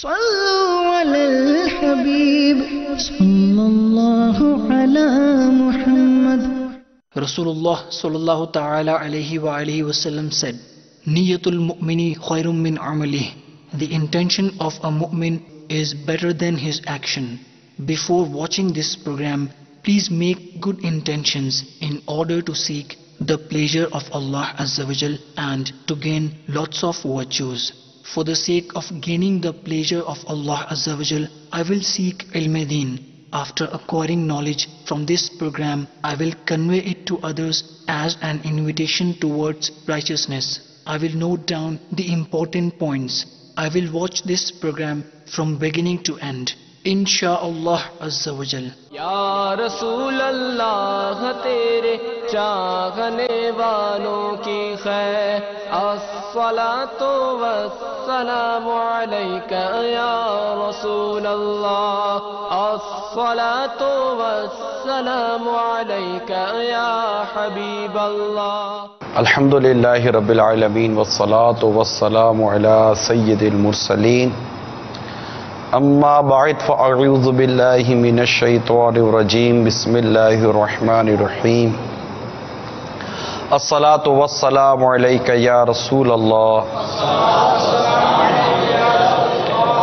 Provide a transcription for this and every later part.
صلوا علی الحبیب صلی اللہ علی محمد. Rasulullah sallallahu ta'ala alayhi wa alihi wasallam said, Niyatul mu'mini khayrun min amalih. The intention of a mu'min is better than his action. Before watching this program, please make good intentions in order to seek the pleasure of Allah Azza wa Jal and to gain lots of virtues. For the sake of gaining the pleasure of Allah Azza wa Jal, I will seek ilm-e-deen. After acquiring knowledge from this program, I will convey it to others as an invitation towards righteousness. I will note down the important points. I will watch this program from beginning to end. Insha'Allah Azza wa Jal. یا رسول اللہ تیرے چاہنے والوں کی خیر الصلاۃ والسلام علیک یا رسول اللہ الصلاۃ والسلام علیک یا حبیب اللہ. الحمدللہ رب العالمین والصلاۃ والسلام علی سید المرسلین. اما بعد فاعوذ باللہ من الشیطان الرجیم. بسم اللہ الرحمن الرحیم. الصلاۃ والسلام علیک یا رسول اللہ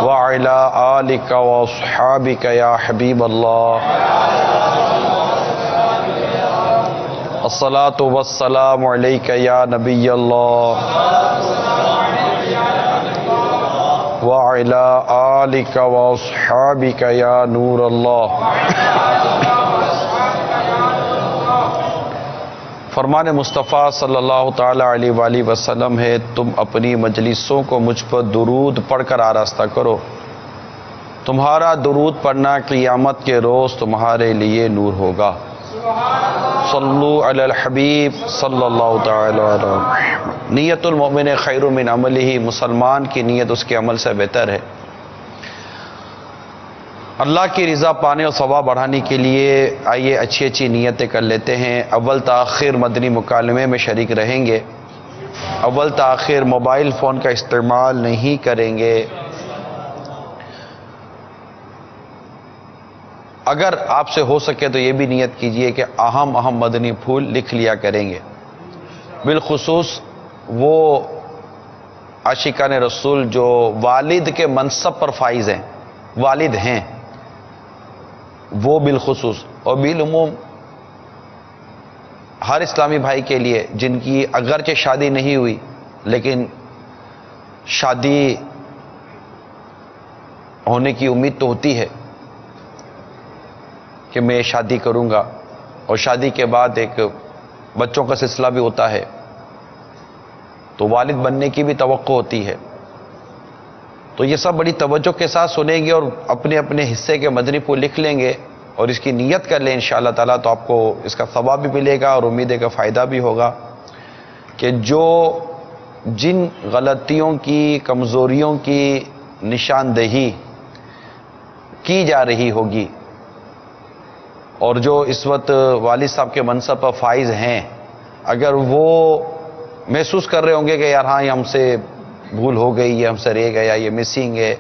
وعلی آلک واصحابک یا حبیب اللہ. الصلاۃ والسلام علیک یا نبی اللہ وعلی آلک واصحابک یا نور اللہ. فرمان مصطفیٰ صلی اللہ تعالی علیہ وآلہ وسلم ہے، تم اپنی مجلسوں کو مجھ پر درود پڑھ کر آراستہ کرو. تمہارا درود پڑھنا قیامت کے روز تمہارے لیے نور ہوگا. صلو علی الحبیب صلی اللہ تعالی علیہ وسلم. نیت المؤمن خیر من عملہ. مسلمان کی نیت اس کے عمل سے بہتر ہے. اللہ کی رضا پانے اور ثواب بڑھانے کے لیے آئیے اچھی اچھی نیتیں کر لیتے ہیں. اول تاخیر مدنی مکالمے میں شریک رہیں گے. اول تاخیر موبائل فون کا استعمال نہیں کریں گے. اگر آپ سے ہو سکے تو یہ بھی نیت کیجئے کہ اہم مدنی پھول لکھ لیا کریں گے. بالخصوص وہ عاشقان رسول جو والد کے منصب پر فائز ہیں، والد ہیں، وہ بالخصوص، اور بالعموم ہر اسلامی بھائی کے لیے جن کی اگرچہ شادی نہیں ہوئی لیکن شادی ہونے کی امید تو ہوتی ہے کہ میں شادی کروں گا، اور شادی کے بعد ایک بچوں کا سلسلہ بھی ہوتا ہے، تو والد بننے کی بھی توقع ہوتی ہے. تو یہ سب بڑی توجہ کے ساتھ سنیں گے اور اپنے اپنے حصے کے مدنی پھول لکھ لیں گے اور اس کی نیت کر لیں انشاءاللہ تعالیٰ. تو آپ کو اس کا ثواب بھی ملے گا اور امید ہے کہ فائدہ بھی ہوگا کہ جن غلطیوں کی، کمزوریوں کی نشاندہی کی جا رہی ہوگی اور جو اس وقت والد صاحب کے منصب پر فائز ہیں، اگر وہ محسوس کر رہے ہوں گے کہ یار ہاں یہ ہم سے بھول ہو گئی، یہ ہم سے رہ گیا، یہ مسنگ ہے،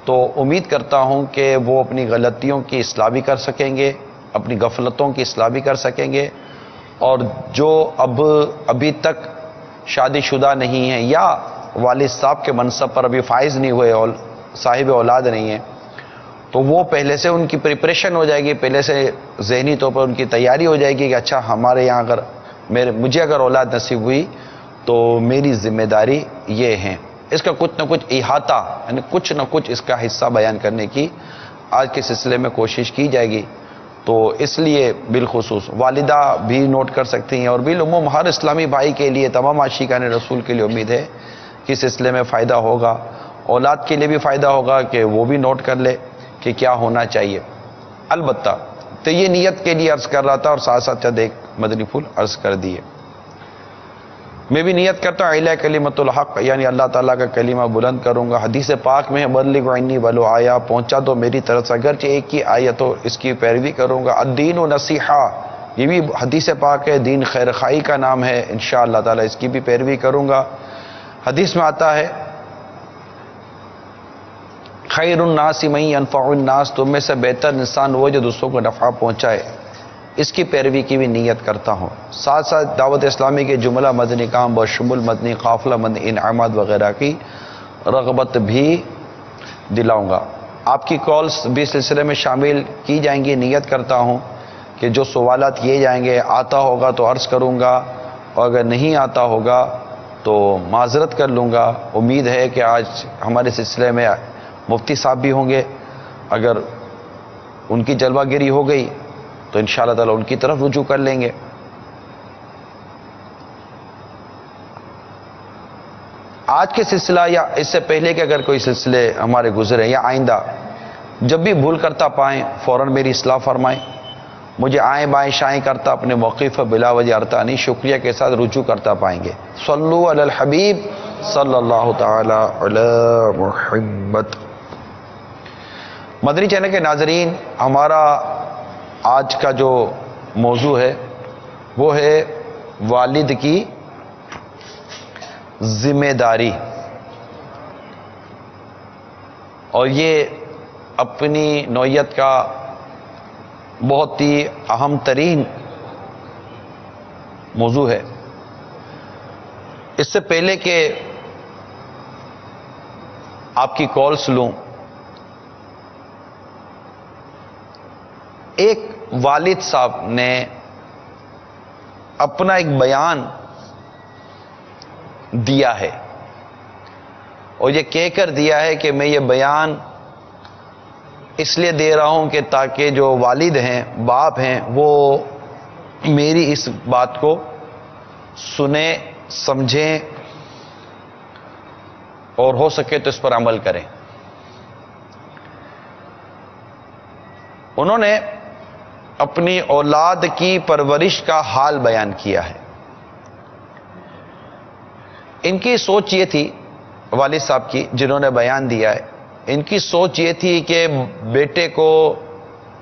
تو امید کرتا ہوں کہ وہ اپنی غلطیوں کی اصلاح بھی کر سکیں گے، اپنی غفلتوں کی اصلاح بھی کر سکیں گے. اور جو ابھی تک شادی شدہ نہیں ہیں یا والد صاحب کے منصب پر ابھی فائز نہیں ہوئے اور صاحب اولاد نہیں ہیں، تو وہ پہلے سے ان کی پریپریشن ہو جائے گی، پہلے سے ذہنی طور پر ان کی تیاری ہو جائے گی کہ اچھا ہمارے یہاں مجھے اگر اولاد نصیب ہوئی تو میری ذمہ داری یہ ہے. اس کا کچھ نہ کچھ احاطہ، یعنی کچھ نہ کچھ اس کا حصہ بیان کرنے کی آج کے سلسلے میں کوشش کی جائے گی. تو اس لیے بالخصوص والدہ بھی نوٹ کر سکتی ہیں، اور بالعموم ہر اسلامی بھائی کے لیے، تمام عاشقان رسول کے لیے امید ہے کہ اس سلسلے میں فائدہ ہوگا. اولاد کے لیے بھی فائدہ ہوگا کہ وہ بھی نوٹ کر لے کہ کیا ہونا چاہیے. البتہ تو یہ نیت کے لیے عرض کر رہا تھا اور ساتھ ساتھ چند ایک مدنی پھول عرض کر دیے. میں بھی نیت کرتا ہوں اعلیٰ کلمت الحق، یعنی اللہ تعالیٰ کا کلمہ بلند کروں گا. حدیث پاک میں بلغ عنی ولو آیا، پہنچا دو میری طرف سے اگرچہ ایک ہی آیت ہو، اس کی پیروی کروں گا. الدین و نصیحہ، یہ بھی حدیث پاک ہے، دین خیر خواہی کا نام ہے، انشاءاللہ تعالیٰ اس کی بھی پیروی کروں گا. حدیث میں آتا ہے خیر الناس من ينفع الناس، تم میں سے بہتر انسان وہ جو دوسروں کو نفع پہنچائے، اس کی پیروی کی بھی نیت کرتا ہوں۔ ساتھ ساتھ دعوت اسلامی کے جملہ مدنی کام بشمول مدنی قافلہ مدنی انعامات وغیرہ کی رغبت بھی دلاؤں گا۔ آپ کی کالز بھی سلسلے میں شامل کی جائیں گی۔ نیت کرتا ہوں کہ جو سوالات کیے جائیں گے آتا ہوگا تو عرض کروں گا، اور اگر نہیں آتا ہوگا تو معذرت کر لوں گا۔ امید ہے کہ آج ہمارے سلسلے میں مفتی صاحب بھی ہوں گے، اگر ان کی جلوہ گیری ہو گئی تو انشاءاللہ تعالی ان کی طرف رجوع کر لیں گے۔ آج کے سلسلہ یا اس سے پہلے کہ اگر کوئی سلسلے ہمارے گزرے یا آئندہ جب بھی بھول کرتا پائیں فوراً میری اصلاح فرمائیں۔ مجھے آئیں بائیں شائیں کرتا اپنے موقف بلا وجہ ارتانی شکریہ کے ساتھ رجوع کرتا پائیں گے۔ صلو علی الحبیب صلی اللہ تعالی علی محمد۔ مدنی چینل کے ناظرین، ہمارا آج کا جو موضوع ہے وہ ہے والد کی ذمہ داری، اور یہ اپنی نوعیت کا بہت ہی اہم ترین موضوع ہے۔ اس سے پہلے کہ آپ کی کالس لوں، ایک والد صاحب نے اپنا ایک بیان دیا ہے، اور یہ کہہ کر دیا ہے کہ میں یہ بیان اس لیے دے رہا ہوں کہ تاکہ جو والد ہیں، باپ ہیں، وہ میری اس بات کو سنیں، سمجھیں اور ہو سکے تو اس پر عمل کریں۔ انہوں نے اپنی اولاد کی پرورش کا حال بیان کیا ہے۔ ان کی سوچ یہ تھی، والد صاحب کی جنہوں نے بیان دیا ہے، ان کی سوچ یہ تھی کہ بیٹے کو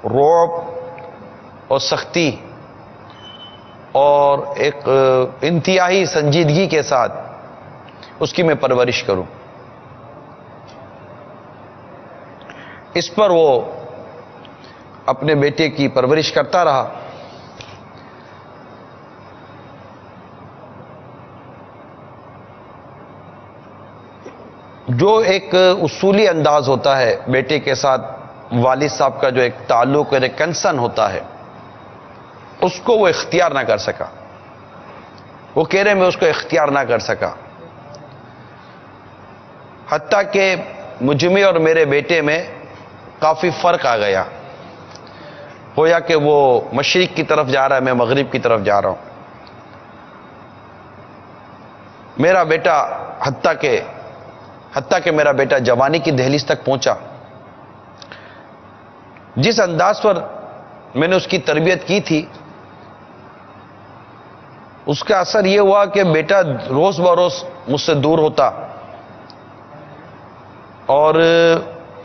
رعب اور سختی اور ایک انتہائی سنجیدگی کے ساتھ اس کی میں پرورش کروں۔ اس پر وہ اپنے بیٹے کی پرورش کرتا رہا۔ جو ایک اصولی انداز ہوتا ہے بیٹے کے ساتھ والد صاحب کا، جو ایک تعلق اور ایک کنسرن ہوتا ہے، اس کو وہ اختیار نہ کر سکا۔ وہ کہہ رہے میں اس کو اختیار نہ کر سکا، حتیٰ کہ مجھے اور میرے بیٹے میں کافی فرق آ گیا۔ گویا کہ وہ مشرق کی طرف جا رہا ہے، میں مغرب کی طرف جا رہا ہوں۔ میرا بیٹا حتیٰ کہ میرا بیٹا جوانی کی دہلیز تک پہنچا۔ جس انداز پر میں نے اس کی تربیت کی تھی، اس کا اثر یہ ہوا کہ بیٹا روز بروز مجھ سے دور ہوتا، اور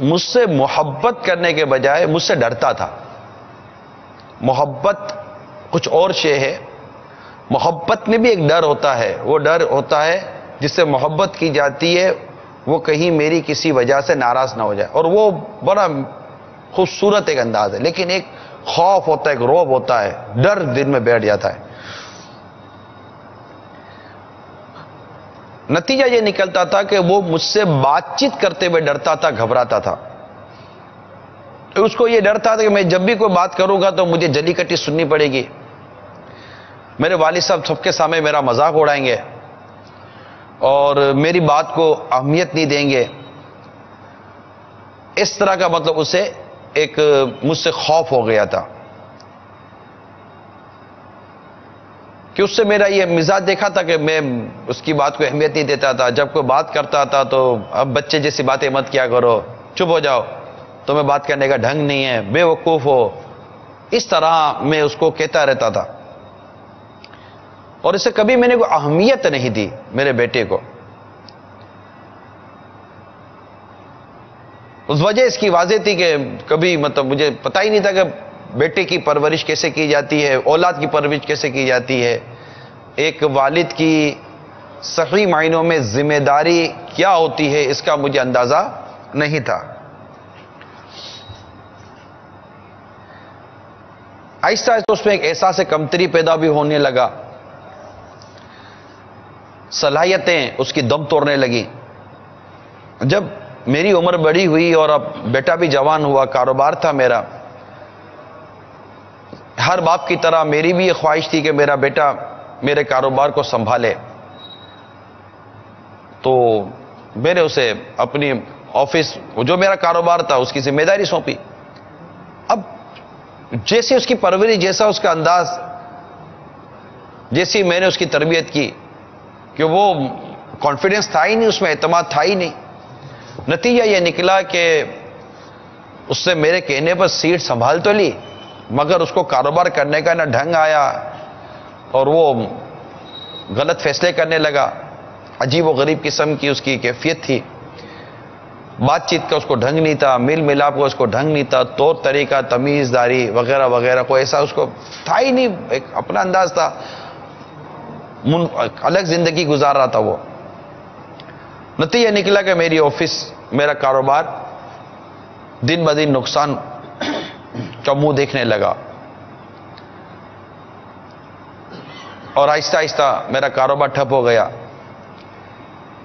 مجھ سے محبت کرنے کے بجائے مجھ سے ڈرتا تھا۔ محبت کچھ اور شے ہے، محبت میں بھی ایک ڈر ہوتا ہے۔ وہ ڈر ہوتا ہے جس سے محبت کی جاتی ہے، وہ کہیں میری کسی وجہ سے ناراض نہ ہو جائے، اور وہ بڑا خوبصورت ایک انداز ہے، لیکن ایک خوف ہوتا ہے، ایک رعب ہوتا ہے، ڈر دل میں بیٹھ جاتا ہے۔ نتیجہ یہ نکلتا تھا کہ وہ مجھ سے بات چیت کرتے ہوئے ڈرتا تھا، گھبراتا تھا۔ اس کو یہ ڈر تھا کہ میں جب بھی کوئی بات کروں گا تو مجھے جلی کٹی سننی پڑے گی، میرے والد صاحب سب کے سامنے میرا مذاق اڑائیں گے اور میری بات کو اہمیت نہیں دیں گے۔ اس طرح کا مطلب اسے ایک مجھ سے خوف ہو گیا تھا کہ اس سے میرا یہ مزاج دیکھا تھا کہ میں اس کی بات کو اہمیت نہیں دیتا تھا۔ جب کوئی بات کرتا تھا تو اب بچے جیسی باتیں مت کیا کرو، چپ ہو جاؤ، تمہیں بات کرنے کا ڈھنگ نہیں ہے، بے وقوف ہو، اس طرح میں اس کو کہتا رہتا تھا، اور اسے کبھی میں نے کوئی اہمیت نہیں دی میرے بیٹے کو۔ اس وجہ اس کی واضح تھی کہ کبھی مطلب مجھے پتہ ہی نہیں تھا کہ بیٹے کی پرورش کیسے کی جاتی ہے، اولاد کی پرورش کیسے کی جاتی ہے، ایک والد کی صحیح معنوں میں ذمہ داری کیا ہوتی ہے، اس کا مجھے اندازہ نہیں تھا۔ آہستہ آہستہ اس میں ایک احساس کمتری پیدا بھی ہونے لگا، صلاحیتیں اس کی دم توڑنے لگی۔ جب میری عمر بڑی ہوئی اور اب بیٹا بھی جوان ہوا، کاروبار تھا میرا، ہر باپ کی طرح میری بھی یہ خواہش تھی کہ میرا بیٹا میرے کاروبار کو سنبھالے، تو میں نے اسے اپنی آفس جو میرا کاروبار تھا اس کی ذمہ داری سونپی۔ اب جیسے اس کی پرورش، جیسا اس کا انداز، جیسی میں نے اس کی تربیت کی کہ وہ کانفیڈنس تھا ہی نہیں، اس میں اعتماد تھا ہی نہیں۔ نتیجہ یہ نکلا کہ اس سے میرے کہنے پر سیٹ سنبھال تو لی، مگر اس کو کاروبار کرنے کا نہ ڈھنگ آیا اور وہ غلط فیصلے کرنے لگا۔ عجیب و غریب قسم کی اس کی کیفیت تھی، بات چیت کا اس کو ڈھنگ نہیں تھا، میل ملاپ کا اس کو ڈھنگ نہیں تھا، طور طریقہ، تمیزداری وغیرہ وغیرہ کوئی ایسا اس کو تھا ہی نہیں، ایک اپنا انداز تھا، الگ زندگی گزار رہا تھا وہ۔ نتیجہ نکلا کہ میری آفس، میرا کاروبار دن بدن نقصان کا منہ دیکھنے لگا، اور آہستہ آہستہ میرا کاروبار ٹھپ ہو گیا۔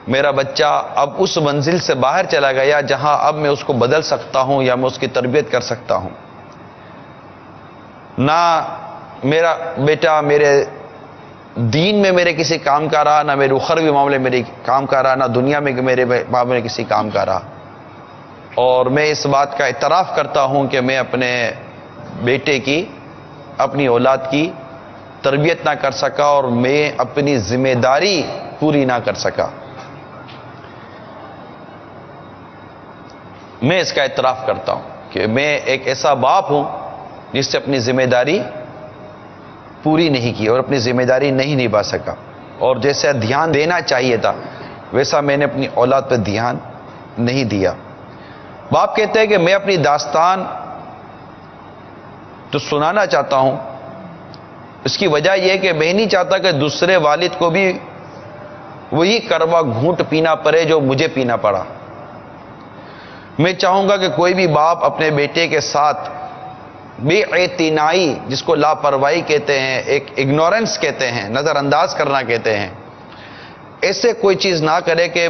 میرا بچہ اب اس منزل سے باہر چلا گیا جہاں اب میں اس کو بدل سکتا ہوں یا میں اس کی تربیت کر سکتا ہوں۔ نہ میرا بیٹا میرے دین میں میرے کسی کام کا رہا، نہ میرے اخروی معاملے میرے کام کا رہا، نہ دنیا میں میرے معاملے میں کسی کام کا رہا۔ اور میں اس بات کا اعتراف کرتا ہوں کہ میں اپنے بیٹے کی، اپنی اولاد کی تربیت نہ کر سکا اور میں اپنی ذمہ داری پوری نہ کر سکا۔ میں اس کا اعتراف کرتا ہوں کہ میں ایک ایسا باپ ہوں جس سے اپنی ذمہ داری پوری نہیں کی اور اپنی ذمہ داری نہیں نبھا سکا، اور جیسا دھیان دینا چاہیے تھا ویسا میں نے اپنی اولاد پہ دھیان نہیں دیا۔ باپ کہتے ہیں کہ میں اپنی داستان جو سنانا چاہتا ہوں، اس کی وجہ یہ کہ میں نہیں چاہتا کہ دوسرے والد کو بھی وہی کڑوا گھونٹ پینا پڑے جو مجھے پینا پڑا۔ میں چاہوں گا کہ کوئی بھی باپ اپنے بیٹے کے ساتھ بے اعتنائی، جس کو لاپرواہی کہتے ہیں، ایک اگنورنس کہتے ہیں، نظر انداز کرنا کہتے ہیں، ایسے کوئی چیز نہ کرے کہ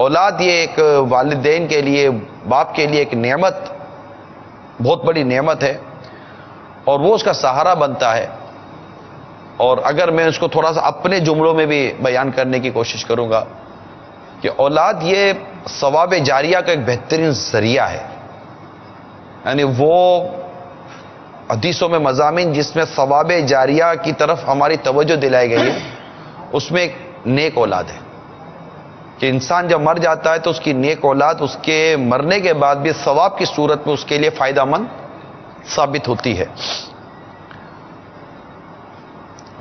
اولاد یہ ایک والدین کے لیے، باپ کے لیے ایک نعمت، بہت بڑی نعمت ہے، اور وہ اس کا سہارا بنتا ہے۔ اور اگر میں اس کو تھوڑا سا اپنے جملوں میں بھی بیان کرنے کی کوشش کروں گا کہ اولاد یہ ثواب جاریہ کا ایک بہترین ذریعہ ہے، یعنی وہ حدیثوں میں مضامین جس میں ثواب جاریہ کی طرف ہماری توجہ دلائی گئی ہے، اس میں ایک نیک اولاد ہے کہ انسان جب مر جاتا ہے تو اس کی نیک اولاد اس کے مرنے کے بعد بھی ثواب کی صورت میں اس کے لیے فائدہ مند ثابت ہوتی ہے۔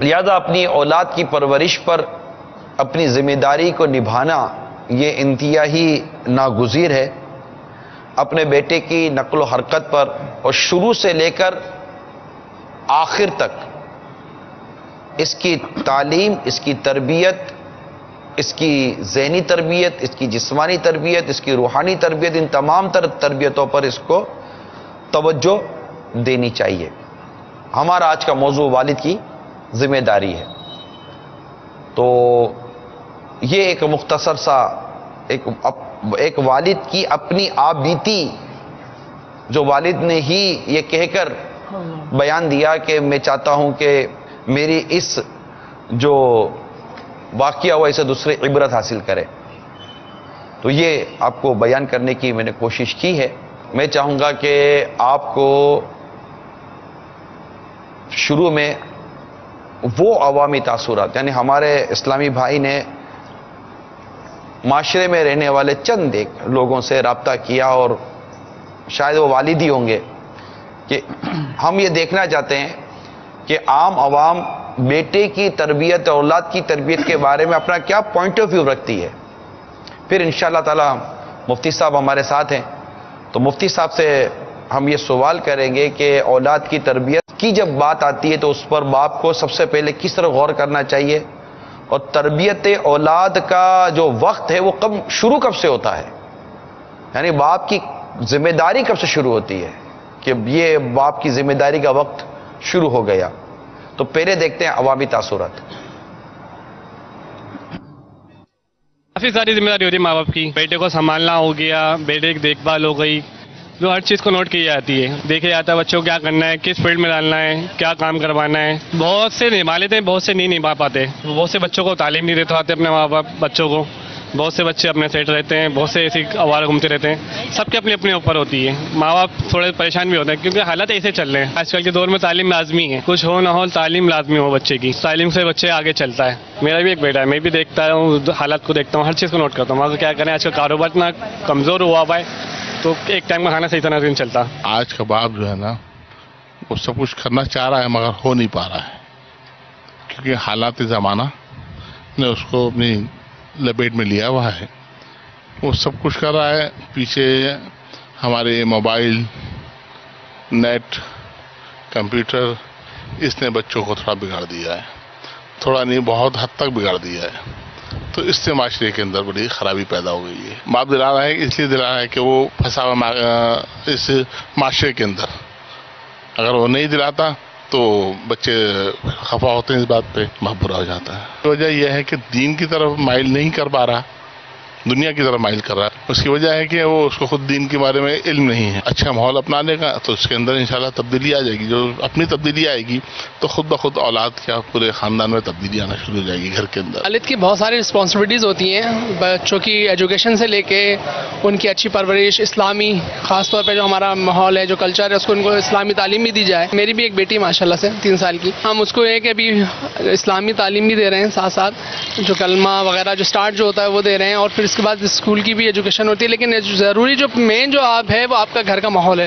لہذا اپنی اولاد کی پرورش پر اپنی ذمہ داری کو نبھانا یہ انتہائی ناگزیر ہے۔ اپنے بیٹے کی نقل و حرکت پر اور شروع سے لے کر آخر تک اس کی تعلیم، اس کی تربیت، اس کی ذہنی تربیت، اس کی جسمانی تربیت، اس کی روحانی تربیت، ان تمام تر تربیتوں پر اس کو توجہ دینی چاہیے۔ ہمارا آج کا موضوع والد کی ذمہ داری ہے، تو یہ ایک مختصر سا ایک والد کی اپنی آپ بیتی جو والد نے ہی یہ کہہ کر بیان دیا کہ میں چاہتا ہوں کہ میری اس جو واقعہ ہوا اسے دوسرے عبرت حاصل کرے، تو یہ آپ کو بیان کرنے کی میں نے کوشش کی ہے۔ میں چاہوں گا کہ آپ کو شروع میں وہ عوامی تاثرات، یعنی ہمارے اسلامی بھائی نے معاشرے میں رہنے والے چند ایک لوگوں سے رابطہ کیا، اور شاید وہ والد ہی ہوں گے، کہ ہم یہ دیکھنا چاہتے ہیں کہ عام عوام بیٹے کی تربیت، اولاد کی تربیت کے بارے میں اپنا کیا پوائنٹ آف ویو رکھتی ہے۔ پھر انشاءاللہ تعالی مفتی صاحب ہمارے ساتھ ہیں، تو مفتی صاحب سے ہم یہ سوال کریں گے کہ اولاد کی تربیت کی جب بات آتی ہے تو اس پر باپ کو سب سے پہلے کس طرح غور کرنا چاہیے، اور تربیت اولاد کا جو وقت ہے وہ شروع کب سے ہوتا ہے، یعنی باپ کی ذمہ داری کب سے شروع ہوتی ہے، کہ یہ باپ کی ذمہ داری کا وقت شروع ہو گیا. تو پہلے دیکھتے ہیں عوامی تاثرات. کافی ساری ذمہ داری ہوتی ہے ماں باپ کی. بیٹے کو سنبھالنا ہو گیا, بیٹے کی دیکھ بھال ہو گئی, جو ہر چیز کو نوٹ کی جاتی ہے. دیکھا جاتا ہے بچوں کو کیا کرنا ہے, کس فیلڈ میں ڈالنا ہے, کیا کام کروانا ہے. بہت سے نبھا لیتے ہیں, بہت سے نہیں نبھا پاتے. بہت سے بچوں کو تعلیم نہیں دیتے آتے اپنے ماں باپ بچوں کو. بہت سے بچے اپنے سیٹ رہتے ہیں, بہت سے ایسے آوارہ گھومتے رہتے ہیں. سب کے اپنے اپنے اوپر ہوتی ہے. ماں باپ تھوڑے پریشان بھی ہوتے ہیں کیونکہ حالات ایسے چل رہے ہیں. آج کل کے دور میں تعلیم لازمی ہے. کچھ ہو نہ ہو تعلیم لازمی ہو بچے کی. تعلیم سے بچے آگے چلتا ہے. میرا بھی ایک بیٹا ہے, میں بھی دیکھتا ہوں, حالات کو دیکھتا ہوں, ہر چیز کو نوٹ کرتا ہوں. مگر کیا کریں, آج کل کاروبار اتنا کمزور ہوا ہوا ہے تو ایک ٹائم کا کھانا صحیح طرح سے نہیں چلتا. آج کا باپ جو ہے نا وہ سب کچھ کرنا چاہ رہا ہے مگر ہو نہیں پا رہا ہے, کیونکہ حالات زمانہ نے اس کو اپنی لپیٹ میں لیا ہوا ہے. وہ سب کچھ کر رہا ہے, پیچھے ہمارے موبائل, نیٹ, کمپیوٹر, اس نے بچوں کو تھوڑا بگاڑ دیا ہے. تھوڑا نہیں, بہت حد تک بگاڑ دیا ہے. تو اس سے معاشرے کے اندر بڑی خرابی پیدا ہو گئی ہے. باپ دلا رہا ہے اس لیے دلا رہا ہے کہ وہ پھنسا ہوا اس معاشرے کے اندر. اگر وہ نہیں دلاتا تو بچے خفا ہوتے ہیں اس بات پہ, بہت برا ہو جاتا ہے. وجہ یہ ہے کہ دین کی طرف مائل نہیں کر پا رہا, دنیا کی طرف مائل کر رہا ہے. اس کی وجہ ہے کہ وہ اس کو خود دین کے بارے میں علم نہیں ہے. اچھا ماحول اپنانے کا تو اس کے اندر انشاءاللہ تبدیلی آ جائے گی. جو اپنی تبدیلی آئے گی تو خود بخود اولاد کیا پورے خاندان میں تبدیلی آنا شروع ہو جائے گی گھر کے اندر. والد کی بہت ساری رسپانسبلٹیز ہوتی ہیں بچوں کی ایجوکیشن سے لے کے ان کی اچھی پرورش, اسلامی خاص طور پہ جو ہمارا ماحول ہے, جو کلچر ہے, اس کو ان کو اسلامی تعلیم بھی دی جائے. میری بھی ایک بیٹی ماشاءاللہ سے 3 سال کی, ہم اس کو ایک ابھی اسلامی تعلیم بھی دے رہے ہیں, ساتھ ساتھ جو کلمہ وغیرہ جو سٹارٹ جو ہوتا ہے وہ دے رہے ہیں, اور پھر اس کے بعد اسکول کی بھی ایجوکیشن ہوتی ہے. لیکن ضروری جو مین جو آپ ہے وہ آپ کا گھر کا ماحول ہے.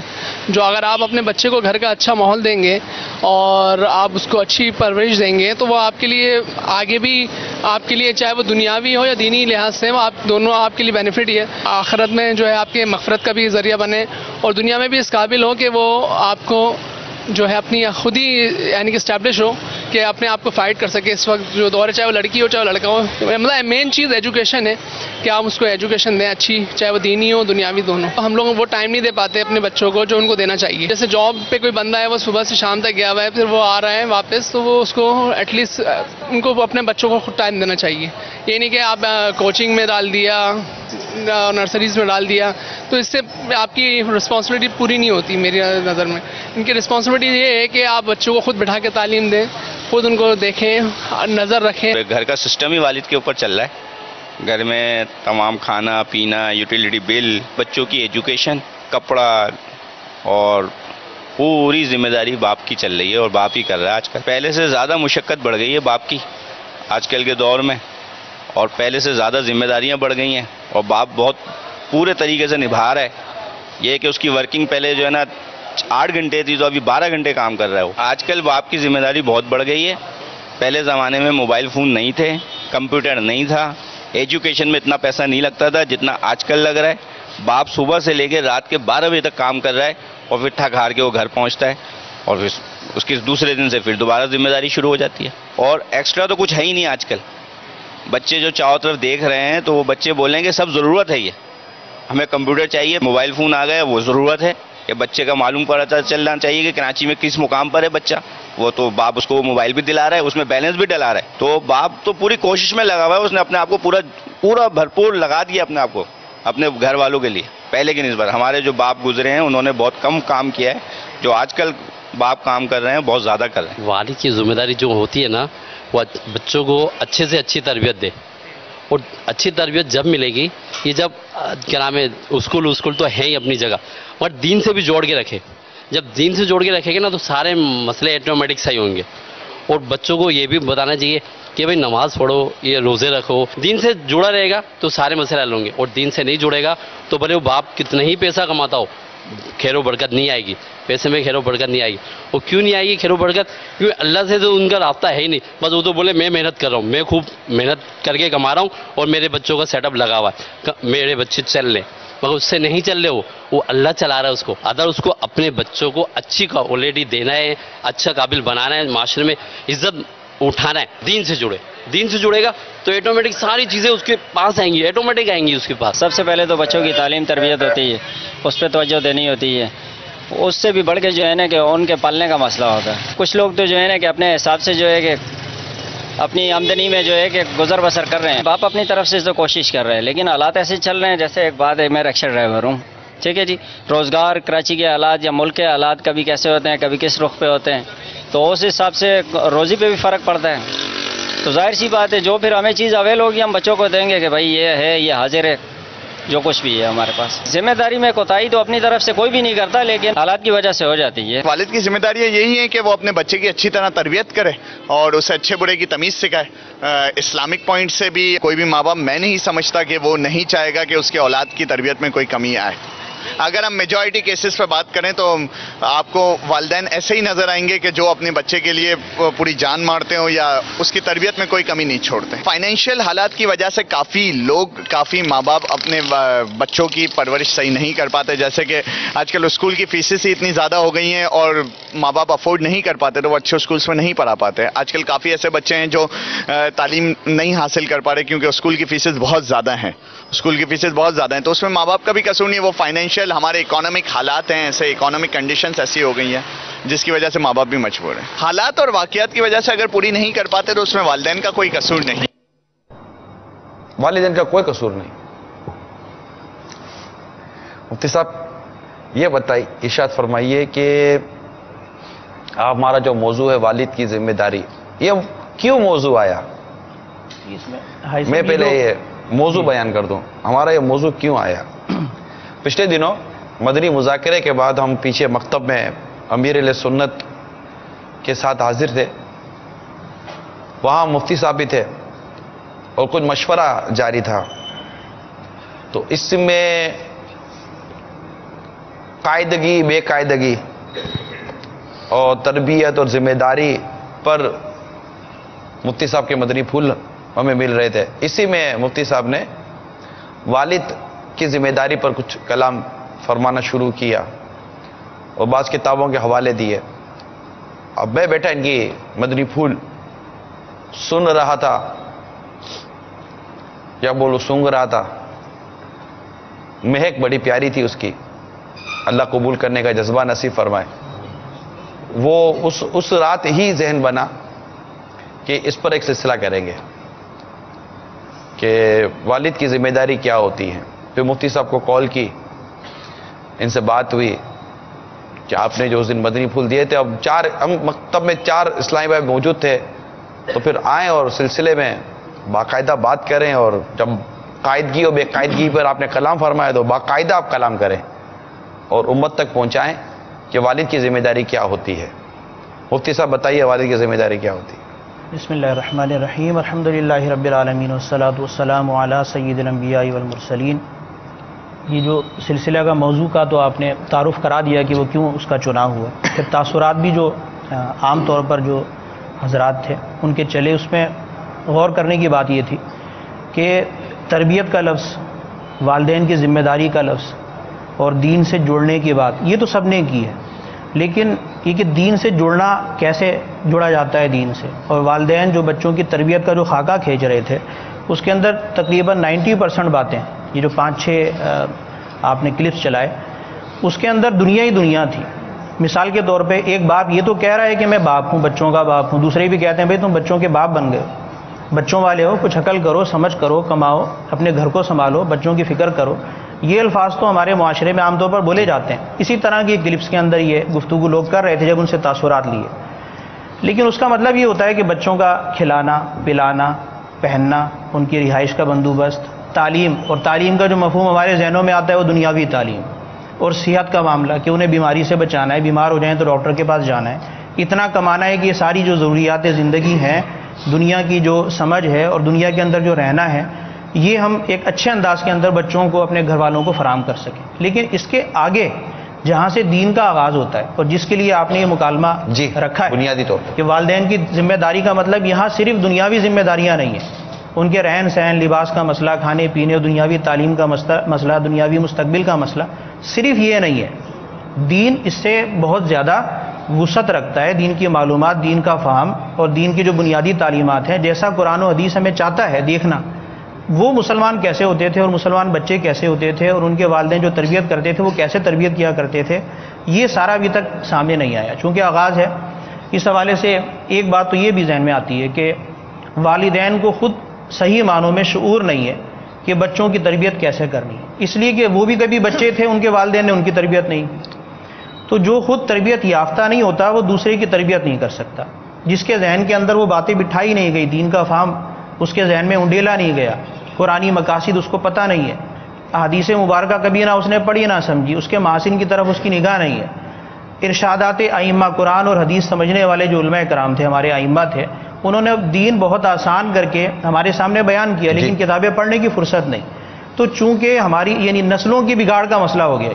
جو اگر آپ اپنے بچے کو گھر کا اچھا ماحول دیں گے اور آپ اس کو اچھی پرورش دیں گے تو وہ آپ کے لیے آگے بھی آپ کے لیے, چاہے وہ دنیاوی ہو یا دینی لحاظ سے, وہ آپ دونوں آپ کے لیے بینیفٹ ہی ہے. آخرت میں جو ہے آپ کے مغفرت کا بھی ذریعہ بنے اور دنیا میں بھی اس قابل ہو کہ وہ آپ کو جو ہے اپنی خود ہی یعنی کہ اسٹیبلش ہو کہ اپنے آپ کو فائٹ کر سکے اس وقت جو دور ہے, چاہے وہ لڑکی ہو چاہے وہ لڑکا ہو. مطلب مین چیز ایجوکیشن ہے کہ آپ اس کو ایجوکیشن دیں اچھی, چاہے وہ دینی ہو دنیاوی دونوں. ہم لوگ وہ ٹائم نہیں دے پاتے اپنے بچوں کو جو ان کو دینا چاہیے. جیسے جاب پہ کوئی بندہ ہے, وہ صبح سے شام تک گیا ہوا ہے, پھر وہ آ رہا ہے واپس, تو وہ اس کو ایٹ لیسٹ ان کو اپنے بچوں کو خود ٹائم دینا چاہیے. یہ نہیں کہ آپ کوچنگ میں ڈال دیا, نرسریز میں ڈال دیا, تو اس سے آپ کی رسپانسبلٹی پوری نہیں ہوتی میری نظر میں. ان کی رسپانسبلٹی یہ ہے کہ آپ بچوں کو خود بٹھا کے تعلیم دیں, خود ان کو دیکھیں, نظر رکھیں. گھر کا سسٹم ہی والد کے اوپر چل رہا ہے. گھر میں تمام کھانا پینا, یوٹیلیٹی بل, بچوں کی ایجوکیشن, کپڑا, اور پوری ذمہ داری باپ کی چل رہی ہے اور باپ ہی کر رہا ہے. آج کل پہلے سے زیادہ مشقت بڑھ گئی ہے باپ کی آج کل کے دور میں, اور پہلے سے زیادہ ذمہ داریاں بڑھ گئی ہیں اور باپ بہت پورے طریقے سے نبھا رہا ہے. یہ ہے کہ اس کی ورکنگ پہلے جو ہے نا 8 گھنٹے تھی تو ابھی 12 گھنٹے کام کر رہا ہے وہ. آج کل باپ کی ذمہ داری بہت بڑھ گئی ہے. پہلے زمانے میں موبائل فون نہیں تھے, کمپیوٹر نہیں تھا, ایجوکیشن میں اتنا پیسہ نہیں لگتا تھا جتنا آج کل لگ رہا ہے. باپ صبح سے لے کے رات کے 12 بجے تک کام کر رہا ہے اور پھر تھک ہار کے وہ گھر پہنچتا ہے اور پھر اس کے دوسرے دن سے پھر دوبارہ ذمہ داری شروع ہو جاتی ہے. اور ایکسٹرا تو کچھ ہے ہی نہیں آج کل. بچے جو چاروں طرف دیکھ رہے ہیں تو وہ بچے بولیں گے سب ضرورت ہے, یہ ہمیں کمپیوٹر چاہیے, موبائل فون آ گیا وہ ضرورت ہے. کہ بچے کا معلوم پڑتا چلنا چاہیے کہ کراچی میں کس مقام پر ہے بچہ, وہ تو باپ اس کو موبائل بھی دلا رہا ہے, اس میں بیلنس بھی ڈلا رہا ہے. تو باپ تو پوری کوشش میں لگا ہوا ہے, اس نے اپنے آپ کو پورا بھرپور لگا دیا اپنے آپ کو اپنے گھر والوں کے لیے. پہلے کی نسبت ہمارے جو باپ گزرے ہیں انہوں نے بہت کم کام کیا ہے, جو آج کل باپ کام کر رہے ہیں بہت زیادہ کر رہے ہیں. والد کی ذمہ داری جو ہوتی ہے نا, وہ بچوں کو اچھے سے اچھی تربیت دے, اور اچھی تربیت جب ملے گی, یہ جب کیا نام ہے اسکول تو ہے ہی اپنی جگہ, اور دین سے بھی جوڑ کے رکھے. جب دین سے جوڑ کے رکھے گے نا تو سارے مسئلے آٹومیٹک صحیح ہوں گے. اور بچوں کو یہ بھی بتانا چاہیے کہ بھائی نماز پڑھو, یہ روزے رکھو. دین سے جڑا رہے گا تو سارے مسئلے حل ہوں گے, اور دین سے نہیں جڑے گا تو بھلے وہ باپ کتنا ہی پیسہ کماتا ہو, خیر و برکت نہیں آئے گی. پیسے میں خیر و برکت نہیں آئے گی. وہ کیوں نہیں آئے گی خیر و برکت؟ کیونکہ اللہ سے تو ان کا رابطہ ہے ہی نہیں. بس وہ تو بولے میں محنت کر رہا ہوں, میں خوب محنت کر کے کما رہا ہوں اور میرے بچوں کا سیٹ اپ لگا ہوا ہے, میرے بچے چل لیں. مگر اس سے نہیں چل رہے, وہ اللہ چلا رہا ہے اس کو. اگر اس کو اپنے بچوں کو اچھی کوالٹی دینا ہے, اچھا قابل بنانا ہے, معاشرے میں عزت اٹھانا ہے, دین سے جڑے. دین سے جڑے گا تو ایٹومیٹک ساری چیزیں اس کے پاس آئیں گی, ایٹومیٹک آئیں گی اس کے پاس. سب سے پہلے تو بچوں کی تعلیم تربیت ہوتی ہے, اس پہ توجہ دینی ہوتی ہے. اس سے بھی بڑھ کے جو ہے نا کہ ان کے پالنے کا مسئلہ ہوتا ہے. کچھ لوگ تو جو ہے نا کہ اپنے حساب سے جو ہے کہ اپنی آمدنی میں جو ہے کہ گزر بسر کر رہے ہیں. باپ اپنی طرف سے تو کوشش کر رہے ہیں لیکن حالات ایسے چل رہے ہیں. جیسے ایک بات ہے, میں رکشا ڈرائیور ہوں, ٹھیک ہے جی, روزگار کراچی کے حالات یا ملک کے حالات کبھی کیسے ہوتے ہیں, کبھی کس رخ پہ ہوتے ہیں, تو اس حساب سے روزی پہ بھی فرق پڑتا ہے. تو ظاہر سی بات ہے جو پھر ہمیں چیز اویل ہوگی ہم بچوں کو دیں گے کہ بھائی یہ ہے, یہ حاضر ہے, جو کچھ بھی ہے ہمارے پاس. ذمہ داری میں کوتاہی تو اپنی طرف سے کوئی بھی نہیں کرتا لیکن حالات کی وجہ سے ہو جاتی ہے. والد کی ذمہ داری یہی ہے کہ وہ اپنے بچے کی اچھی طرح تربیت کرے اور اسے اچھے برے کی تمیز سکھائے. اسلامک پوائنٹ سے بھی کوئی بھی ماں باپ میں نہیں سمجھتا کہ وہ نہیں چاہے گا کہ اس کے اولاد کی تربیت میں کوئی کمی آئے. اگر ہم میجورٹی کیسز پہ بات کریں تو آپ کو والدین ایسے ہی نظر آئیں گے کہ جو اپنے بچے کے لیے پوری جان مارتے ہوں یا اس کی تربیت میں کوئی کمی نہیں چھوڑتے. فائنینشیل حالات کی وجہ سے کافی ماں باپ اپنے بچوں کی پرورش صحیح نہیں کر پاتے. جیسے کہ آج کل اسکول کی فیسز ہی اتنی زیادہ ہو گئی ہیں اور ماں باپ افورڈ نہیں کر پاتے تو وہ اچھے اسکولس میں نہیں پڑھا پاتے. آج کل کافی ایسے بچے ہیں جو تعلیم نہیں حاصل کر پا رہے کیونکہ اسکول کی فیسز بہت زیادہ ہیں. تو اس میں ماں باپ کا بھی قصور نہیں ہے. وہ فائنینشیل ہمارے اکانومک حالات ہیں, ایسے اکانومک کنڈیشنز ایسی ہو گئی ہیں جس کی وجہ سے ماں باپ بھی مجبور ہیں. حالات اور واقعات کی وجہ سے اگر پوری نہیں کر پاتے تو اس میں والدین کا کوئی قصور نہیں. والدین کا کوئی قصور نہیں. مفتی صاحب یہ بتائیے, ارشاد فرمائیے کہ آپ ہمارا جو موضوع ہے والد کی ذمہ داری, یہ کیوں موضوع آیا؟ میں پہلے یہ موضوع بیان کر دوں, ہمارا یہ موضوع کیوں آیا. پچھلے دنوں مدنی مذاکرے کے بعد ہم پیچھے مکتب میں امیر اہل سنت کے ساتھ حاضر تھے. وہاں مفتی صاحب بھی تھے اور کچھ مشورہ جاری تھا. تو اس میں قاعدگی, بے قاعدگی اور تربیت اور ذمہ داری پر مفتی صاحب کے مدنی پھول ہمیں مل رہے تھے. اسی میں مفتی صاحب نے والد کی ذمہ داری پر کچھ کلام فرمانا شروع کیا اور بعض کتابوں کے حوالے دیے. اب میں بیٹھا ان کی مدنی پھول سن رہا تھا, یا بولو سونگ رہا تھا. مہک بڑی پیاری تھی اس کی, اللہ قبول کرنے کا جذبہ نصیب فرمائے. وہ اس رات ہی ذہن بنا کہ اس پر ایک سلسلہ کریں گے کہ والد کی ذمہ داری کیا ہوتی ہے. پھر مفتی صاحب کو کال کی, ان سے بات ہوئی کہ آپ نے جو اس دن مدنی پھول دیے تھے, اب ہم مکتب میں 4 اسلامی بھائی موجود تھے, تو پھر آئیں اور سلسلے میں باقاعدہ بات کریں, اور جب قاعدگی اور بے قاعدگی پر آپ نے کلام فرمایا تو باقاعدہ آپ کلام کریں اور امت تک پہنچائیں کہ والد کی ذمہ داری کیا ہوتی ہے. مفتی صاحب بتائیے والد کی ذمہ داری کیا ہوتی ہے. بسم اللہ الرحمن الرحیم, الحمدللہ رب العالمین والصلاة والسلام علی سید الانبیاء والمرسلین. یہ جو سلسلہ کا موضوع کا تو آپ نے تعارف کرا دیا کہ وہ کیوں اس کا چناؤ ہوا. پھر تاثرات بھی جو عام طور پر جو حضرات تھے ان کے چلے, اس میں غور کرنے کی بات یہ تھی کہ تربیت کا لفظ, والدین کی ذمہ داری کا لفظ اور دین سے جڑنے کی بات یہ تو سب نے کی ہے, لیکن یہ کہ دین سے جڑنا کیسے جڑا جاتا ہے دین سے, اور والدین جو بچوں کی تربیت کا جو خاکہ کھینچ رہے تھے اس کے اندر تقریباً 90% باتیں, یہ جو 5-6 آپ نے کلپس چلائے, اس کے اندر دنیا ہی دنیا تھی. مثال کے طور پہ ایک باپ یہ تو کہہ رہا ہے کہ میں باپ ہوں, بچوں کا باپ ہوں, دوسرے بھی کہتے ہیں بھائی تم بچوں کے باپ بن گئے, بچوں والے ہو, کچھ عقل کرو, سمجھ کرو, کماؤ, اپنے گھر کو سنبھالو, بچوں کی فکر کرو. یہ الفاظ تو ہمارے معاشرے میں عام طور پر بولے جاتے ہیں. اسی طرح کی کلپس کے اندر یہ گفتگو لوگ کر رہے تھے جب ان سے تاثرات لیے. لیکن اس کا مطلب یہ ہوتا ہے کہ بچوں کا کھلانا, پلانا, پہننا, ان کی رہائش کا بندوبست, تعلیم, اور تعلیم کا جو مفہوم ہمارے ذہنوں میں آتا ہے وہ دنیاوی تعلیم, اور صحت کا معاملہ کہ انہیں بیماری سے بچانا ہے, بیمار ہو جائیں تو ڈاکٹر کے پاس جانا ہے, اتنا کمانا ہے کہ یہ ساری جو ضروریات زندگی ہیں, دنیا کی جو سمجھ ہے اور دنیا کے اندر جو رہنا ہے, یہ ہم ایک اچھے انداز کے اندر بچوں کو, اپنے گھر والوں کو فراہم کر سکیں. لیکن اس کے آگے جہاں سے دین کا آغاز ہوتا ہے, اور جس کے لیے آپ نے یہ مکالمہ رکھا ہے بنیادی طور پر کہ والدین کی ذمہ داری کا مطلب یہاں صرف دنیاوی ذمہ داریاں نہیں ہیں, ان کے رہن سہن, لباس کا مسئلہ, کھانے پینے, دنیاوی تعلیم کا مسئلہ, دنیاوی مستقبل کا مسئلہ, صرف یہ نہیں ہے. دین اس سے بہت زیادہ وسعت رکھتا ہے. دین کی معلومات, دین کا فہم اور دین کی جو بنیادی تعلیمات ہیں, جیسا قرآن و حدیث ہمیں چاہتا ہے دیکھنا وہ مسلمان کیسے ہوتے تھے اور مسلمان بچے کیسے ہوتے تھے اور ان کے والدین جو تربیت کرتے تھے وہ کیسے تربیت کیا کرتے تھے، یہ سارا ابھی تک سامنے نہیں آیا. چونکہ آغاز ہے، اس حوالے سے ایک بات تو یہ بھی ذہن میں آتی ہے کہ والدین کو خود صحیح معنوں میں شعور نہیں ہے کہ بچوں کی تربیت کیسے کرنی ہے، اس لیے کہ وہ بھی کبھی بچے تھے، ان کے والدین نے ان کی تربیت نہیں کی. تو جو خود تربیت یافتہ نہیں ہوتا وہ دوسرے کی تربیت نہیں کر سکتا. جس کے ذہن کے اندر وہ باتیں بٹھائی نہیں گئی، دین کا فہم اس کے ذہن میں انڈیلا نہیں گیا، قرآنی مقاصد اس کو پتہ نہیں ہے، احادیث مبارکہ کبھی نہ اس نے پڑھی نہ سمجھی، اس کے محاسن کی طرف اس کی نگاہ نہیں ہے. ارشادات ائمہ، قرآن اور حدیث سمجھنے والے جو علماء کرام تھے، ہمارے ائمہ تھے، انہوں نے دین بہت آسان کر کے ہمارے سامنے بیان کیا، لیکن کتابیں پڑھنے کی فرصت نہیں. تو چونکہ ہماری یعنی نسلوں کی بگاڑ کا مسئلہ ہو گیا،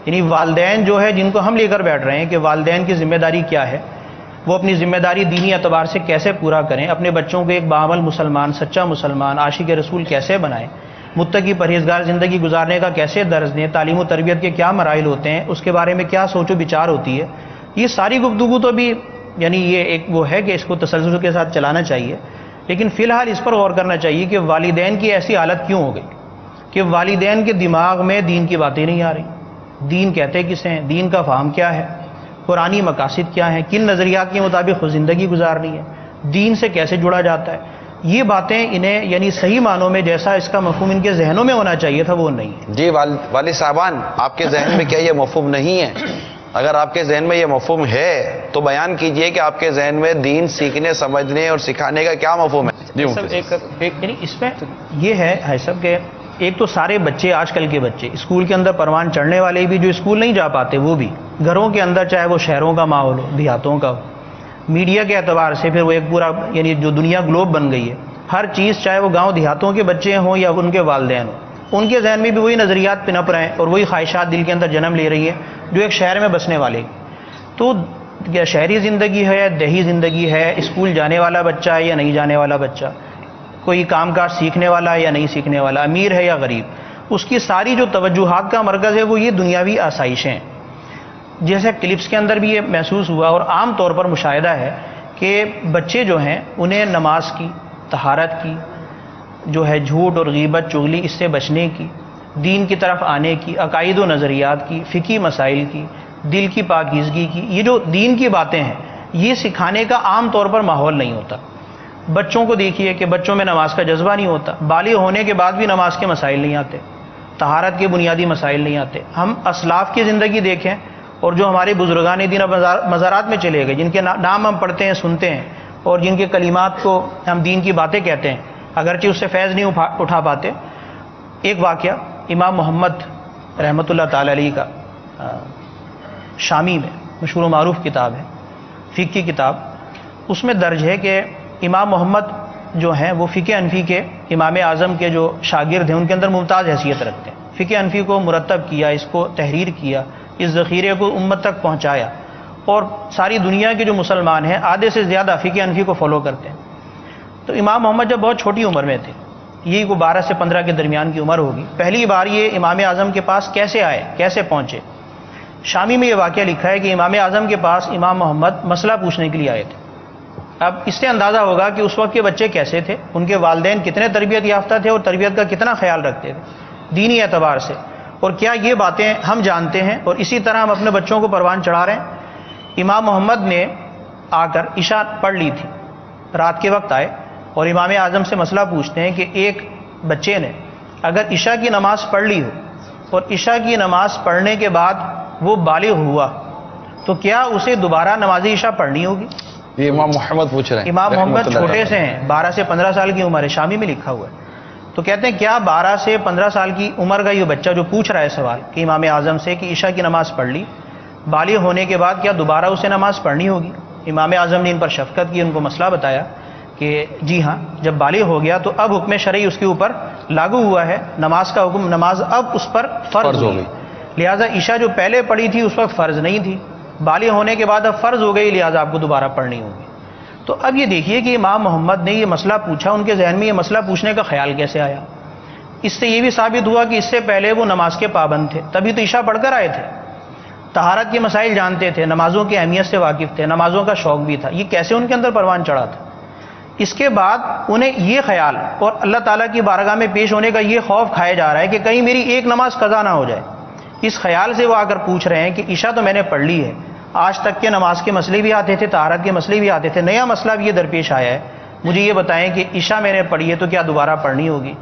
یعنی والدین جو ہے جن کو ہم لے کر بیٹھ رہے ہیں کہ والدین کی ذمہ داری کیا ہے، وہ اپنی ذمہ داری دینی اعتبار سے کیسے پورا کریں، اپنے بچوں کو ایک باعمل مسلمان، سچا مسلمان، عاشق رسول کیسے بنائیں، متقی پرہیزگار زندگی گزارنے کا کیسے درس دیں، تعلیم و تربیت کے کیا مراحل ہوتے ہیں، اس کے بارے میں کیا سوچ و بچار ہوتی ہے. یہ ساری گفتگو تو بھی یعنی یہ ایک وہ ہے کہ اس کو تسلسل کے ساتھ چلانا چاہیے، لیکن فی الحال اس پر غور کرنا چاہیے کہ والدین کی ایسی حالت کیوں ہو گئی کہ والدین کے دماغ میں دین کی باتیں نہیں آ رہی. دین کہتے کسے ہیں، دین کا فہم کیا ہے، قرآنی مقاصد کیا ہیں، کن نظریات کے مطابق خود زندگی گزارنی ہے، دین سے کیسے جڑا جاتا ہے. یہ باتیں انہیں یعنی صحیح معنوں میں جیسا اس کا مفہوم ان کے ذہنوں میں ہونا چاہیے تھا وہ نہیں ہے. جی والد صاحبان، آپ کے ذہن میں کیا یہ مفہوم نہیں ہے؟ اگر آپ کے ذہن میں یہ مفہوم ہے تو بیان کیجئے کہ آپ کے ذہن میں دین سیکھنے، سمجھنے اور سکھانے کا کیا مفہوم ہے. جی یعنی اس میں یہ ہے سب کہ ایک تو سارے بچے، آج کل کے بچے اسکول کے اندر پروان چڑھنے والے بھی جو اسکول نہیں جا پاتے وہ بھی گھروں کے اندر، چاہے وہ شہروں کا ماحول ہو، دیہاتوں کا ہو، میڈیا کے اعتبار سے پھر وہ ایک پورا یعنی جو دنیا گلوب بن گئی ہے، ہر چیز چاہے وہ گاؤں دیہاتوں کے بچے ہوں یا ان کے والدین ہوں، ان کے ذہن میں بھی وہی نظریات پنپ رہے ہیں اور وہی خواہشات دل کے اندر جنم لے رہی ہیں جو ایک شہر میں بسنے والے. تو کیا شہری زندگی ہے یا دیہی زندگی ہے، اسکول جانے والا بچہ ہے یا نہیں جانے والا بچہ، کوئی کام کاج سیکھنے والا ہے یا نہیں سیکھنے والا، امیر ہے یا غریب، اس کی ساری جو توجہات کا مرکز ہے وہ یہ دنیاوی آسائشیں ہیں. جیسے کلپس کے اندر بھی یہ محسوس ہوا اور عام طور پر مشاہدہ ہے کہ بچے جو ہیں انہیں نماز کی، طہارت کی، جو ہے جھوٹ اور غیبت چغلی اس سے بچنے کی، دین کی طرف آنے کی، عقائد و نظریات کی، فقہی مسائل کی، دل کی پاکیزگی کی، یہ جو دین کی باتیں ہیں یہ سکھانے کا عام طور پر ماحول نہیں ہوتا. بچوں کو دیکھیے کہ بچوں میں نماز کا جذبہ نہیں ہوتا، بالغ ہونے کے بعد بھی نماز کے مسائل نہیں آتے، طہارت کے بنیادی مسائل نہیں آتے. ہم اسلاف کی زندگی دیکھیں اور جو ہمارے بزرگان دین مزارات میں چلے گئے، جن کے نام ہم پڑھتے ہیں، سنتے ہیں اور جن کے کلمات کو ہم دین کی باتیں کہتے ہیں، اگرچہ اس سے فیض نہیں اٹھا پاتے. ایک واقعہ امام محمد رحمۃ اللہ تعالی علیہ کا شامی میں مشہور و معروف کتاب ہے، فقہ کی کتاب، اس میں درج ہے کہ امام محمد جو ہیں وہ فقہ حنفی کے امام اعظم کے جو شاگرد ہیں ان کے اندر ممتاز حیثیت رکھتے ہیں. فقہ حنفی کو مرتب کیا، اس کو تحریر کیا، اس ذخیرے کو امت تک پہنچایا، اور ساری دنیا کے جو مسلمان ہیں آدھے سے زیادہ فقہ حنفی کو فالو کرتے ہیں. تو امام محمد جب بہت چھوٹی عمر میں تھے، یہی کو 12 سے 15 کے درمیان کی عمر ہوگی، پہلی بار یہ امام اعظم کے پاس کیسے آئے، کیسے پہنچے. شامی میں یہ واقعہ لکھا ہے کہ امام اعظم کے پاس امام محمد مسئلہ پوچھنے کے لیے آئے تھے. اب اس سے اندازہ ہوگا کہ اس وقت کے بچے کیسے تھے، ان کے والدین کتنے تربیت یافتہ تھے اور تربیت کا کتنا خیال رکھتے تھے دینی اعتبار سے، اور کیا یہ باتیں ہم جانتے ہیں اور اسی طرح ہم اپنے بچوں کو پروان چڑھا رہے ہیں. امام محمد نے آ کر عشاء پڑھ لی تھی، رات کے وقت آئے اور امام اعظم سے مسئلہ پوچھتے ہیں کہ ایک بچے نے اگر عشاء کی نماز پڑھ لی ہو اور عشاء کی نماز پڑھنے کے بعد وہ بالغ ہوا تو کیا اسے دوبارہ نماز عشاء پڑھنی ہوگی. یہ امام محمد پوچھ رہے ہیں. امام محمد چھوٹے سے ہیں، 12 سے 15 سال کی عمر ہے، شامی میں لکھا ہوا ہے. تو کہتے ہیں کیا 12 سے 15 سال کی عمر کا یہ بچہ جو پوچھ رہا ہے سوال کہ امام اعظم سے کہ عشاء کی نماز پڑھ لی، بالغ ہونے کے بعد کیا دوبارہ اسے نماز پڑھنی ہوگی. امام اعظم نے ان پر شفقت کی، ان کو مسئلہ بتایا کہ جی ہاں، جب بالغ ہو گیا تو اب حکم شرعی اس کے اوپر لاگو ہوا ہے، نماز کا حکم، نماز اب اس پر فرض ہو گئی. لہٰذا عشاء جو پہلے پڑھی تھی اس وقت فرض نہیں تھی، بالغ ہونے کے بعد اب فرض ہو گئی، لہٰذا آپ کو دوبارہ پڑھنی ہوگی. تو اب یہ دیکھیے کہ امام محمد نے یہ مسئلہ پوچھا، ان کے ذہن میں یہ مسئلہ پوچھنے کا خیال کیسے آیا. اس سے یہ بھی ثابت ہوا کہ اس سے پہلے وہ نماز کے پابند تھے، تبھی تو عشاء پڑھ کر آئے تھے، طہارت کے مسائل جانتے تھے، نمازوں کی اہمیت سے واقف تھے، نمازوں کا شوق بھی تھا. یہ کیسے ان کے اندر پروان چڑھا تھا؟ اس کے بعد انہیں یہ خیال اور اللہ تعالیٰ کی بارگاہ میں پیش ہونے کا یہ خوف کھایا جا رہا ہے کہ کہیں میری ایک نماز قضا نہ ہو جائے. اس خیال سے وہ آ کر پوچھ رہے ہیں کہ عشاء تو میں نے پڑھ لی ہے, آج تک کے نماز کے مسئلے بھی آتے تھے, طہارت کے مسئلے بھی آتے تھے, نیا مسئلہ بھی یہ درپیش آیا ہے, مجھے یہ بتائیں کہ عشاء میں نے پڑھی ہے تو کیا دوبارہ پڑھنی ہوگی؟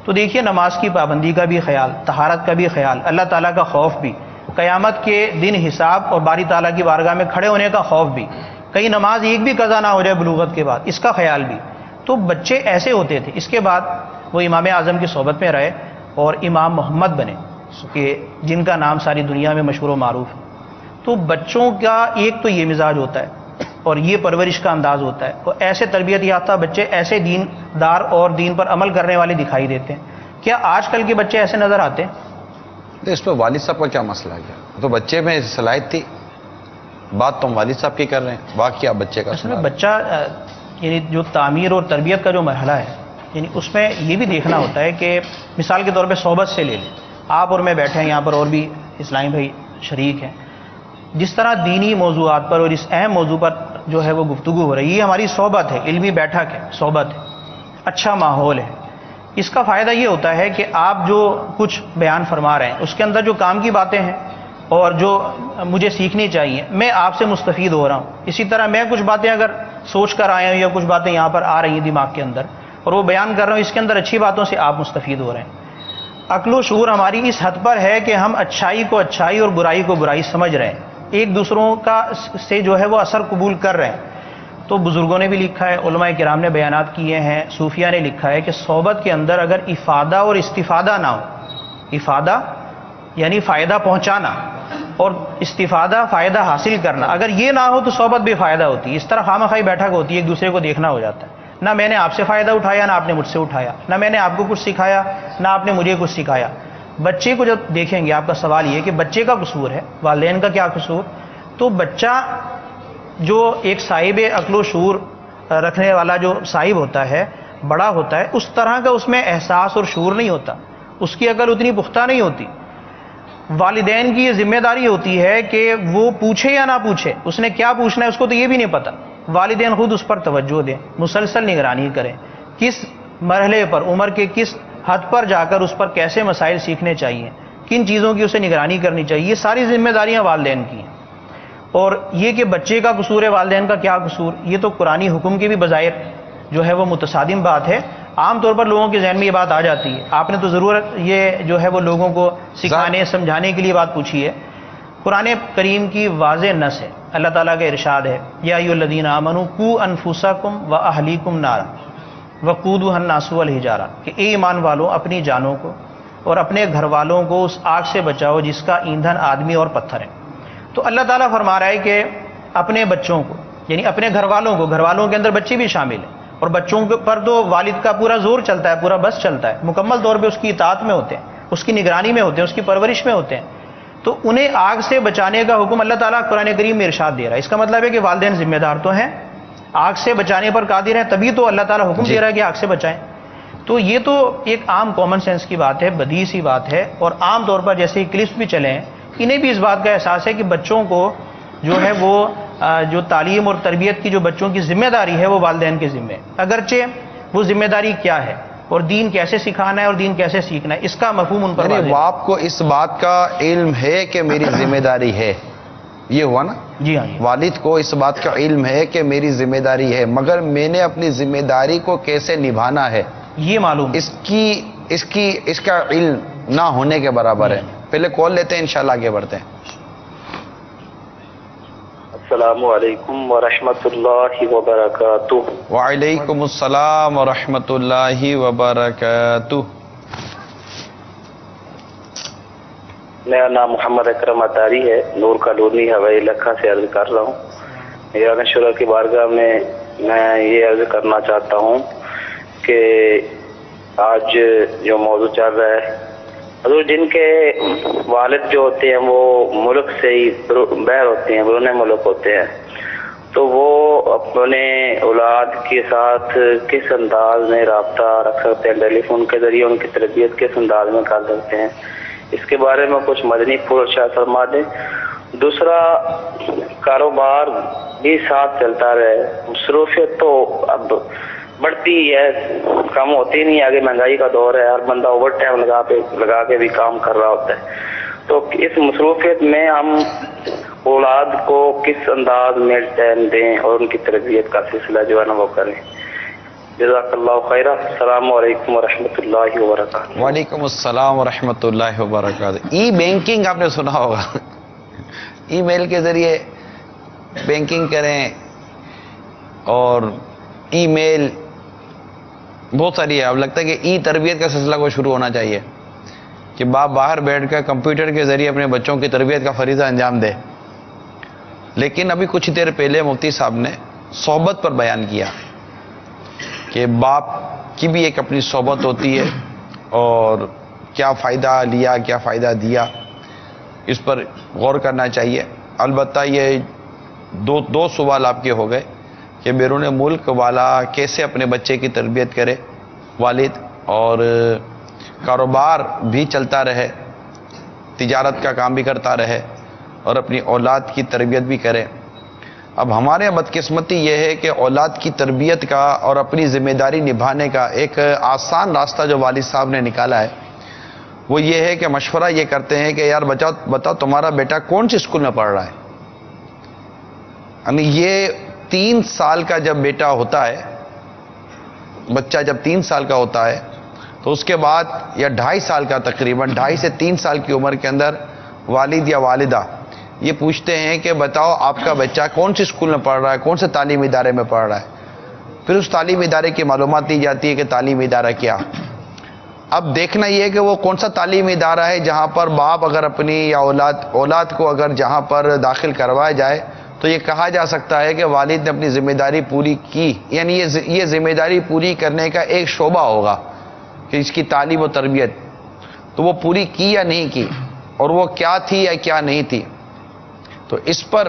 تو دیکھیے, نماز کی پابندی کا بھی خیال, طہارت کا بھی خیال, اللہ تعالیٰ کا خوف بھی, قیامت کے دن حساب اور باری تعالیٰ کی بارگاہ میں کھڑے ہونے کا خوف بھی, کہیں نماز ایک بھی قضا نہ ہو جائے بلوغت کے بعد, اس کا خیال بھی. تو بچے ایسے ہوتے تھے. اس کے بعد وہ امام اعظم کی صحبت میں رہے اور امام محمد بنے, کہ جن کا نام ساری دنیا میں مشہور و معروف ہے. تو بچوں کا ایک تو یہ مزاج ہوتا ہے اور یہ پرورش کا انداز ہوتا ہے, اور ایسے تربیت یافتہ بچے ایسے دین دار اور دین پر عمل کرنے والے دکھائی دیتے ہیں. کیا آج کل کے بچے ایسے نظر آتے ہیں؟ اس پہ والد صاحب کا کیا مسئلہ ہے؟ تو بچے میں صلاحیت تھی, بات تم والد صاحب کی کر رہے ہیں, باقی آپ بچے کا. اصل میں بچہ یعنی جو تعمیر اور تربیت کا جو مرحلہ ہے, یعنی اس میں یہ بھی دیکھنا ہوتا ہے کہ مثال کے طور پہ صحبت سے لے لیں, آپ اور میں بیٹھے ہیں یہاں پر, اور بھی اسلامی بھائی شریک ہیں, جس طرح دینی موضوعات پر اور اس اہم موضوع پر جو ہے وہ گفتگو ہو رہی ہے, یہ ہماری صحبت ہے, علمی بیٹھک ہے, صحبت ہے, اچھا ماحول ہے. اس کا فائدہ یہ ہوتا ہے کہ آپ جو کچھ بیان فرما رہے ہیں اس کے اندر جو کام کی باتیں ہیں اور جو مجھے سیکھنی چاہیے, میں آپ سے مستفید ہو رہا ہوں. اسی طرح میں کچھ باتیں اگر سوچ کر آیا ہوں یا کچھ باتیں یہاں پر آ رہی ہیں دماغ کے اندر اور وہ بیان کر رہا ہوں, اس کے اندر اچھی باتوں سے آپ مستفید ہو رہے ہیں. عقل و شعور ہماری اس حد پر ہے کہ ہم اچھائی کو اچھائی اور برائی کو برائی سمجھ رہے ہیں, ایک دوسروں کا سے جو ہے وہ اثر قبول کر رہے ہیں. تو بزرگوں نے بھی لکھا ہے, علماء کرام نے بیانات کیے ہیں, صوفیہ نے لکھا ہے کہ صحبت کے اندر اگر افادہ اور استفادہ نہ ہو, افادہ یعنی فائدہ پہنچانا اور استفادہ فائدہ حاصل کرنا, اگر یہ نہ ہو تو صحبت بے فائدہ ہوتی ہے. اس طرح خواہ بیٹھک ہوتی ہے, ایک دوسرے کو دیکھنا ہو جاتا ہے, نہ میں نے آپ سے فائدہ اٹھایا نہ آپ نے مجھ سے اٹھایا, نہ میں نے آپ کو کچھ سکھایا نہ آپ نے مجھے کچھ سکھایا. بچے کو جب دیکھیں گے, آپ کا سوال یہ کہ بچے کا قصور ہے, والدین کا کیا قصور؟ تو بچہ جو ایک صاحب عقل و شعور رکھنے والا جو صاحب ہوتا ہے, بڑا ہوتا ہے, اس طرح کا اس میں احساس اور شعور نہیں ہوتا, اس کی عقل اتنی پختہ نہیں ہوتی. والدین کی یہ ذمہ داری ہوتی ہے کہ وہ پوچھے یا نہ پوچھے, اس نے کیا پوچھنا ہے اس کو تو یہ بھی نہیں پتا. والدین خود اس پر توجہ دیں, مسلسل نگرانی کریں, کس مرحلے پر, عمر کے کس حد پر جا کر اس پر کیسے مسائل سیکھنے چاہیے, کن چیزوں کی اسے نگرانی کرنی چاہیے, یہ ساری ذمہ داریاں والدین کی ہیں. اور یہ کہ بچے کا قصور ہے, والدین کا کیا قصور, یہ تو قرآنی حکم کی بھی بظاہر جو ہے وہ متصادم بات ہے. عام طور پر لوگوں کے ذہن میں یہ بات آ جاتی ہے, آپ نے تو ضرور یہ جو ہے وہ لوگوں کو سکھانے سمجھانے کے لیے بات پوچھی ہے. قرآن کریم کی واضح نص ہے, اللہ تعالیٰ کا ارشاد ہے, یا ایھا الذین آمنوا قوا انفسکم واہلیکم نارا وقودھا الناس والحجارہ, کہ اے ایمان والوں اپنی جانوں کو اور اپنے گھر والوں کو اس آگ سے بچاؤ جس کا ایندھن آدمی اور پتھر ہے. تو اللہ تعالیٰ فرما رہا ہے کہ اپنے بچوں کو, یعنی اپنے گھر والوں کو, گھر والوں کے اندر بچے بھی شامل ہیں, اور بچوں پر تو والد کا پورا زور چلتا ہے, پورا بس چلتا ہے, مکمل طور پہ اس کی اطاعت میں ہوتے ہیں, اس کی نگرانی میں ہوتے ہیں, اس کی پرورش میں ہوتے ہیں. تو انہیں آگ سے بچانے کا حکم اللہ تعالیٰ قرآن کریم میں ارشاد دے رہا ہے. اس کا مطلب ہے کہ والدین ذمہ دار تو ہیں, آگ سے بچانے پر قادر ہیں, تبھی تو اللہ تعالیٰ حکم دے رہا ہے کہ آگ سے بچائیں. تو یہ تو ایک عام کامن سینس کی بات ہے, بدیہی سی بات ہے, اور عام طور پر جیسے کلپس بھی چلے ہیں, انہیں بھی اس بات کا احساس ہے کہ بچوں کو جو ہے وہ جو تعلیم اور تربیت کی جو بچوں کی ذمہ داری ہے وہ والدین کے ذمہ ہے. اگرچہ وہ ذمہ داری کیا ہے اور دین کیسے سکھانا ہے اور دین کیسے سیکھنا ہے, اس کا مفہوم ان پر واضح. باپ کو اس بات کا علم ہے کہ میری ذمہ داری ہے, یہ ہوا نا؟ جی ہاں. والد کو اس بات کا علم ہے کہ میری ذمہ داری ہے, مگر میں نے اپنی ذمہ داری کو کیسے نبھانا ہے یہ معلوم, اس کا علم نہ ہونے کے برابر ہے. پہلے کال لیتے ہیں, انشاءاللہ آگے بڑھتے ہیں. السلام علیکم ورحمۃ اللہ وبرکاتہ. وعلیکم السلام ورحمۃ اللہ وبرکاتہ. میرا نام محمد اکرم اتاری ہے, نور کالونی ہوائی لکھا سے عرض کر رہا ہوں. یعنی شورا کی بارگاہ میں یہ عرض کرنا چاہتا ہوں کہ آج جو موضوع چل رہا ہے, حضور جن کے والد جو ہوتے ہیں وہ ملک سے ہی باہر ہوتے ہیں, بیرون ملک ہوتے ہیں, تو وہ اپنے اولاد کے ساتھ کس انداز میں رابطہ رکھ سکتے ہیں, ٹیلی فون کے ذریعے ان کی تربیت کس انداز میں کر سکتے ہیں, اس کے بارے میں کچھ مدنی پھول ارشاد فرما دیں. دوسرا, کاروبار بھی ساتھ چلتا رہے, مصروفیت تو اب بڑھتی ہی ہے, کم ہوتی نہیں. آگے مہنگائی کا دور ہے, ہر بندہ اوور ٹائم لگا کے بھی کام کر رہا ہوتا ہے. تو اس مصروفیت میں ہم اولاد کو کس انداز میں ٹائم دیں اور ان کی تربیت کا سلسلہ جو ہے نا وہ کریں. جزاک اللہ خیر. السلام علیکم ورحمۃ اللہ وبرکاتہ. وعلیکم السلام ورحمۃ اللہ وبرکاتہ. ای بینکنگ آپ نے سنا ہوگا, ای میل کے ذریعے بینکنگ کریں, اور ای میل بہت ساری ہے. اب لگتا ہے کہ ای تربیت کا سلسلہ کو شروع ہونا چاہیے کہ باپ باہر بیٹھ کر کمپیوٹر کے ذریعے اپنے بچوں کی تربیت کا فریضہ انجام دے. لیکن ابھی کچھ دیر پہلے مفتی صاحب نے صحبت پر بیان کیا کہ باپ کی بھی ایک اپنی صحبت ہوتی ہے, اور کیا فائدہ لیا کیا فائدہ دیا, اس پر غور کرنا چاہیے. البتہ یہ دو سوال آپ کے ہو گئے کہ بیرون ملک والا کیسے اپنے بچے کی تربیت کرے والد, اور کاروبار بھی چلتا رہے, تجارت کا کام بھی کرتا رہے, اور اپنی اولاد کی تربیت بھی کرے. اب ہمارے بدقسمتی یہ ہے کہ اولاد کی تربیت کا اور اپنی ذمہ داری نبھانے کا ایک آسان راستہ جو والد صاحب نے نکالا ہے وہ یہ ہے کہ مشورہ یہ کرتے ہیں کہ یار بتاؤ تمہارا بیٹا کون سی اسکول میں پڑھ رہا ہے. یعنی یہ 3 سال کا جب بیٹا ہوتا ہے, بچہ جب 3 سال کا ہوتا ہے, تو اس کے بعد یا 2.5 سال کا, تقریباً 2.5 سے 3 سال کی عمر کے اندر والد یا والدہ یہ پوچھتے ہیں کہ بتاؤ آپ کا بچہ کون سی اسکول میں پڑھ رہا ہے, کون سے تعلیمی ادارے میں پڑھ رہا ہے. پھر اس تعلیمی ادارے کی معلومات دی جاتی ہے کہ تعلیمی ادارہ کیا. اب دیکھنا یہ ہے کہ وہ کون سا تعلیمی ادارہ ہے جہاں پر باپ اگر اپنی یا اولاد کو اگر جہاں پر داخل کروایا جائے تو یہ کہا جا سکتا ہے کہ والد نے اپنی ذمہ داری پوری کی. یعنی یہ ذمہ داری پوری کرنے کا ایک شعبہ ہوگا کہ اس کی تعلیم و تربیت تو وہ پوری کی یا نہیں کی, اور وہ کیا تھی یا کیا نہیں تھی. تو اس پر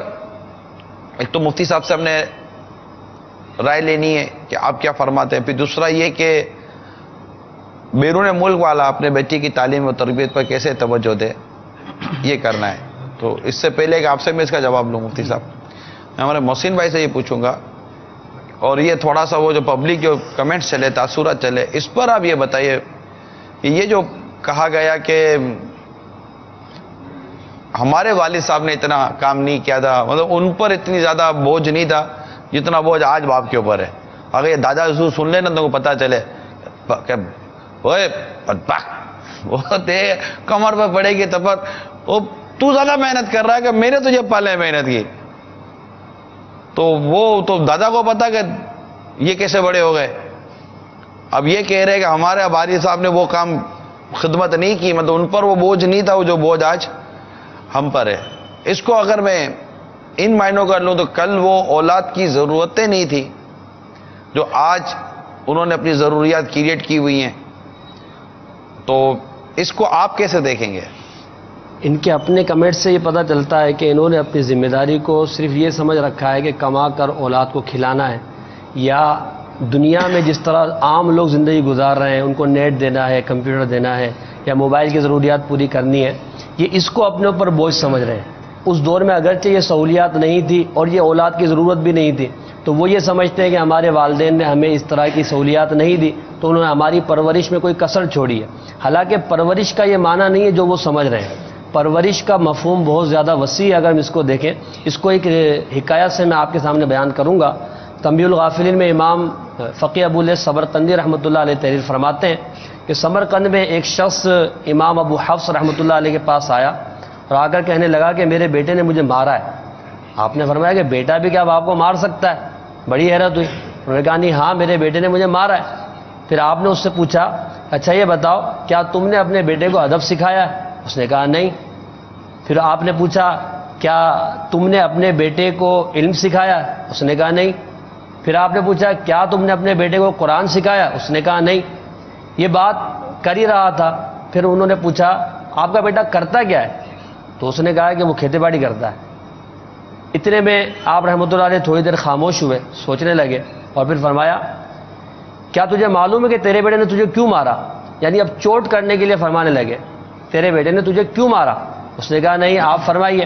ایک تو مفتی صاحب سے ہم نے رائے لینی ہے کہ آپ کیا فرماتے ہیں. پھر دوسرا یہ کہ بیرون ملک والا اپنے بیٹی کی تعلیم و تربیت پر کیسے توجہ دے, یہ کرنا ہے. تو اس سے پہلے کہ آپ سے میں اس کا جواب لوں مفتی صاحب, میں ہمارے محسن بھائی سے یہ پوچھوں گا, اور یہ تھوڑا سا وہ جو پبلک جو کمنٹس چلے, تاثرات چلے, اس پر آپ یہ بتائیے کہ یہ جو کہا گیا کہ ہمارے والد صاحب نے اتنا کام نہیں کیا تھا, مطلب ان پر اتنی زیادہ بوجھ نہیں تھا جتنا بوجھ آج باپ کے اوپر ہے. اگر یہ دادا حضور سن لے نا تو کو پتا چلے کہ وہ کمر پہ پڑے گی تب تو زیادہ محنت کر رہا ہے کہ میں نے تجھے پالے محنت کی. تو وہ تو دادا کو پتا کہ یہ کیسے بڑے ہو گئے. اب یہ کہہ رہے کہ ہمارے والد صاحب نے وہ کام خدمت نہیں کی, مطلب ان پر وہ بوجھ نہیں تھا وہ جو بوجھ آج ہم پر ہے. اس کو اگر میں ان معنوں کر لوں تو کل وہ اولاد کی ضرورتیں نہیں تھی جو آج انہوں نے اپنی ضروریات کریٹ کی ہوئی ہیں. تو اس کو آپ کیسے دیکھیں گے؟ ان کے اپنے کمنٹ سے یہ پتہ چلتا ہے کہ انہوں نے اپنی ذمہ داری کو صرف یہ سمجھ رکھا ہے کہ کما کر اولاد کو کھلانا ہے, یا دنیا میں جس طرح عام لوگ زندگی گزار رہے ہیں ان کو نیٹ دینا ہے, کمپیوٹر دینا ہے, یا موبائل کی ضروریات پوری کرنی ہے, یہ اس کو اپنے اوپر بوجھ سمجھ رہے ہیں. اس دور میں اگرچہ یہ سہولیات نہیں تھی اور یہ اولاد کی ضرورت بھی نہیں تھی, تو وہ یہ سمجھتے ہیں کہ ہمارے والدین نے ہمیں اس طرح کی سہولیات نہیں دی تو انہوں نے ہماری پرورش میں کوئی کسر چھوڑی ہے. حالانکہ پرورش کا یہ معنی نہیں ہے جو وہ سمجھ رہے ہیں. پرورش کا مفہوم بہت زیادہ وسیع ہے. اگر ہم اس کو دیکھیں, اس کو ایک حکایت سے میں آپ کے سامنے بیان کروں گا. تنبیہ الغافلین میں امام فقیہ ابو الیث سمرقندی رحمۃ اللہ علیہ تحریر فرماتے ہیں کہ سمرقند میں ایک شخص امام ابو حفص رحمۃ اللہ علیہ کے پاس آیا اور آ کر کہنے لگا کہ میرے بیٹے نے مجھے مارا ہے. آپ نے فرمایا کہ بیٹا بھی کیا باپ کو مار سکتا ہے؟ بڑی حیرت ہوئی. انہوں نے کہا نہیں, ہاں میرے بیٹے نے مجھے مارا ہے. پھر آپ نے اس سے پوچھا اچھا یہ بتاؤ کیا تم نے اپنے بیٹے کو ادب سکھایا ہے؟ اس نے کہا نہیں. پھر آپ نے پوچھا کیا تم نے اپنے بیٹے کو علم سکھایا ہے؟ اس نے کہا نہیں. پھر آپ نے پوچھا کیا تم نے اپنے بیٹے کو قرآن سکھایا؟ اس نے کہا نہیں. یہ بات کر ہی رہا تھا. پھر انہوں نے پوچھا آپ کا بیٹا کرتا کیا ہے؟ تو اس نے کہا کہ وہ کھیتی باڑی کرتا ہے. اتنے میں آپ رحمۃ اللہ علیہ تھوڑی دیر خاموش ہوئے, سوچنے لگے, اور پھر فرمایا کیا تجھے معلوم ہے کہ تیرے بیٹے نے تجھے کیوں مارا؟ یعنی اب چوٹ کرنے کے لیے فرمانے لگے, تیرے بیٹے نے تجھے کیوں مارا؟ اس نے کہا نہیں, آپ فرمائیے.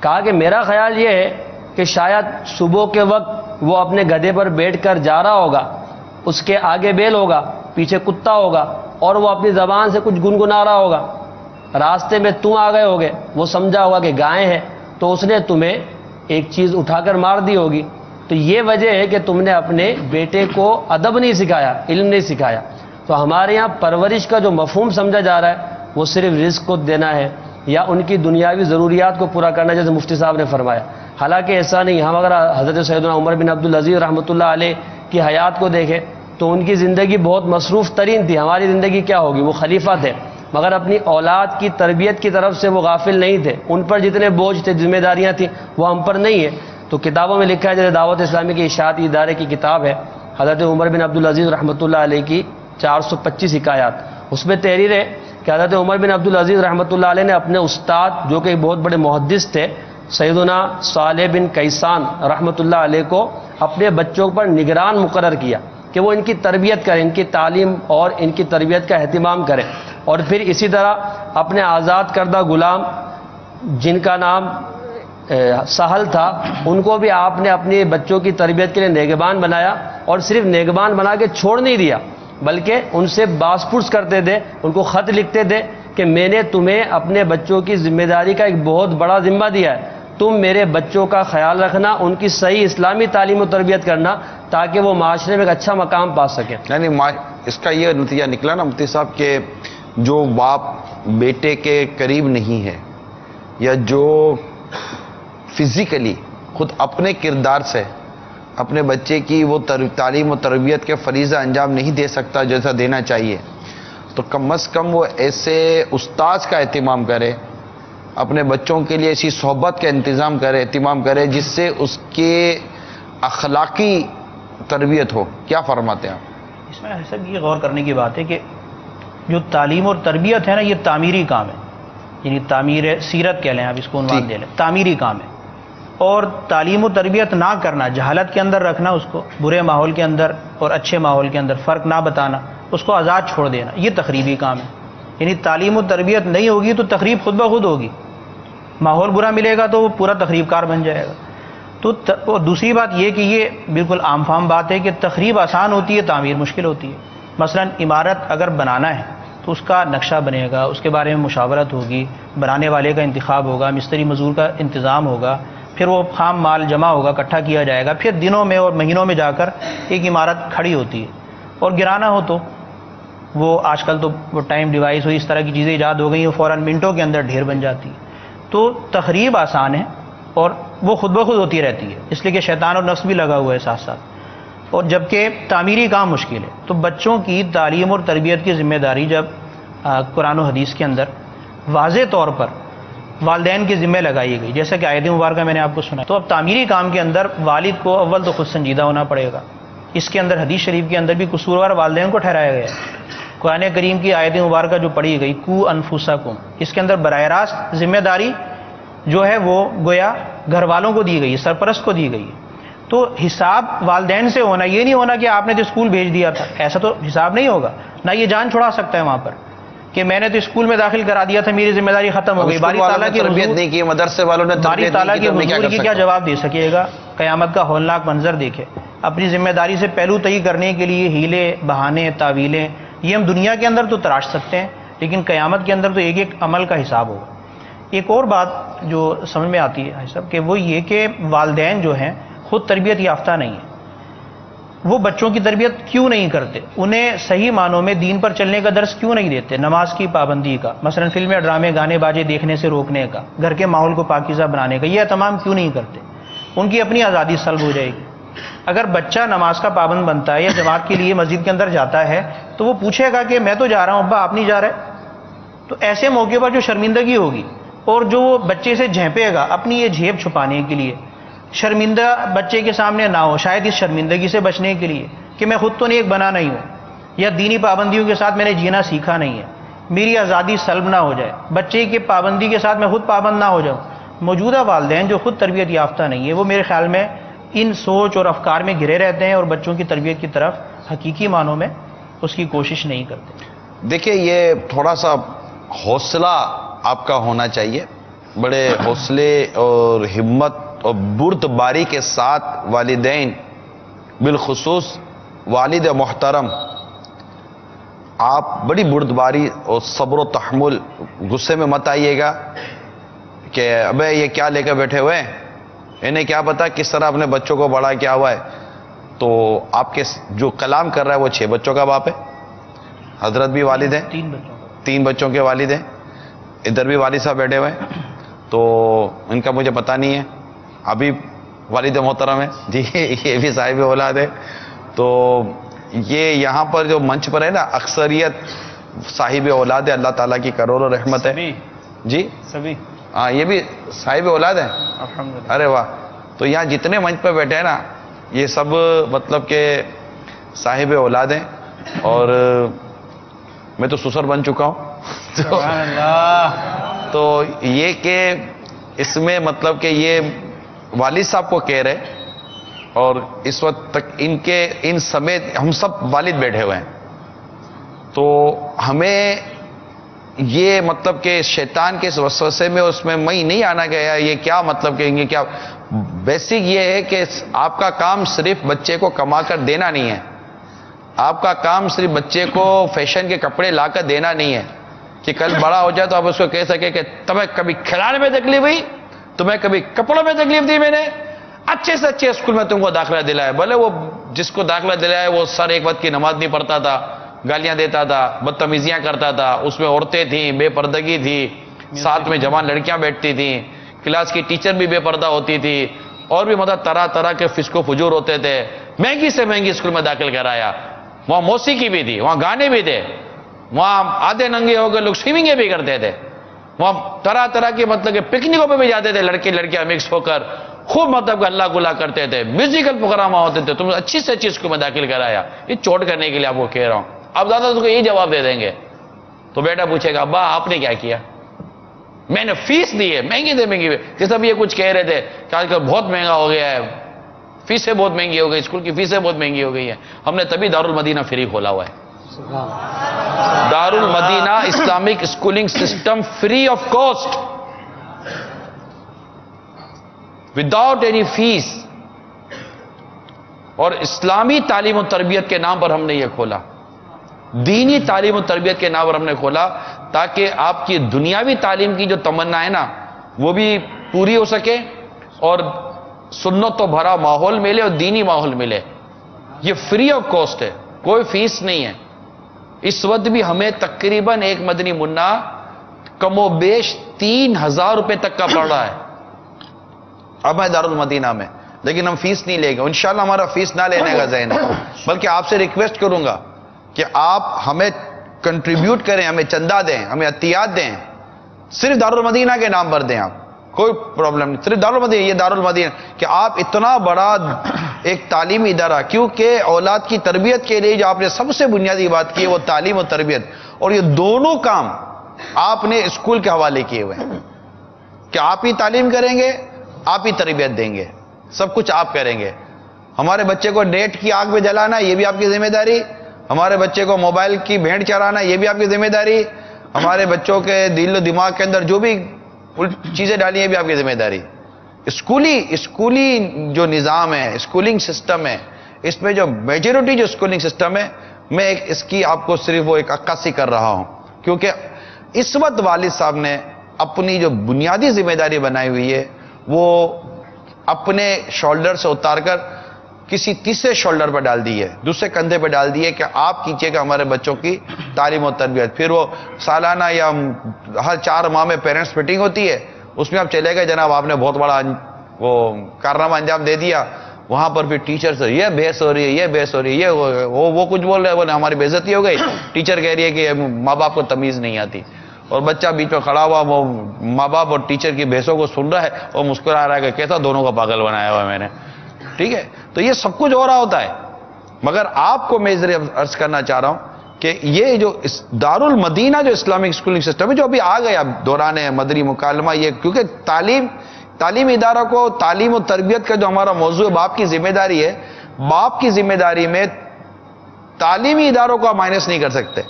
کہا کہ میرا خیال یہ ہے کہ شاید صبح کے وقت وہ اپنے گدھے پر بیٹھ کر جا رہا ہوگا اس کے آگے بیل ہوگا، پیچھے کتا ہوگا، اور وہ اپنی زبان سے کچھ گنگنا رہا ہوگا، راستے میں تم آ گئے ہوگے، وہ سمجھا ہوگا کہ گائے ہیں، تو اس نے تمہیں ایک چیز اٹھا کر مار دی ہوگی. تو یہ وجہ ہے کہ تم نے اپنے بیٹے کو ادب نہیں سکھایا، علم نہیں سکھایا. تو ہمارے یہاں پرورش کا جو مفہوم سمجھا جا رہا ہے وہ صرف رزق کو دینا ہے یا ان کی دنیاوی ضروریات کو پورا کرنا، جیسے مفتی صاحب نے فرمایا. حالانکہ ایسا نہیں. ہم اگر حضرت سیدنا عمر بن عبدالعزیز رحمۃ اللہ علیہ کی حیات کو دیکھیں تو ان کی زندگی بہت مصروف ترین تھی. ہماری زندگی کیا ہوگی؟ وہ خلیفہ تھے مگر اپنی اولاد کی تربیت کی طرف سے وہ غافل نہیں تھے. ان پر جتنے بوجھ تھے، ذمہ داریاں تھیں، وہ ہم پر نہیں ہے. تو کتابوں میں لکھا ہے، جیسے دعوت اسلامی کے اشاعتی ادارے کی کتاب ہے حضرت عمر بن عبدالعزیز رحمۃ اللہ علیہ کی 425 حکایات، اس میں تحریر ہے کہ حضرت عمر بن عبدالعزیز رحمۃ اللہ علیہ نے اپنے استاد جو کہ ایک بہت بڑے محدث تھے سیدنا صالح بن کیسان رحمۃ اللہ علیہ کو اپنے بچوں پر نگران مقرر کیا کہ وہ ان کی تربیت کریں، ان کی تعلیم اور ان کی تربیت کا اہتمام کریں. اور پھر اسی طرح اپنے آزاد کردہ غلام جن کا نام سہل تھا، ان کو بھی آپ نے اپنے بچوں کی تربیت کے لیے نگہبان بنایا، اور صرف نگہبان بنا کے چھوڑ نہیں دیا بلکہ ان سے باس پرس کرتے تھے، ان کو خط لکھتے تھے کہ میں نے تمہیں اپنے بچوں کی ذمہ داری کا ایک بہت بڑا ذمہ دیا ہے، تم میرے بچوں کا خیال رکھنا، ان کی صحیح اسلامی تعلیم و تربیت کرنا تاکہ وہ معاشرے میں ایک اچھا مقام پا سکیں. یعنی اس کا یہ نتیجہ نکلا نا مفتی صاحب کہ جو باپ بیٹے کے قریب نہیں ہے یا جو فزیکلی خود اپنے کردار سے اپنے بچے کی وہ تعلیم و تربیت کے فریضہ انجام نہیں دے سکتا جیسا دینا چاہیے، تو کم از کم وہ ایسے استاذ کا اہتمام کرے، اپنے بچوں کے لیے ایسی صحبت کا اہتمام کرے جس سے اس کے اخلاقی تربیت ہو. کیا فرماتے ہیں آپ اس میں؟ سب یہ غور کرنے کی بات ہے کہ جو تعلیم اور تربیت ہے نا، یہ تعمیری کام ہے. یعنی تعمیر سیرت کہہ لیں آپ اس کو، عنوان دے لیں، تعمیری کام ہے. اور تعلیم و تربیت نہ کرنا، جہالت کے اندر رکھنا اس کو، برے ماحول کے اندر اور اچھے ماحول کے اندر فرق نہ بتانا، اس کو آزاد چھوڑ دینا، یہ تخریبی کام ہے. یعنی تعلیم و تربیت نہیں ہوگی تو تخریب خود بخود ہوگی. ماحول برا ملے گا تو وہ پورا تخریب کار بن جائے گا. اور دوسری بات یہ کہ یہ بالکل عام فام بات ہے کہ تخریب آسان ہوتی ہے، تعمیر مشکل ہوتی ہے. مثلا عمارت اگر بنانا ہے تو اس کا نقشہ بنے گا، اس کے بارے میں مشاورت ہوگی، بنانے والے کا انتخاب ہوگا، مستری مزدور کا انتظام ہوگا، پھر وہ خام مال جمع ہوگا، اکٹھا کیا جائے گا، پھر دنوں میں اور مہینوں میں جا کر ایک عمارت کھڑی ہوتی ہے. اور گرانا ہو تو وہ آج کل تو وہ ٹائم ڈیوائس ہوئی، اس طرح کی چیزیں ایجاد ہو گئی ہیں، فوراً منٹوں کے اندر ڈھیر بن جاتی ہے. تو تخریب آسان ہے اور وہ خود بخود ہوتی رہتی ہے، اس لیے کہ شیطان اور نفس بھی لگا ہوا ہے ساتھ ساتھ. اور جبکہ تعمیری کام مشکل ہے. تو بچوں کی تعلیم اور تربیت کی ذمہ داری جب قرآن و حدیث کے اندر واضح طور پر والدین کی ذمہ لگائی گئی، جیسا کہ آیت مبارکہ میں نے آپ کو سنا، تو اب تعمیری کام کے اندر والد کو اول تو خود سنجیدہ ہونا پڑے گا. اس کے اندر حدیث شریف کے اندر بھی قصوروار والدین کو ٹھہرایا گیا ہے. قرآن کریم کی آیت مبارکہ جو پڑھی گئی قو انفسکم، اس کے اندر براہ راست ذمہ داری جو ہے وہ گویا گھر والوں کو دی گئی ہے، سرپرست کو دی گئی ہے. تو حساب والدین سے ہونا، یہ نہیں ہونا کہ آپ نے تو اسکول بھیج دیا تھا، ایسا تو حساب نہیں ہوگا. نہ یہ جان چھڑا سکتا ہے وہاں پر کہ میں نے تو اسکول میں داخل کرا دیا تھا، میری ذمہ داری ختم ہو گئی. باری تعالیٰ کی تربیت نہیں کی، مدرسے والوں نے باری تعالیٰ کی حضور کی کیا جواب دے سکے گا؟ قیامت کا ہولناک منظر دیکھے. اپنی ذمہ داری سے پہلو طئی کرنے کے لیے ہیلے، بہانے، تعویلیں، یہ ہم دنیا کے اندر تو تراش سکتے ہیں لیکن قیامت کے اندر تو ایک ایک عمل کا حساب ہوگا. ایک اور بات جو سمجھ میں آتی ہے صاحب کہ وہ یہ کہ والدین جو ہیں خود تربیت یافتہ نہیں ہیں. وہ بچوں کی تربیت کیوں نہیں کرتے؟ انہیں صحیح معنوں میں دین پر چلنے کا درس کیوں نہیں دیتے؟ نماز کی پابندی کا، مثلا فلمیں، ڈرامے، گانے باجے دیکھنے سے روکنے کا، گھر کے ماحول کو پاکیزہ بنانے کا، یہ تمام کیوں نہیں کرتے؟ ان کی اپنی آزادی سلب ہو جائے گی. اگر بچہ نماز کا پابند بنتا ہے یا جماعت کے لیے مسجد کے اندر جاتا ہے تو وہ پوچھے گا کہ میں تو جا رہا ہوں ابا، آپ نہیں جا رہے. تو ایسے موقع پر جو شرمندگی ہوگی اور جو وہ بچے سے جھینپے گا اپنی یہ جھیپ چھپانے کے لیے، شرمندہ بچے کے سامنے نہ ہو، شاید اس شرمندگی سے بچنے کے لیے کہ میں خود تو نیک بنا نہیں ہوں یا دینی پابندیوں کے ساتھ میں نے جینا سیکھا نہیں ہے، میری آزادی سلب نہ ہو جائے، بچے کی پابندی کے ساتھ میں خود پابند نہ ہو جاؤں. موجودہ والدین جو خود تربیت یافتہ نہیں ہے وہ میرے خیال میں ان سوچ اور افکار میں گھرے رہتے ہیں اور بچوں کی تربیت کی طرف حقیقی معنوں میں اس کی کوشش نہیں کرتے. دیکھیں یہ تھوڑا سا حوصلہ آپ کا ہونا چاہیے، بڑے حوصلے اور ہمت اور بردباری کے ساتھ والدین بالخصوص والد محترم، آپ بڑی بردباری اور صبر و تحمل، غصے میں مت آئیے گا کہ ابے یہ کیا لے کر بیٹھے ہوئے ہیں، انہیں کیا پتا کس طرح اپنے بچوں کو بڑا کیا ہوا ہے. تو آپ کے جو کلام کر رہا ہے وہ 6 بچوں کا باپ ہے. حضرت بھی والد ہیں، 3 بچوں کے والد ہیں. ادھر بھی والد صاحب بیٹھے ہوئے ہیں، تو ان کا مجھے پتہ نہیں ہے. ابھی والد محترم ہے جی، یہ بھی صاحب اولاد ہے. تو یہ یہاں پر جو منچ پر ہے نا، اکثریت صاحب اولاد ہے. اللہ تعالیٰ کی کروڑوں رحمت ہے جی. سبھی ہاں، یہ بھی صاحب اولاد ہیں الحمدللہ. ارے واہ. تو یہاں جتنے منچ پہ بیٹھے ہیں نا، یہ سب مطلب کہ صاحب اولاد ہیں. اور میں تو سسر بن چکا ہوں. تو یہ کہ اس میں مطلب کہ یہ والد صاحب کو کہہ رہے، اور اس وقت تک ان سمیت ہم سب والد بیٹھے ہوئے ہیں. تو ہمیں یہ مطلب کہ شیطان کے اس وسوسے میں اس میں نہیں آنا گیا. یہ کیا مطلب کہ یہ کیا بیسک یہ ہے کہ آپ کا کام صرف بچے کو کما کر دینا نہیں ہے. آپ کا کام صرف بچے کو فیشن کے کپڑے لا کر دینا نہیں ہے کہ کل بڑا ہو جائے تو آپ اس کو کہہ سکے کہ تمہیں کبھی کھلانے میں تکلیف ہوئی، تمہیں کبھی کپڑوں میں تکلیف دی، میں نے اچھے سے اچھے اسکول میں تم کو داخلہ دلایا. بھلے وہ جس کو داخلہ دلایا وہ سر ایک وقت کی نماز نہیں پڑھتا تھا، گالیاں دیتا تھا، بدتمیزیاں کرتا تھا، اس میں عورتیں تھیں، بے پردگی تھی، ساتھ میں جوان لڑکیاں بیٹھتی تھیں، کلاس کی ٹیچر بھی بے پردہ ہوتی تھی، اور بھی مطلب طرح طرح کے فسق و فجور ہوتے تھے. مہنگی سے مہنگی اسکول میں داخل کرایا. وہاں موسیقی بھی تھی، وہاں گانے بھی تھے، وہاں آدھے ننگے ہو کے لوگ سوئمنگیں بھی کرتے تھے، وہاں طرح طرح کے مطلب کہ پکنکوں پہ بھی جاتے تھے لڑکے لڑکیاں مکس ہو کر، خوب مطلب کہ اللہ گلا کرتے تھے، میوزیکل پروگرام ہوتے تھے. تم اچھی سے اچھی اسکول میں داخل کرایا. یہ چوٹ کرنے کے لیے آپ کو کہہ رہا ہوں. اب زیادہ اس کو یہی جواب دے دیں گے تو بیٹا پوچھے گا ابا آپ نے کیا کیا؟ میں نے فیس دی ہے، مہنگی سے مہنگی. جیسے اب یہ کچھ کہہ رہے تھے کہ آج کل بہت مہنگا ہو گیا ہے، فیسیں بہت مہنگی ہو گئی، اسکول کی فیسیں بہت مہنگی ہو گئی ہیں. ہم نے تبھی دارالمدینہ فری کھولا ہوا ہے. Darulmadinah Islamic schooling system free of cost, without any fees. اور اسلامی تعلیم و تربیت کے نام پر ہم نے یہ کھولا، دینی تعلیم و تربیت کے نام پر ہم نے کھولا، تاکہ آپ کی دنیاوی تعلیم کی جو تمنا ہے نا وہ بھی پوری ہو سکے، اور سنت تو بھرا ماحول ملے اور دینی ماحول ملے. یہ فری آف کاسٹ ہے، کوئی فیس نہیں ہے. اس وقت بھی ہمیں تقریباً ایک مدنی منا کم و بیش 3000 روپے تک کا پڑ رہا ہے اب ہے دارالمدینہ میں. لیکن ہم فیس نہیں لیں گے انشاءاللہ. ہمارا فیس نہ لینے کا ذہن ہے، بلکہ آپ سے ریکویسٹ کروں گا کہ آپ ہمیں کنٹریبیوٹ کریں، ہمیں چندہ دیں، ہمیں عطیات دیں. صرف دارالمدینہ کے نام پر دیں، آپ کوئی پرابلم نہیں. صرف دارالمدینہ، یہ دارالمدینہ کہ آپ اتنا بڑا ایک تعلیمی ادارہ، کیونکہ اولاد کی تربیت کے لیے جو آپ نے سب سے بنیادی بات کی ہے وہ تعلیم و تربیت، اور یہ دونوں کام آپ نے اسکول کے حوالے کیے ہوئے ہیں کہ آپ ہی تعلیم کریں گے، آپ ہی تربیت دیں گے، سب کچھ آپ کریں گے. ہمارے بچے کو نیٹ کی آگ میں جلانا یہ بھی آپ کی ذمہ داری، ہمارے بچے کو موبائل کی بھینٹ چرانا یہ بھی آپ کی ذمہ داری، ہمارے بچوں کے دل و دماغ کے اندر جو بھی چیزیں ڈالی ہیں بھی آپ کی ذمہ داری. اسکولی جو نظام ہے، اسکولنگ سسٹم ہے، اس میں جو میجورٹی جو اسکولنگ سسٹم ہے، میں اس کی آپ کو صرف وہ ایک عکاسی کر رہا ہوں، کیونکہ اس وقت والد صاحب نے اپنی جو بنیادی ذمہ داری بنائی ہوئی ہے وہ اپنے شولڈر سے اتار کر کسی تیسرے شولڈر پر ڈال دی ہے، دوسرے کندھے پہ ڈال دی ہے کہ آپ کیجئے گا ہمارے بچوں کی تعلیم و تربیت. پھر وہ سالانہ یا ہر 4 ماہ میں پیرنٹس میٹنگ ہوتی ہے، اس میں آپ چلے گئے جناب آپ نے بہت بڑا وہ کارنامہ انجام دے دیا، وہاں پر پھر ٹیچر سے یہ بحث ہو رہی ہے، یہ بحث ہو رہی ہے، وہ کچھ بول رہے ہیں، وہ ہماری بے عزتی ہو گئی. ٹیچر کہہ رہی ہے کہ ماں باپ کو تمیز نہیں آتی، اور بچہ بیچ میں کھڑا ہوا وہ ماں باپ اور ٹیچر کی بحثوں کو سن رہا ہے اور مسکرا رہا ہے کہ کیسا دونوں کا پاگل بنایا ہوا ہے میں نے. ٹھیک ہے، تو یہ سب کچھ ہو رہا ہوتا ہے. مگر آپ کو میں عرض کرنا چاہ رہا ہوں کہ یہ جو دارالمدینہ جو اسلامک اسکولنگ سسٹم ہے جو ابھی آ گیا دوران مدنی مکالمہ، یہ کیونکہ تعلیمی ادارہ کو تعلیم و تربیت کا جو ہمارا موضوع ہے باپ کی ذمہ داری ہے، باپ کی ذمہ داری میں تعلیمی اداروں کو آپ مائنس نہیں کر سکتے،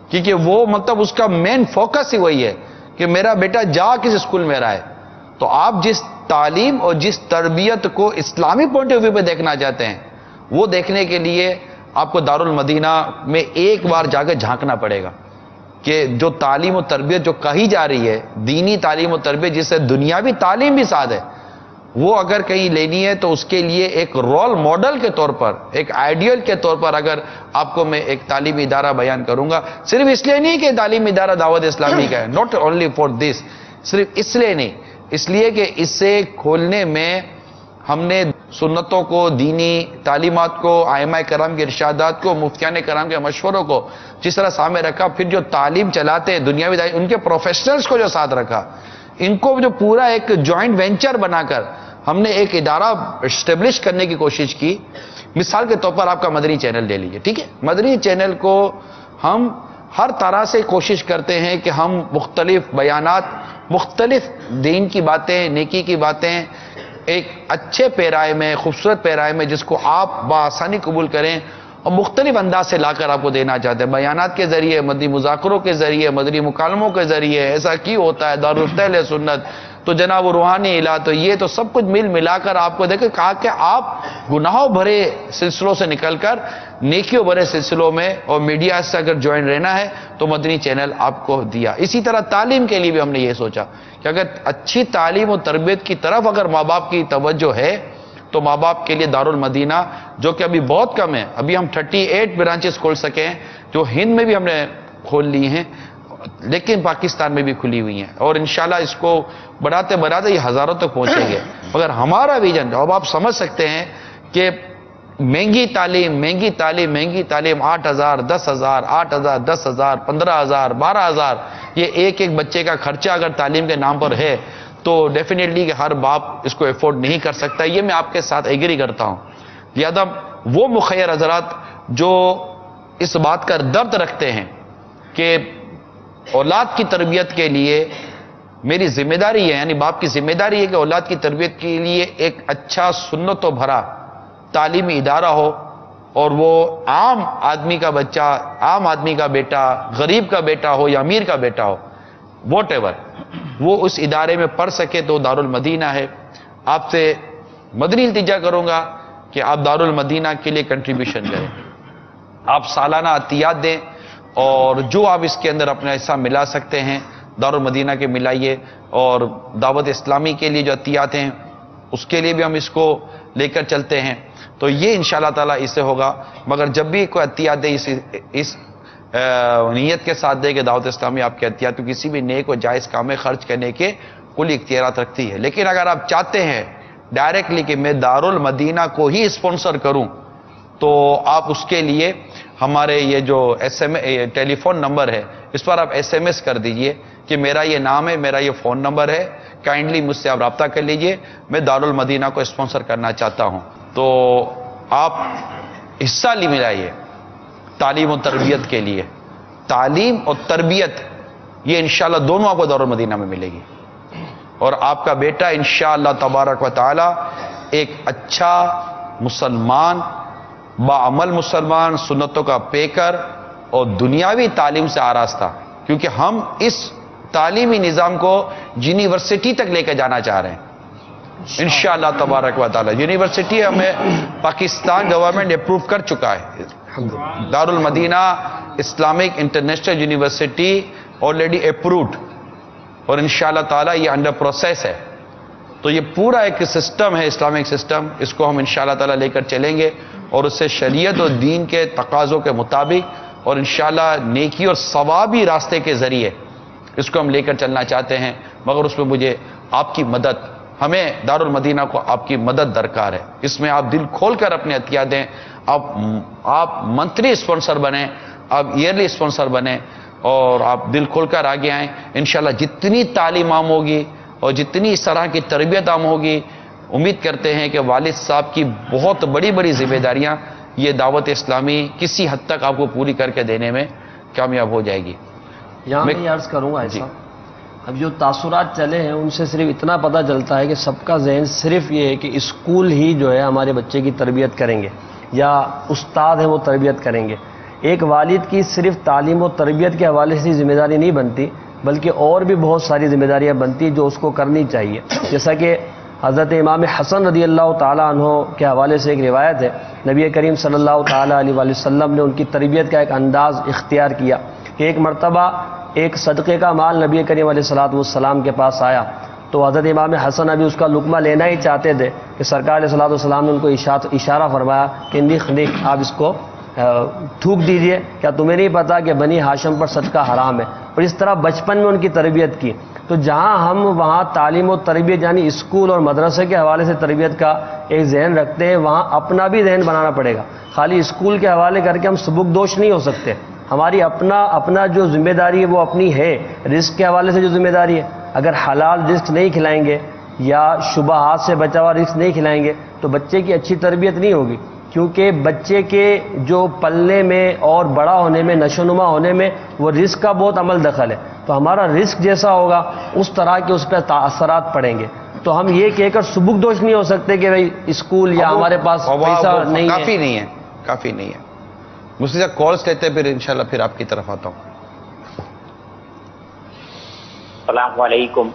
کیونکہ وہ مطلب اس کا مین فوکس ہی وہی ہے کہ میرا بیٹا جا کس اسکول میں رہا ہے. تو آپ جس تعلیم اور جس تربیت کو اسلامی پوائنٹ آف ویو پہ دیکھنا چاہتے ہیں وہ دیکھنے کے لیے آپ کو دارالمدینہ میں ایک بار جا کے جھانکنا پڑے گا کہ جو تعلیم و تربیت جو کہی جا رہی ہے، دینی تعلیم و تربیت جس سے دنیاوی تعلیم بھی ساتھ ہے، وہ اگر کہیں لینی ہے تو اس کے لیے ایک رول ماڈل کے طور پر، ایک آئیڈیل کے طور پر اگر آپ کو میں ایک تعلیمی ادارہ بیان کروں گا، صرف اس لیے نہیں کہ تعلیمی ادارہ دعوت اسلامی کا ہے، ناٹ اونلی فار دس، صرف اس لیے نہیں، اس لیے کہ اس سے کھولنے میں ہم نے سنتوں کو، دینی تعلیمات کو، ائمہ کرام کے ارشادات کو، مفتیان کرام کے مشوروں کو جس طرح سامنے رکھا، پھر جو تعلیم چلاتے ہیں دنیاوی تعلیم، ان کے پروفیشنلز کو جو ساتھ رکھا، ان کو جو پورا ایک جوائنٹ وینچر بنا کر ہم نے ایک ادارہ اسٹیبلش کرنے کی کوشش کی. مثال کے طور پر آپ کا مدنی چینل لے لیجئے، ٹھیک ہے؟ مدنی چینل کو ہم ہر طرح سے کوشش کرتے ہیں کہ ہم مختلف بیانات، مختلف دین کی باتیں، نیکی کی باتیں ایک اچھے پیرائے میں، خوبصورت پیرائے میں، جس کو آپ بآسانی قبول کریں اور مختلف انداز سے لا کر آپ کو دینا چاہتے ہیں. بیانات کے ذریعے، مدنی مذاکروں کے ذریعے، مدنی مکالموں کے ذریعے. ایسا کیوں ہوتا ہے؟ دارالفتح سنت تو جناب روحانی الہ، تو یہ تو سب کچھ مل ملا کر آپ کو دیکھیں کہا کہ آپ گناہوں بھرے سلسلوں سے نکل کر نیکیوں بھرے سلسلوں میں اور میڈیا سے اگر جوائن رہنا ہے تو مدنی چینل آپ کو دیا. اسی طرح تعلیم کے لیے بھی ہم نے یہ سوچا کہ اگر اچھی تعلیم و تربیت کی طرف اگر ماں باپ کی توجہ ہے تو ماں باپ کے لیے دارالمدینہ، جو کہ ابھی بہت کم ہے، ابھی ہم 38 برانچز کھول سکے ہیں، جو ہند میں بھی ہم نے کھول لی ہیں، لیکن پاکستان میں بھی کھلی ہوئی ہیں، اور انشاءاللہ اس کو بڑھاتے بڑھاتے یہ ہزاروں تک پہنچیں گے. مگر ہمارا ویژن، اب آپ سمجھ سکتے ہیں کہ مہنگی تعلیم، مہنگی تعلیم، مہنگی تعلیم، 8,000 10,000 8,000 10,000 15,000 12,000، یہ ایک ایک بچے کا خرچہ اگر تعلیم کے نام پر ہے تو ڈیفینیٹلی کہ ہر باپ اس کو افورڈ نہیں کر سکتا. یہ میں آپ کے ساتھ ایگری کرتا ہوں. لہذا وہ مخیر حضرات جو اس بات کا درد رکھتے ہیں کہ اولاد کی تربیت کے لیے میری ذمہ داری ہے، یعنی باپ کی ذمہ داری ہے کہ اولاد کی تربیت کے لیے ایک اچھا سنتوں بھرا تعلیمی ادارہ ہو، اور وہ عام آدمی کا بچہ، عام آدمی کا بیٹا، غریب کا بیٹا ہو یا امیر کا بیٹا ہو، واٹ ایور، وہ اس ادارے میں پڑھ سکے تو دارالمدینہ ہے. آپ سے مدنی التجا کروں گا کہ آپ دارالمدینہ کے لیے کنٹریبیوشن کریں، آپ سالانہ عطیات دیں، اور جو آپ اس کے اندر اپنا حصہ ملا سکتے ہیں دارالمدینہ کے ملائیے. اور دعوت اسلامی کے لیے جو عطیات ہیں اس کے لیے بھی ہم اس کو لے کر چلتے ہیں. تو یہ انشاءاللہ تعالیٰ اس سے ہوگا. مگر جب بھی کوئی عطیات دے اس نیت کے ساتھ دے کہ دعوت اسلامی آپ کے عطیات کو کسی بھی نیک و جائز کام میں خرچ کرنے کے کل اختیارات رکھتی ہے. لیکن اگر آپ چاہتے ہیں ڈائریکٹلی کہ میں دارالمدینہ کو ہی اسپانسر کروں تو آپ اس کے لیے ہمارے یہ جو ٹیلی فون نمبر ہے اس پر آپ SMS کر دیجئے کہ میرا یہ نام ہے، میرا یہ فون نمبر ہے، کائنڈلی مجھ سے آپ رابطہ کر لیجئے، میں دارالمدینہ کو اسپانسر کرنا چاہتا ہوں. تو آپ حصہ ملائیے تعلیم و تربیت کے لیے. تعلیم اور تربیت یہ انشاءاللہ دونوں آپ کو دارالمدینہ میں ملے گی، اور آپ کا بیٹا انشاءاللہ تبارک و تعالی ایک اچھا مسلمان، باعمل مسلمان، سنتوں کا پیکر اور دنیاوی تعلیم سے آراستہ، کیونکہ ہم اس تعلیمی نظام کو یونیورسٹی تک لے کے جانا چاہ رہے ہیں انشاءاللہ تبارک و تعالی. یونیورسٹی ہمیں پاکستان گورنمنٹ اپروو کر چکا ہے. Darulmadinah Islamic international university already approved, اور انشاءاللہ تعالی یہ انڈر پروسیس ہے. تو یہ پورا ایک سسٹم ہے، اسلامک سسٹم، اس کو ہم انشاءاللہ تعالی لے کر چلیں گے، اور اس سے شریعت اور دین کے تقاضوں کے مطابق اور انشاءاللہ نیکی اور ثوابی راستے کے ذریعے اس کو ہم لے کر چلنا چاہتے ہیں. مگر اس میں مجھے آپ کی مدد، ہمیں دارالمدینہ کو آپ کی مدد درکار ہے. اس میں آپ دل کھول کر اپنے عطیات دیں. آپ منتھلی اسپانسر بنیں، آپ ایئرلی اسپانسر بنیں، اور آپ دل کھول کر آگے آئیں. انشاءاللہ جتنی تعلیم عام ہوگی اور جتنی اس طرح کی تربیت عام ہوگی، امید کرتے ہیں کہ والد صاحب کی بہت بڑی بڑی ذمہ داریاں یہ دعوت اسلامی کسی حد تک آپ کو پوری کر کے دینے میں کامیاب ہو جائے گی. یہاں میں عرض کروں گا ایسا، اب جو تاثرات چلے ہیں ان سے صرف اتنا پتہ چلتا ہے کہ سب کا ذہن صرف یہ ہے کہ اسکول ہی جو ہے ہمارے بچے کی تربیت کریں گے یا استاد ہیں وہ تربیت کریں گے. ایک والد کی صرف تعلیم و تربیت کے حوالے سے ذمہ داری نہیں بنتی، بلکہ اور بھی بہت ساری ذمہ داریاں بنتی جو اس کو کرنی چاہیے. جیسا کہ حضرت امام حسن رضی اللہ تعالیٰ عنہ کے حوالے سے ایک روایت ہے، نبی کریم صلی اللہ تعالیٰ علیہ وآلہ وسلم نے ان کی تربیت کا ایک انداز اختیار کیا کہ ایک مرتبہ ایک صدقے کا مال نبی کریم علیہ الصلوۃ والسلام کے پاس آیا، تو حضرت امام حسن ابھی اس کا لقمہ لینا ہی چاہتے تھے کہ سرکار علیہ الصلوۃ والسلام نے ان کو اشارہ فرمایا کہ نخ آپ اس کو تھوک دیجئے، کیا تمہیں نہیں پتا کہ بنی ہاشم پر صدقہ حرام ہے؟ اور اس طرح بچپن میں ان کی تربیت کی۔ تو جہاں ہم وہاں تعلیم و تربیت یعنی اسکول اور مدرسے کے حوالے سے تربیت کا ایک ذہن رکھتے ہیں، وہاں اپنا بھی ذہن بنانا پڑے گا۔ خالی اسکول کے حوالے کر کے ہم سبکدوش نہیں ہو سکتے، ہماری اپنا جو ذمہ داری ہے وہ اپنی ہے۔ رزق کے حوالے سے جو ذمہ داری ہے، اگر حلال رزق نہیں کھلائیں گے یا شبہات سے بچا ہوا رزق نہیں کھلائیں گے تو بچے کی اچھی تربیت نہیں ہوگی، کیونکہ بچے کے جو پلنے میں اور بڑا ہونے میں، نشو نما ہونے میں وہ رزق کا بہت عمل دخل ہے۔ تو ہمارا رزق جیسا ہوگا اس طرح کے اس پہ اثرات پڑیں گے۔ تو ہم یہ کہہ کر سبکدوش نہیں ہو سکتے کہ بھائی اسکول یا ہمارے پاس پیسہ نہیں ہے، کافی نہیں ہے۔ مجھ سے کالز لیتے پھر انشاءاللہ پھر آپ کی طرف آتا ہوں۔ السلام علیکم۔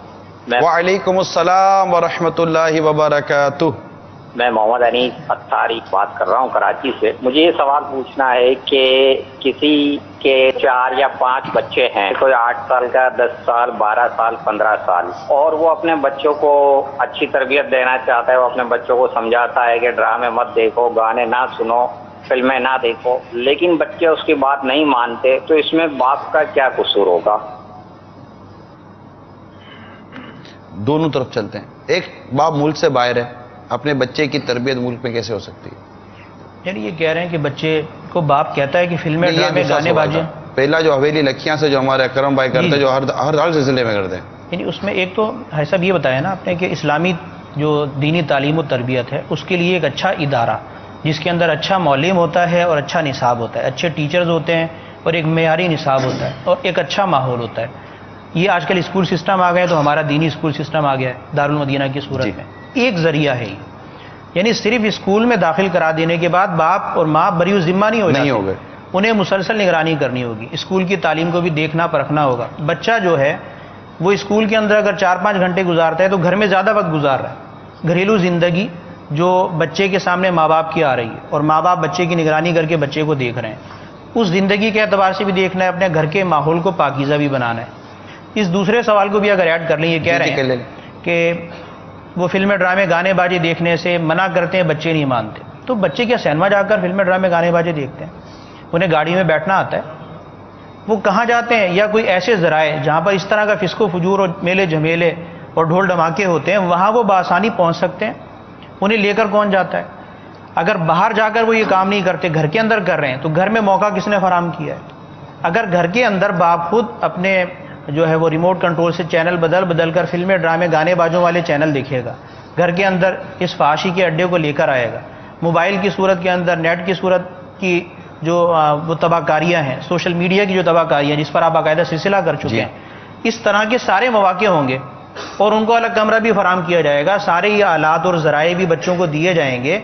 وعلیکم السلام ورحمۃ اللہ وبرکاتہ۔ میں محمد انیس اتاری بات کر رہا ہوں کراچی سے۔ مجھے یہ سوال پوچھنا ہے کہ کسی کے 4 یا 5 بچے ہیں، کوئی 8 سال کا، 10 سال، 12 سال، 15 سال، اور وہ اپنے بچوں کو اچھی تربیت دینا چاہتا ہے، وہ اپنے بچوں کو سمجھاتا ہے کہ ڈرامے مت دیکھو، گانے نہ سنو، فلمیں نہ دیکھو، لیکن بچے اس کی بات نہیں مانتے، تو اس میں باپ کا کیا قصور ہوگا؟ دونوں طرف چلتے ہیں۔ ایک باپ ملک سے باہر ہے، اپنے بچے کی تربیت ملک میں کیسے ہو سکتی ہے؟ یعنی یہ کہہ رہے ہیں کہ بچے کو باپ کہتا ہے کہ فلمیں، ڈرامے، گانے بازی، پہلا جو حویلی لکھیاں سے جو ہمارے اکرم بھائی کرتے جو ہر سلسلے میں کرتے ہیں، یعنی اس میں ایک تو صاحب یہ بتایا نا آپ نے کہ اسلامی جو دینی تعلیم و تربیت ہے اس کے لیے ایک اچھا ادارہ جس کے اندر اچھا معلم ہوتا ہے اور اچھا نصاب ہوتا ہے، اچھے ٹیچرز ہوتے ہیں اور ایک معیاری نصاب ہوتا ہے اور ایک اچھا ماحول ہوتا ہے۔ یہ آج کل اسکول سسٹم آ گئے تو ہمارا دینی اسکول سسٹم آ گیا ہے دارالمدینہ کی صورت میں، ایک ذریعہ ہے یہ، یعنی صرف اسکول میں داخل کرا دینے کے بعد باپ اور ماں بری ذمہ نہیں ہو گئے، انہیں مسلسل نگرانی کرنی ہوگی، اسکول کی تعلیم کو بھی دیکھنا پرکھنا ہوگا۔ بچہ جو ہے وہ اسکول کے اندر اگر 4-5 گھنٹے گزارتا ہے تو گھر میں زیادہ وقت گزار رہا ہے۔ گھریلو زندگی جو بچے کے سامنے ماں باپ کی آ رہی ہے اور ماں باپ بچے کی نگرانی کر کے بچے کو دیکھ رہے ہیں، اس زندگی کے اعتبار سے بھی دیکھنا ہے، اپنے گھر کے ماحول کو پاکیزہ بھی بنانا ہے۔ اس دوسرے سوال کو بھی اگر ایڈ کر لیں، یہ کہہ رہے ہیں کہ وہ فلمیں، ڈرامے، گانے بازی دیکھنے سے منع کرتے ہیں، بچے نہیں مانتے، تو بچے کیا سینما جا کر فلمیں، ڈرامے، گانے بازی دیکھتے ہیں؟ انہیں گاڑی میں بیٹھنا آتا ہے، وہ کہاں جاتے ہیں؟ یا کوئی ایسے ذرائع جہاں پر اس طرح کا فسق و فجور اور میلے جھمیلے اور ڈھول ڈھماکے ہوتے ہیں، وہاں وہ بآسانی پہنچ سکتے ہیں، انہیں لے کر کون جاتا ہے؟ اگر باہر جا کر وہ یہ کام نہیں کرتے، گھر کے اندر کر رہے ہیں، تو گھر میں موقع کس نے فراہم کیا ہے؟ اگر گھر کے اندر باپ خود اپنے جو ہے وہ ریموٹ کنٹرول سے چینل بدل کر فلمیں، ڈرامے، گانے بازوں والے چینل دیکھے گا، گھر کے اندر اس فحاشی کے اڈے کو لے کر آئے گا، موبائل کی صورت کے اندر، نیٹ کی صورت کی جو وہ تباہ کاریاں ہیں، سوشل میڈیا کی جو تباہ کاریاں جس پر آپ باقاعدہ سلسلہ کر چکے ہیں، اس طرح کے سارے مواقع ہوں گے اور ان کو الگ کمرہ بھی فراہم کیا جائے گا، سارے یہ آلات اور ذرائع بھی بچوں کو دیے جائیں گے۔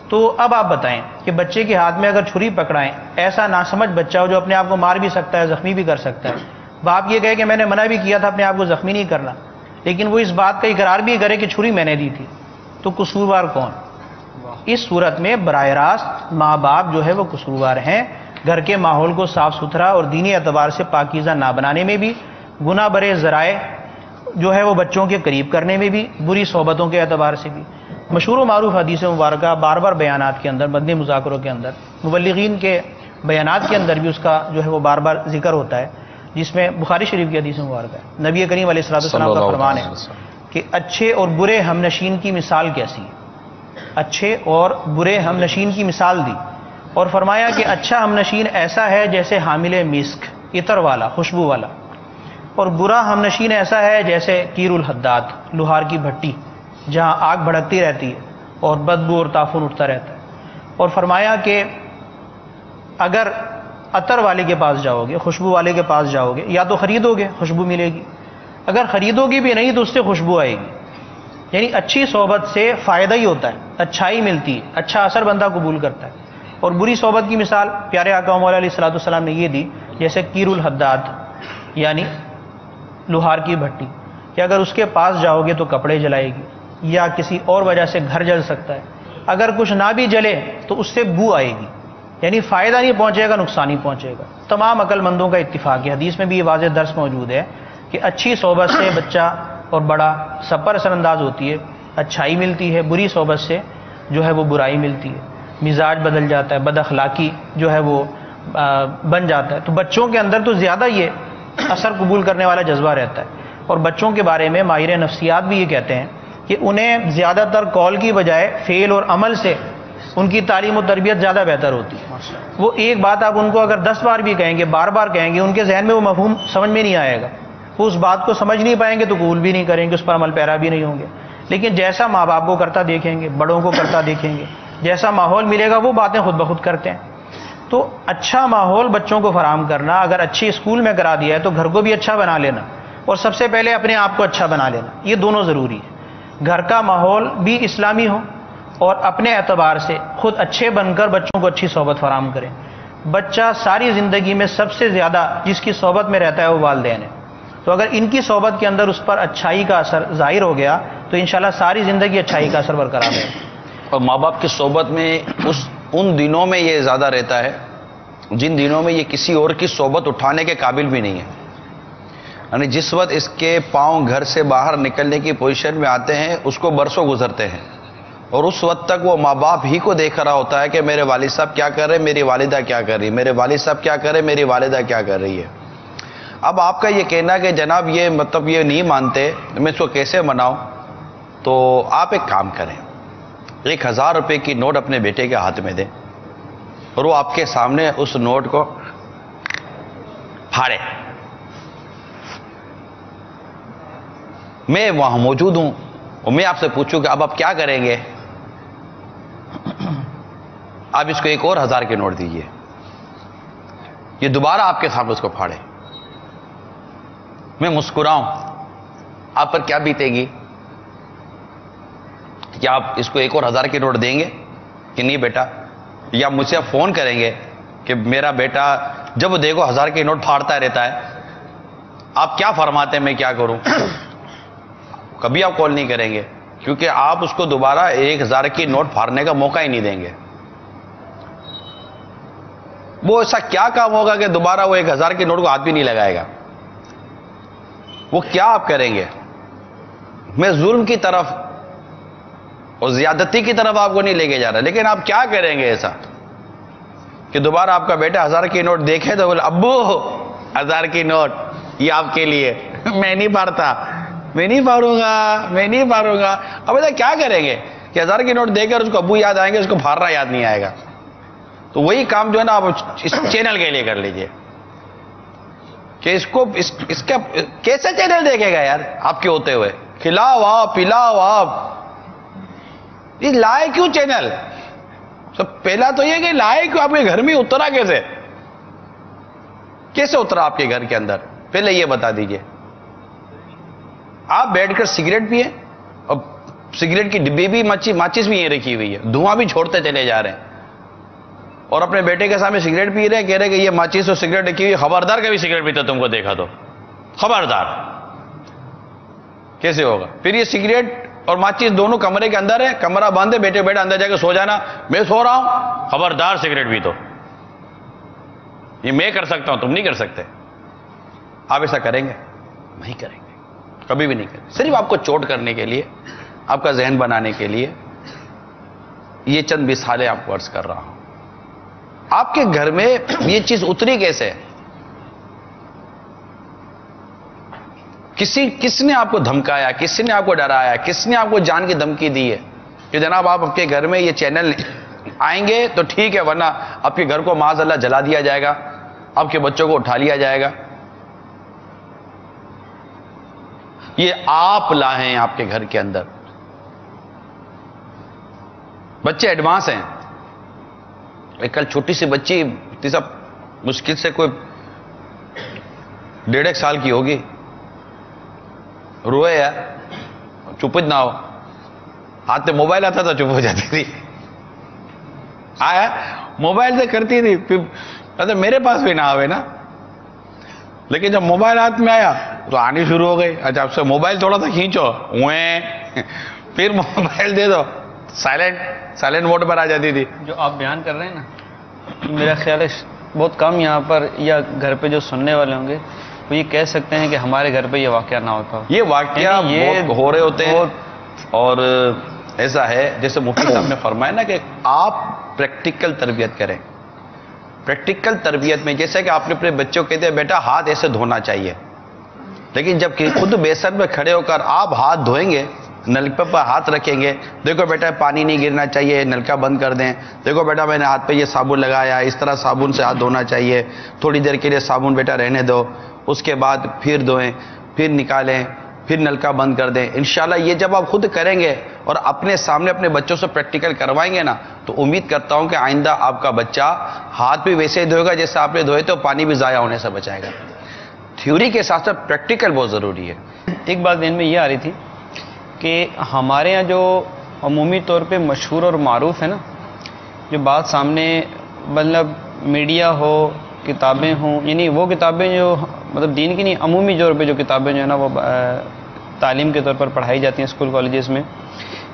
تو اب آپ بتائیں کہ بچے کے ہاتھ میں اگر چھری پکڑائیں، ایسا ناسمجھ بچہ ہو جو اپنے آپ کو مار بھی سکتا ہے، زخمی بھی کر سکتا ہے، باپ یہ کہے کہ میں نے منع بھی کیا تھا اپنے آپ کو زخمی نہیں کرنا، لیکن وہ اس بات کا اقرار بھی کرے کہ چھری میں نے دی تھی، تو قصوروار کون؟ اس صورت میں براہ راست ماں باپ جو ہے وہ قصوروار ہیں، گھر کے ماحول کو صاف ستھرا اور دینی اعتبار سے پاکیزہ نہ بنانے میں بھی، گناہ برے ذرائع جو ہے وہ بچوں کے قریب کرنے میں بھی، بری صحبتوں کے اعتبار سے بھی۔ مشہور و معروف حدیث مبارکہ بار بار بیانات کے اندر، مدنی مذاکروں کے اندر، مبلغین کے بیانات کے اندر بھی اس کا جو ہے وہ بار بار ذکر ہوتا ہے، جس میں بخاری شریف کی حدیث مبارکہ ہے، نبی کریم علیہ السلام کا فرمان ہے کہ اچھے اور برے ہم نشین کی مثال کیسی ہے، اچھے اور برے ہم نشین کی مثال دی اور فرمایا کہ اچھا ہم نشین ایسا ہے جیسے حامل مسک، عطر والا، خوشبو والا، اور برا ہم نشین ایسا ہے جیسے کیر الحداد، لوہار کی بھٹی جہاں آگ بھڑکتی رہتی ہے اور بدبو اور تافن اٹھتا رہتا ہے، اور فرمایا کہ اگر عطر والے کے پاس جاؤ گے، خوشبو والے کے پاس جاؤ گے، یا تو خریدو گے خوشبو ملے گی، اگر خریدو گی بھی نہیں تو اس سے خوشبو آئے گی، یعنی اچھی صحبت سے فائدہ ہی ہوتا ہے، اچھائی ملتی ہے، اچھا اثر بندہ قبول کرتا ہے، اور بری صحبت کی مثال پیارے آقا مولا علیہ الصلوۃ والسلام نے یہ دی جیسے کیر الحداد یعنی لوہار کی بھٹی، کہ اگر اس کے پاس جاؤ گے تو کپڑے جلائے گی، یا کسی اور وجہ سے گھر جل سکتا ہے. اگر کچھ نہ بھی جلے تو اس سے بو آئے گی، یعنی فائدہ نہیں پہنچے گا، نقصان ہی پہنچے گا. تمام عقل مندوں کا اتفاق ہے، حدیث میں بھی یہ واضح درس موجود ہے کہ اچھی صحبت سے بچہ اور بڑا سب پر اثر انداز ہوتی ہے، اچھائی ملتی ہے، بری صحبت سے جو ہے وہ برائی ملتی ہے، مزاج بدل جاتا ہے، بد اخلاقی جو ہے وہ بن جاتا ہے. تو بچوں کے اندر تو زیادہ یہ اثر قبول کرنے والا جذبہ رہتا ہے. اور بچوں کے بارے میں ماہر نفسیات بھی یہ کہتے ہیں کہ انہیں زیادہ تر قول کی بجائے فعل اور عمل سے ان کی تعلیم و تربیت زیادہ بہتر ہوتی ہے. وہ ایک بات آپ ان کو اگر 10 بار بھی کہیں گے، بار بار کہیں گے، ان کے ذہن میں وہ مفہوم سمجھ میں نہیں آئے گا، وہ اس بات کو سمجھ نہیں پائیں گے تو قبول بھی نہیں کریں گے، اس پر عمل پیرا بھی نہیں ہوں گے. لیکن جیسا ماں باپ کو کرتا دیکھیں گے، بڑوں کو کرتا دیکھیں گے، جیسا ماحول ملے گا وہ باتیں خود بخود کرتے ہیں. تو اچھا ماحول بچوں کو فراہم کرنا، اگر اچھی اسکول میں کرا دیا ہے تو گھر کو بھی اچھا بنا لینا، اور سب سے پہلے اپنے آپ کو اچھا بنا لینا، یہ دونوں ضروری ہے. گھر کا ماحول بھی اسلامی ہو اور اپنے اعتبار سے خود اچھے بن کر بچوں کو اچھی صحبت فراہم کریں. بچہ ساری زندگی میں سب سے زیادہ جس کی صحبت میں رہتا ہے وہ والدین ہے. تو اگر ان کی صحبت کے اندر اس پر اچھائی کا اثر ظاہر ہو گیا تو انشاءاللہ ساری زندگی اچھائی کا اثر برقرار ہے. اور ماں باپ کی صحبت میں ان دنوں میں یہ زیادہ رہتا ہے جن دنوں میں یہ کسی اور کی صحبت اٹھانے کے قابل بھی نہیں ہے. یعنی جس وقت اس کے پاؤں گھر سے باہر نکلنے کی پوزیشن میں آتے ہیں اس کو برسوں گزرتے ہیں، اور اس وقت تک وہ ماں باپ ہی کو دیکھ رہا ہوتا ہے کہ میرے والد صاحب کیا کر رہے، میری والدہ کیا کر رہی، میرے والد صاحب کیا کر رہے، میری والدہ کیا کر رہی ہے. اب آپ کا یہ کہنا کہ جناب یہ مطلب یہ نہیں مانتے، میں اس کو کیسے مناؤں؟ تو آپ ایک کام کریں، 1000 روپے کی نوٹ اپنے بیٹے کے ہاتھ میں دیں اور وہ آپ کے سامنے اس نوٹ کو پھاڑے. میں وہاں موجود ہوں اور میں آپ سے پوچھوں کہ اب آپ کیا کریں گے؟ آپ اس کو ایک اور 1000 کی نوٹ دیجئے، یہ دوبارہ آپ کے سامنے اس کو پھاڑے. میں مسکراؤں، آپ پر کیا بیتے گی؟ کیا آپ اس کو ایک اور 1000 کی نوٹ دیں گے کہ نہیں بیٹا؟ یا مجھ سے فون کریں گے کہ میرا بیٹا جب وہ دیکھو 1000 کی نوٹ پھاڑتا رہتا ہے، آپ کیا فرماتے ہیں میں کیا کروں؟ کبھی آپ کال نہیں کریں گے، کیونکہ آپ اس کو دوبارہ 1000 کی نوٹ پھاڑنے کا موقع ہی نہیں دیں گے. وہ ایسا کیا کام ہوگا کہ دوبارہ وہ 1000 کی نوٹ کو ہاتھ بھی نہیں لگائے گا؟ وہ کیا آپ کریں گے؟ میں ظلم کی طرف اور زیادتی کی طرف آپ کو نہیں لے کے جا رہا، لیکن آپ کیا کریں گے ایسا کہ دوبارہ آپ کا بیٹا 1000 کی نوٹ دیکھے تو بولے ابو 1000 کی نوٹ یہ آپ کے لیے، میں نہیں پھاڑتا، میں نہیں پھاڑوں گا، میں نہیں پھاڑوں گا. اب ایسا کیا کریں گے کہ 1000 کی نوٹ دے کر اس کو ابو یاد آئیں گے، اس کو پھاڑنا یاد نہیں آئے گا. تو وہی کام جو ہے نا آپ اس چینل کے لیے کر لیجئے کہ اس کا کیسے چینل دیکھے گا یار آپ کے ہوتے ہوئے؟ کھلاؤ آپ، پلاؤ آپ، یہ لائے کیوں چینل؟ سب پہلا تو یہ کہ لائے کیوں؟ آپ کے گھر میں اترا کیسے اترا آپ کے گھر کے اندر؟ پہلے یہ بتا دیجئے. آپ بیٹھ کر سگریٹ پیے اور سگریٹ کی ڈبی بھی ماچس بھی یہ رکھی ہوئی ہے، دھواں بھی چھوڑتے چلے جا رہے ہیں، اور اپنے بیٹے کے سامنے سگریٹ پی رہے ہیں، کہہ رہے کہ یہ ماچس اور سگریٹ رکھی ہوئی، خبردار کبھی سگریٹ پیتا تم کو دیکھا تو خبردار. کیسے ہوگا؟ پھر یہ سگریٹ اور ماچس دونوں کمرے کے اندر ہے، کمرہ بند ہے، بیٹے اندر جا کے سو جانا، میں سو رہا ہوں، خبردار سگریٹ بھی تو یہ میں کر سکتا ہوں، تم نہیں کر سکتے. آپ ایسا کریں گے؟ نہیں کریں گے، کبھی بھی نہیں کریں. صرف آپ کو چوٹ کرنے کے لیے، آپ کا ذہن بنانے کے لیے یہ چند مثالیں آپ کو عرض کر رہا ہوں. آپ کے گھر میں یہ چیز اتری کیسے؟ کس نے آپ کو دھمکایا، کس نے آپ کو ڈرایا، کس نے آپ کو جان کی دھمکی دی ہے کہ جناب آپ کے گھر میں یہ چینل آئیں گے تو ٹھیک ہے، ورنہ آپ کے گھر کو معاذ اللہ جلا دیا جائے گا، آپ کے بچوں کو اٹھا لیا جائے گا. یہ آپ لائے ہیں آپ کے گھر کے اندر. بچے ایڈوانس ہیں. ایک کل چھوٹی سی بچی سب مشکل سے کوئی 1.5 سال کی ہوگی، روئے یار، چپ نہ ہو، ہاتھ میں موبائل آتا تھا چپ ہو جاتی تھی، آیا موبائل سے کرتی تھی، پھر میرے پاس بھی نہ آوے نا، لیکن جب موبائل ہاتھ میں آیا تو آنی شروع ہو گئی. اچھا اب سے موبائل تھوڑا سا کھینچو، پھر موبائل دے دو، سائلنٹ موڈ پر آ جاتی تھی. جو آپ بیان کر رہے ہیں نا، میرا خیال ہے بہت کم یہاں پر یا گھر پہ جو سننے والے ہوں گے وہ یہ کہہ سکتے ہیں کہ ہمارے گھر پہ یہ واقعہ نہ ہوتا. یہ واقعہ بہت ہو رہے ہوتے ہیں. اور ایسا ہے جیسے مفتی صاحب نے فرمایا نا کہ آپ پریکٹیکل تربیت کریں. پریکٹیکل تربیت میں جیسے کہ آپ نے اپنے بچوں کو کہتے ہیں بیٹا ہاتھ ایسے دھونا چاہیے، لیکن جب کہ خود بیسن میں کھڑے ہو کر آپ ہاتھ دھوئیں گے، نلکے پر ہاتھ رکھیں گے، دیکھو بیٹا پانی نہیں گرنا چاہیے، نلکا بند کر دیں، دیکھو بیٹا میں نے ہاتھ پہ یہ صابن لگایا، اس طرح صابن سے ہاتھ دھونا چاہیے، تھوڑی دیر کے لیے صابن بیٹا رہنے دو، اس کے بعد پھر دھوئیں، پھر نکالیں، پھر نلکا بند کر دیں. انشاءاللہ یہ جب آپ خود کریں گے اور اپنے سامنے اپنے بچوں سے پریکٹیکل کروائیں گے نا، تو امید کرتا ہوں کہ آئندہ آپ کا بچہ ہاتھ بھی ویسے ہی دھوئے گا جیسے آپ نے دھوئے تو پانی بھی ضائع ہونے سے بچائے گا. تھیوری کے ساتھ ساتھ پریکٹیکل بہت ضروری ہے. ایک بات ذہن میں یہ آ رہی تھی کہ ہمارے یہاں جو عمومی طور پہ مشہور اور معروف ہے نا، جو بات سامنے مطلب میڈیا ہو، کتابیں ہوں، یعنی وہ کتابیں جو مطلب دین کی نہیں، عمومی طور پہ جو کتابیں جو ہے نا وہ تعلیم کے طور پر پڑھائی جاتی ہیں اسکول کالجز میں،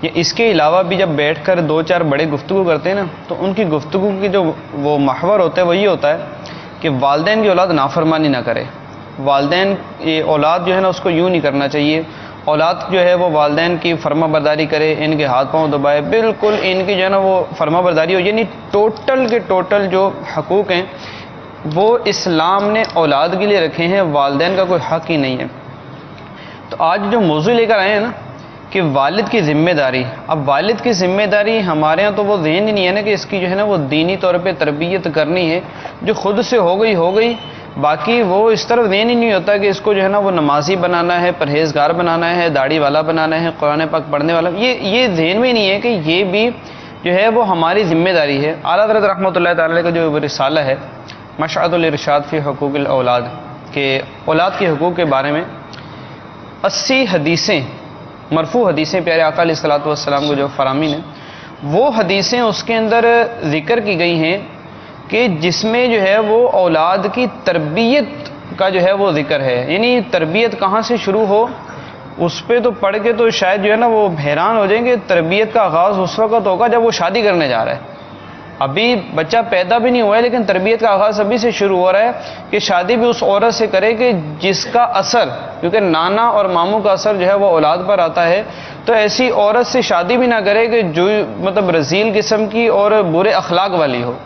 یا اس کے علاوہ بھی جب بیٹھ کر دو چار بڑے گفتگو کرتے ہیں نا، تو ان کی گفتگو کی جو وہ محور ہوتا ہے وہ یہ ہوتا ہے کہ والدین کی اولاد نافرمانی نہ کرے. والدین اولاد جو ہے نا اس کو یوں نہیں کرنا چاہیے. اولاد جو ہے وہ والدین کی فرما برداری کرے، ان کے ہاتھ پاؤں دبائے، بالکل ان کی جو ہے نا وہ فرما برداری ہو. یعنی ٹوٹل کے ٹوٹل جو حقوق ہیں وہ اسلام نے اولاد کے لیے رکھے ہیں، والدین کا کوئی حق ہی نہیں ہے. تو آج جو موضوع لے کر آئے ہیں نا کہ والد کی ذمہ داری، اب والد کی ذمہ داری ہمارے ہاں تو وہ ذہن ہی نہیں ہے نا کہ اس کی جو ہے نا وہ دینی طور پہ تربیت کرنی ہے. جو خود سے ہو گئی، باقی وہ اس طرف ذہن ہی نہیں ہوتا کہ اس کو جو ہے نا وہ نمازی بنانا ہے، پرہیزگار بنانا ہے، داڑھی والا بنانا ہے، قرآن پاک پڑھنے والا. یہ ذہن میں نہیں ہے کہ یہ بھی جو ہے وہ ہماری ذمہ داری ہے. اعلیٰ حضرت رحمۃ اللہ تعالی کا جو رسالہ ہے مشعۃ الارشاد فی حقوق الاولاد، کہ اولاد کے حقوق کے بارے میں 80 حدیثیں، مرفوع حدیثیں پیارے آقا علیہ الصلوۃ والسلام کو جو فرامین ہیں، وہ حدیثیں اس کے اندر ذکر کی گئی ہیں کہ جس میں جو ہے وہ اولاد کی تربیت کا جو ہے وہ ذکر ہے. یعنی تربیت کہاں سے شروع ہو، اس پہ تو پڑھ کے تو شاید جو ہے نا وہ حیران ہو جائیں گے. تربیت کا آغاز اس وقت ہوگا جب وہ شادی کرنے جا رہا ہے. ابھی بچہ پیدا بھی نہیں ہوا ہے لیکن تربیت کا آغاز ابھی سے شروع ہو رہا ہے کہ شادی بھی اس عورت سے کرے کہ جس کا اثر، کیونکہ نانا اور ماموں کا اثر جو ہے وہ اولاد پر آتا ہے، تو ایسی عورت سے شادی بھی نہ کرے کہ جو مطلب رذیل قسم کی اور برے اخلاق والی ہو.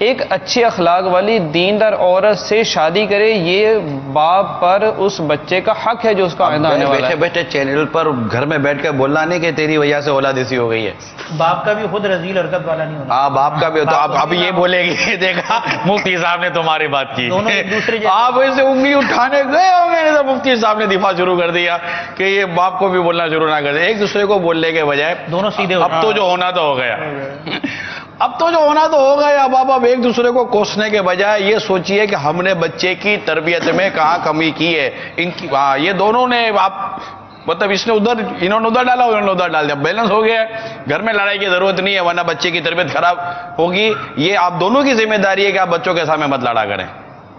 ایک اچھی اخلاق والی دیندار عورت سے شادی کرے. یہ باپ پر اس بچے کا حق ہے جو اس کا آئندہ آنے والا ہے. بیٹھے چینل پر گھر میں بیٹھ کے بولنا نہیں کہ تیری وجہ سے اولاد ایسی ہو گئی ہے. باپ کا بھی خود رذیل حرکت والا نہیں ہونا. ہاں باپ کا بھی ہوتا. اب یہ بولے گی دیکھا مفتی صاحب نے تمہاری بات کی، آپ ایسے انگلی اٹھانے گئے ہوں گے تو مفتی صاحب نے دفاع شروع کر دیا کہ یہ باپ کو بھی بولنا شروع نہ کر دے. ایک دوسرے کو بولنے کے بجائے دونوں سیدھے. اب تو جو ہونا تو ہو گیا، اب تو جو ہونا تو ہو گیا. اب آپ ایک دوسرے کو کوسنے کے بجائے یہ سوچئے کہ ہم نے بچے کی تربیت میں کہاں کمی کی ہے. ان کی یہ دونوں نے آپ مطلب اس نے ادھر، انہوں نے ادھر ڈالا، انہوں نے ادھر ڈال دیا، بیلنس ہو گیا. گھر میں لڑائی کی ضرورت نہیں ہے ورنہ بچے کی تربیت خراب ہوگی. یہ آپ دونوں کی ذمہ داری ہے کہ آپ بچوں کے سامنے مت لڑا کریں.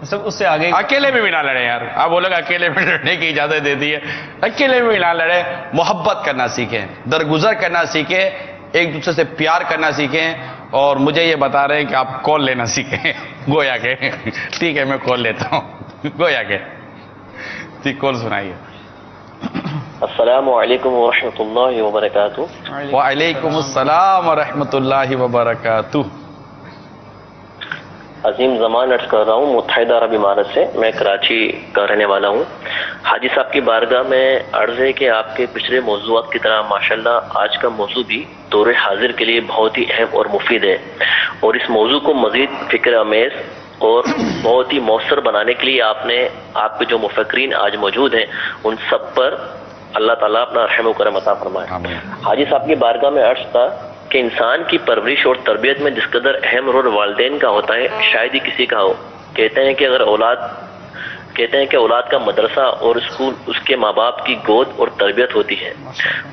سب اس سے آگے اکیلے بھی نہ لڑیں یار. آپ بولے گا اکیلے میں لڑنے کی اجازت دیتی ہے، اکیلے بھی نہ لڑیں. محبت کرنا سیکھیں، درگزر کرنا سیکھیں، ایک دوسرے سے پیار کرنا سیکھیں. اور مجھے یہ بتا رہے ہیں کہ آپ کال لینا سیکھیں گویا کے. ٹھیک ہے میں کال لیتا ہوں گویا کے. ٹھیک کال سنائیے. السلام علیکم ورحمۃ اللہ وبرکاتہ. وعلیکم السلام ورحمۃ اللہ وبرکاتہ. عظیم زمان عرض کر رہا ہوں متحدہ عرب امارات سے. میں کراچی کا رہنے والا ہوں. حاجی صاحب کی بارگاہ میں عرض ہے کہ آپ کے پچھلے موضوعات کی طرح ماشاءاللہ آج کا موضوع بھی دور حاضر کے لیے بہت ہی اہم اور مفید ہے، اور اس موضوع کو مزید فکر امیز اور بہت ہی مؤثر بنانے کے لیے آپ کے جو مفکرین آج موجود ہیں ان سب پر اللہ تعالیٰ اپنا رحم و کرم عطا فرمائے. حاجی صاحب کی بارگاہ میں عرض تھا کہ انسان کی پرورش اور تربیت میں جس قدر اہم رول والدین کا ہوتا ہے شاید ہی کسی کا ہو. کہتے ہیں کہ اولاد کا مدرسہ اور اسکول اس کے ماں باپ کی گود اور تربیت ہوتی ہے.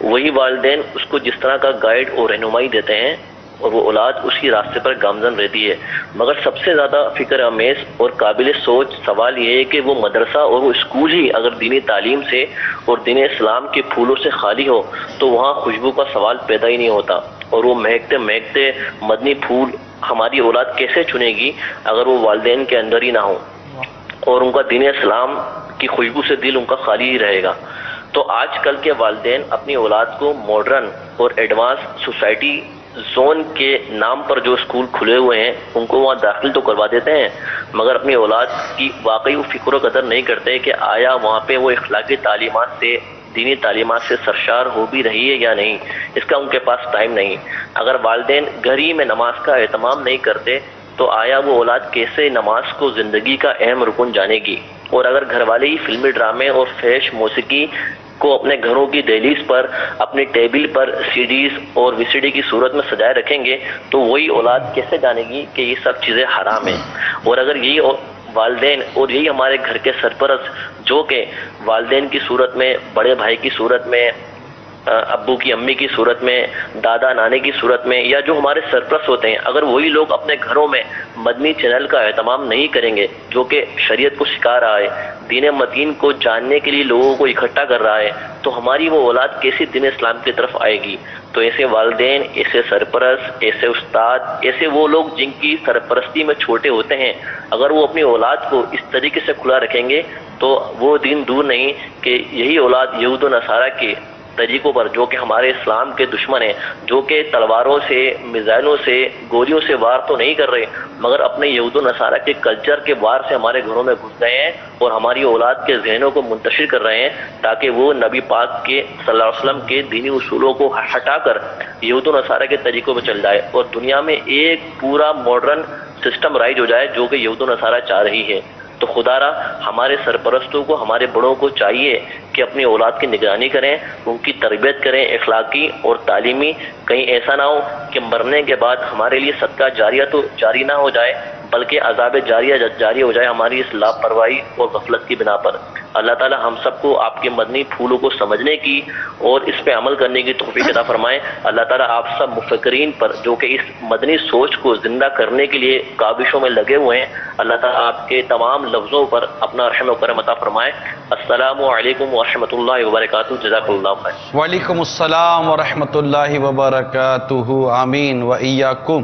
وہی والدین اس کو جس طرح کا گائیڈ اور رہنمائی دیتے ہیں اور وہ اولاد اس کی راستے پر گامزن رہتی ہے. مگر سب سے زیادہ فکر امیز اور قابل سوچ سوال یہ ہے کہ وہ مدرسہ اور وہ اسکول ہی اگر دینی تعلیم سے اور دین اسلام کے پھولوں سے خالی ہو تو وہاں خوشبو کا سوال پیدا ہی نہیں ہوتا. اور وہ مہکتے مہکتے مدنی پھول ہماری اولاد کیسے چنے گی اگر وہ والدین کے اندر ہی نہ ہو اور ان کا دین اسلام کی خوشبو سے دل ان کا خالی ہی رہے گا. تو آج کل کے والدین اپنی اولاد کو ماڈرن اور ایڈوانس سوسائٹی زون کے نام پر جو اسکول کھلے ہوئے ہیں ان کو وہاں داخل تو کروا دیتے ہیں مگر اپنی اولاد کی واقعی وہ فکر و قدر نہیں کرتے کہ آیا وہاں پہ وہ اخلاقی تعلیمات سے دینی تعلیمات سے سرشار ہو بھی رہی ہے یا نہیں. اس کا ان کے پاس ٹائم نہیں. اگر والدین گھر ہی میں نماز کا اہتمام نہیں کرتے تو آیا وہ اولاد کیسے نماز کو زندگی کا اہم رکن جانے گی. اور اگر گھر والے ہی فلمی ڈرامے اور فحش موسیقی کو اپنے گھروں کی دہلیز پر اپنی ٹیبل پر سی ڈیز اور وی سی ڈی کی صورت میں سجائے رکھیں گے تو وہی اولاد کیسے جانے گی کہ یہ سب چیزیں حرام ہیں. اور اگر یہی والدین اور یہی ہمارے گھر کے سرپرست جو کہ والدین کی صورت میں بڑے بھائی کی صورت میں ابو کی امی کی صورت میں دادا نانے کی صورت میں یا جو ہمارے سرپرست ہوتے ہیں اگر وہی لوگ اپنے گھروں میں مدنی چینل کا اہتمام نہیں کریں گے جو کہ شریعت کو سکھا رہا ہے دین متین کو جاننے کے لیے لوگوں کو اکٹھا کر رہا ہے تو ہماری وہ اولاد کیسی دین اسلام کی طرف آئے گی. تو ایسے والدین ایسے سرپرست ایسے استاد ایسے وہ لوگ جن کی سرپرستی میں چھوٹے ہوتے ہیں اگر وہ اپنی اولاد کو اس طریقے سے کھلا رکھیں گے تو وہ دن دور نہیں کہ یہی اولاد یہود و نصارہ کے طریقوں پر جو کہ ہمارے اسلام کے دشمن ہیں جو کہ تلواروں سے میزائلوں سے گولیوں سے وار تو نہیں کر رہے مگر اپنے یہود و نصارہ کے کلچر کے وار سے ہمارے گھروں میں گھس گئے ہیں اور ہماری اولاد کے ذہنوں کو منتشر کر رہے ہیں تاکہ وہ نبی پاک کے صلی اللہ علیہ وسلم کے دینی اصولوں کو ہٹا کر یہود و نصارہ کے طریقوں پہ چل جائے اور دنیا میں ایک پورا ماڈرن سسٹم رائج ہو جائے جو کہ یہود و نصارہ چاہ رہی ہے. تو خدا را ہمارے سرپرستوں کو ہمارے بڑوں کو چاہیے کہ اپنی اولاد کی نگرانی کریں ان کی تربیت کریں اخلاقی اور تعلیمی. کہیں ایسا نہ ہو کہ مرنے کے بعد ہمارے لیے صدقہ جاریہ تو جاری نہ ہو جائے بلکہ عذاب جاریہ جاری ہو جائے ہماری اس لاپرواہی اور غفلت کی بنا پر. اللہ تعالی ہم سب کو آپ کے مدنی پھولوں کو سمجھنے کی اور اس پہ عمل کرنے کی توفیق عطا فرمائے. اللہ تعالی آپ سب مفکرین پر جو کہ اس مدنی سوچ کو زندہ کرنے کے لیے کاوشوں میں لگے ہوئے ہیں اللہ تعالی آپ کے تمام لفظوں پر اپنا رحم و کرم عطا فرمائے. السلام علیکم ورحمۃ اللہ وبرکاتہ. جزاک اللہ خیر. وعلیکم السلام ورحمۃ اللہ وبرکاتہ. آمین و ایاکم.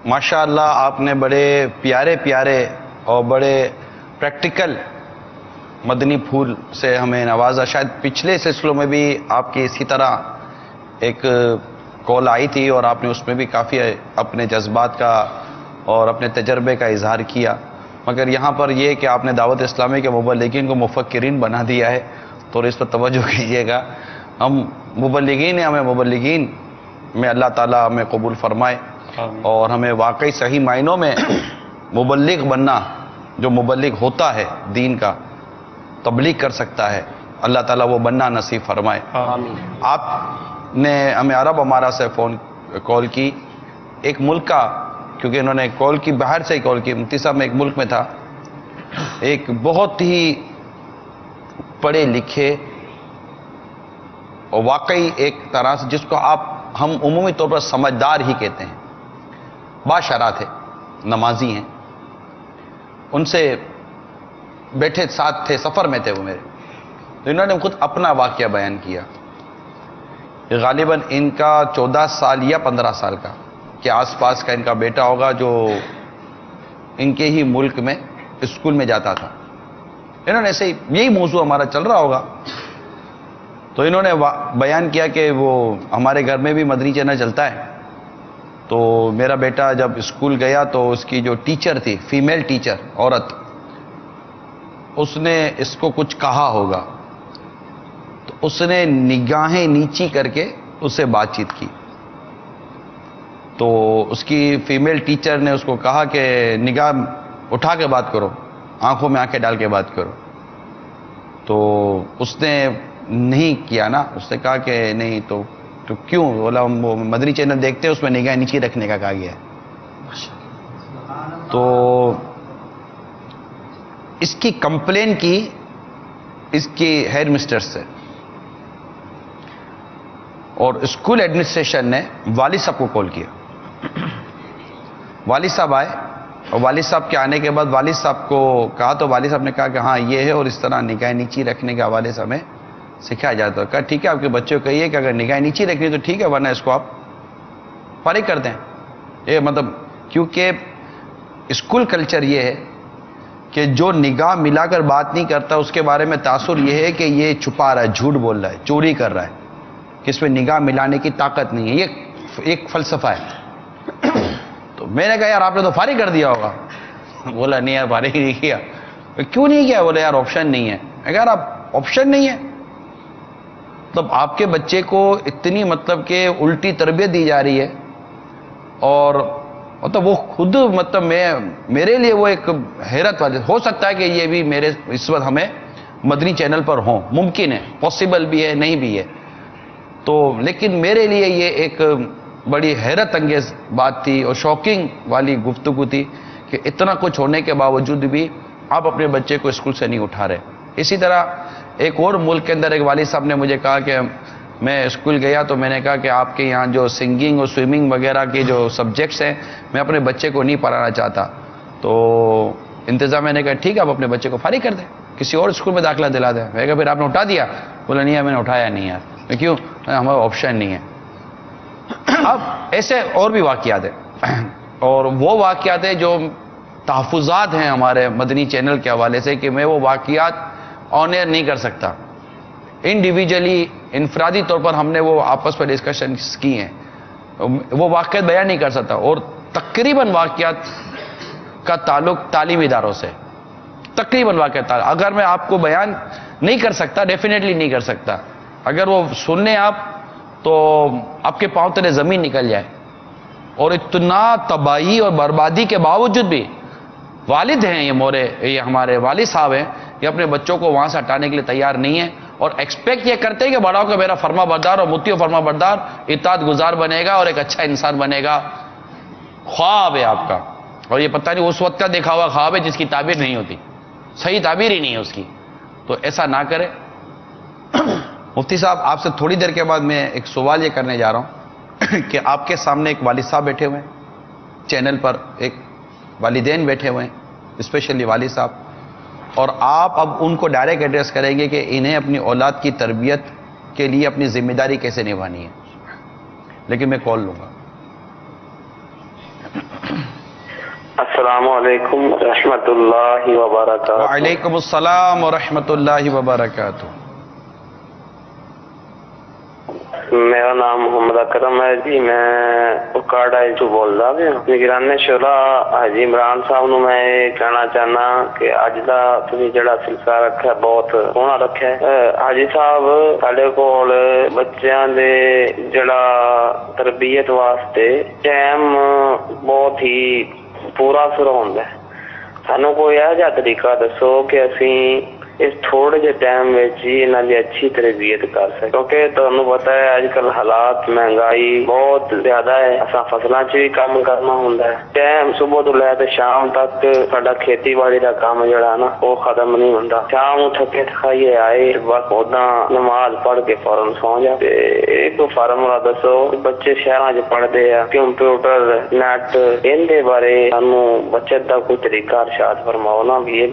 ماشاء اللہ آپ نے بڑے پیارے پیارے اور بڑے پریکٹیکل مدنی پھول سے ہمیں نوازا. شاید پچھلے سلسلوں میں بھی آپ کی اسی طرح ایک کال آئی تھی اور آپ نے اس میں بھی کافی اپنے جذبات کا اور اپنے تجربے کا اظہار کیا مگر یہاں پر یہ کہ آپ نے دعوت اسلامی کے مبلغین کو مفکرین بنا دیا ہے تو اس پر توجہ کیجیے گا. ہم مبلغین ہیں ہمیں مبلغین میں اللہ تعالیٰ ہمیں قبول فرمائے اور ہمیں واقعی صحیح معنوں میں مبلغ بننا جو مبلغ ہوتا ہے دین کا تبلیغ کر سکتا ہے اللہ تعالیٰ وہ بننا نصیب فرمائے. آپ نے ہمیں عرب امارہ سے کال کی ایک ملک کا کیونکہ انہوں نے کال کی باہر سے ہی کال کی. مفتی صاحب میں ایک ملک میں تھا ایک بہت ہی پڑھے لکھے اور واقعی ایک طرح سے جس کو ہم عمومی طور پر سمجھدار ہی کہتے ہیں باشرا تھے نمازی ہیں ان سے بیٹھے ساتھ تھے سفر میں تھے وہ میرے تو انہوں نے خود اپنا واقعہ بیان کیا. غالباً ان کا 14 سال یا 15 سال کا کے آس پاس کا ان کا بیٹا ہوگا جو ان کے ہی ملک میں اسکول میں جاتا تھا. انہوں نے ایسے ہی یہی موضوع ہمارا چل رہا ہوگا تو انہوں نے بیان کیا کہ وہ ہمارے گھر میں بھی مدنی چینل چلتا ہے تو میرا بیٹا جب اسکول گیا تو اس کی جو ٹیچر تھی فیمیل ٹیچر عورت اس نے اس کو کچھ کہا ہوگا تو اس نے نگاہیں نیچی کر کے اس سے بات چیت کی تو اس کی فیمیل ٹیچر نے اس کو کہا کہ نگاہ اٹھا کے بات کرو آنکھوں میں آنکھیں ڈال کے بات کرو تو اس نے نہیں کیا نا. اس نے کہا کہ نہیں تو کیوں بولا وہ مدنی چینل دیکھتے ہیں اس میں نگاہ نیچی رکھنے کا کہا گیا ہے. تو اس کی کمپلین کی اس کی ہیڈ مسٹر سے اور اسکول ایڈمنسٹریشن نے والد صاحب کو کال کیا والد صاحب آئے اور والد صاحب کے آنے کے بعد والد صاحب کو کہا تو والد صاحب نے کہا کہ ہاں یہ ہے اور اس طرح نگاہ نیچی رکھنے کے حوالے سے ہمیں سکھایا جاتا ہے. کہا ٹھیک ہے آپ کے بچے کو کہیے کہ اگر نگاہ نیچی رکھنی تو ٹھیک ہے ورنہ اس کو آپ فارغ کر دیں. یہ مطلب کیونکہ اسکول کلچر یہ ہے کہ جو نگاہ ملا کر بات نہیں کرتا اس کے بارے میں تاثر یہ ہے کہ یہ چھپا رہا ہے, جھوٹ بول رہا ہے, چوری کر رہا ہے, کہ اس میں نگاہ ملانے کی طاقت نہیں ہے. یہ ایک فلسفہ ہے. تو میں نے کہا یار آپ نے تو فارغ کر دیا ہوگا. بولا نہیں یار فارغ نہیں کیا. کیوں نہیں کیا؟ بولے یار آپشن نہیں ہے. میں کہا یار آپ آپشن نہیں ہے مطلب آپ کے بچے کو اتنی مطلب کہ الٹی تربیت دی جا رہی ہے اور مطلب وہ خود مطلب میرے لیے وہ ایک حیرت والی. ہو سکتا ہے کہ یہ بھی میرے اس وقت ہمیں مدنی چینل پر ہوں, ممکن ہے, پاسبل بھی ہے, نہیں بھی ہے تو, لیکن میرے لیے یہ ایک بڑی حیرت انگیز بات تھی اور شاکنگ والی گفتگو تھی کہ اتنا کچھ ہونے کے باوجود بھی آپ اپنے بچے کو اسکول سے نہیں اٹھا رہے. اسی طرح ایک اور ملک کے اندر ایک والد صاحب نے مجھے کہا کہ میں اسکول گیا تو میں نے کہا کہ آپ کے یہاں جو سنگنگ اور سوئمنگ وغیرہ کے جو سبجیکٹس ہیں میں اپنے بچے کو نہیں پڑھانا چاہتا. تو انتظام میں نے کہا ٹھیک ہے آپ اپنے بچے کو فارغ کر دیں, کسی اور اسکول میں داخلہ دلا دیں. میں کہا پھر آپ نے اٹھا دیا؟ بولا نہیں ہے میں نے اٹھایا نہیں یار. میں کیوں؟ ہمارا آپشن نہیں ہے. اب ایسے اور بھی واقعات ہیں اور وہ واقعات ہیں جو تحفظات ہیں ہمارے مدنی چینل کے حوالے سے کہ میں وہ واقعات آن ایئر نہیں کر سکتا. انڈیویجولی انفرادی طور پر ہم نے وہ آپس میں ڈسکشنز کی ہیں, وہ واقعات بیان نہیں کر سکتا. اور تقریباً واقعات کا تعلق تعلیمی اداروں سے, تقریباً واقعات اگر میں آپ کو بیان نہیں کر سکتا, ڈیفینیٹلی نہیں کر سکتا, اگر وہ سننے آپ تو آپ کے پاؤں تلے زمین نکل جائے. اور اتنا تباہی اور بربادی کے باوجود بھی والد ہیں یہ ہمارے والد صاحب ہیں, یہ اپنے بچوں کو وہاں سے ہٹانے کے لیے تیار نہیں ہیں اور ایکسپیکٹ یہ کرتے ہیں کہ بڑا ہو کے میرا فرما بردار اور مطیع و فرما بردار اطاعت گزار بنے گا اور ایک اچھا انسان بنے گا. خواب ہے آپ کا, اور یہ پتہ نہیں اس وقت کا دیکھا ہوا خواب ہے جس کی تعبیر نہیں ہوتی, صحیح تعبیر ہی نہیں ہے اس کی. تو ایسا نہ کرے. مفتی صاحب آپ سے تھوڑی دیر کے بعد میں ایک سوال یہ کرنے جا رہا ہوں کہ آپ کے سامنے ایک والد صاحب بیٹھے ہوئے ہیں چینل پر, ایک والدین بیٹھے ہوئے ہیں, اسپیشلی والد صاحب, اور آپ اب ان کو ڈائریکٹ ایڈریس کریں گے کہ انہیں اپنی اولاد کی تربیت کے لیے اپنی ذمہ داری کیسے نبھانی ہے. لیکن میں کال لوں گا. السلام علیکم رحمۃ اللہ وبرکاتہ. وعلیکم السلام ورحمۃ اللہ وبرکاتہ. میرا نام محمد اکرم ہے جی, میں اکاڑا تو بول رہا ہوں. نگران شورا حاجی عمران صاحب نو میں کہنا چاہنا کہ اج دا تسی جڑا سلسلہ رکھا بہت سوہنا رکھا ہے. حاجی صاحب ساڈے کول بچیاں دے جڑا تربیت واسطے ٹائم بہت ہی پورا سروندا ہے. سانو کوئی ایجا طریقہ دسو کہ اسی اس تھوڑے جے ٹائم ہی انہاں دی اچھی تربیت کر سکے, کیونکہ تمہیں پتا ہے اج کل حالات مہنگائی بہت زیادہ ہے. اساں فصلاں چ بھی کام کرنا ہوندا ہے, ٹائم صبح تو لے تے شام تک ساڈا کھیتی باڑی دا کام جڑا نا وہ ختم نہیں ہوندا. شام تھکے تھکائیے آئے بس اودا نماز پڑھ کے فوراً سو جا. ایک فارمولا دسو, بچے شہراں چ پڑھدے آ, کمپیوٹر نیٹ ان دے بارے سانوں بچت دا کوئی طریقہ ارشاد فرماؤ نا, بھی یہ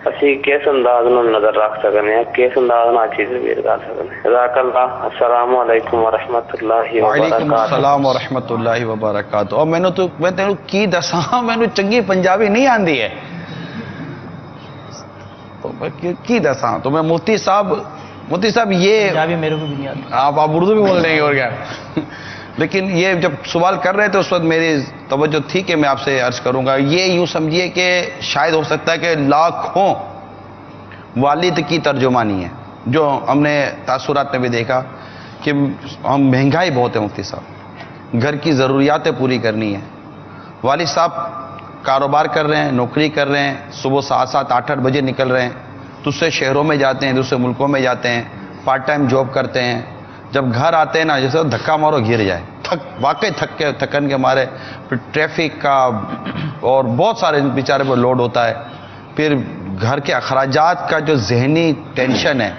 اسی کس انداز نال نظر رکھ سکنے ہیں, کس انداز نال چیز تربیت کر سکنے ہیں. جزاک اللہ. السلام علیکم ورحمۃ اللہ وبرکاتہ. وعلیکم السلام ورحمۃ اللہ وبرکاتہ. اور میں تینوں کی دساں, مینوں چنگی پنجابی نہیں آندی ہے تو میں کی دساں. تو میں مفتی صاحب یہ پنجابی میرے کو بھی نہیں آتی, آپ اردو بھی بول رہے ہیں اور کیا. لیکن یہ جب سوال کر رہے تھے اس وقت میری توجہ تھی کہ میں آپ سے عرض کروں گا. یہ یوں سمجھیے کہ شاید ہو سکتا ہے کہ لاکھوں والد کی ترجمانی ہے, جو ہم نے تاثرات میں بھی دیکھا کہ ہم مہنگائی بہت ہے مفتی صاحب, گھر کی ضروریاتیں پوری کرنی ہے. والد صاحب کاروبار کر رہے ہیں, نوکری کر رہے ہیں, صبح 7-8 بجے نکل رہے ہیں, دوسرے شہروں میں جاتے ہیں, دوسرے ملکوں میں جاتے ہیں, پارٹ ٹائم جاب کرتے ہیں. جب گھر آتے ہیں نا جیسے دھکا مارو گر جائے, واقعی تھکن کے مارے, پھر ٹریفک کا اور بہت سارے بیچارے پر لوڈ ہوتا ہے. پھر گھر کے اخراجات کا جو ذہنی ٹینشن ہے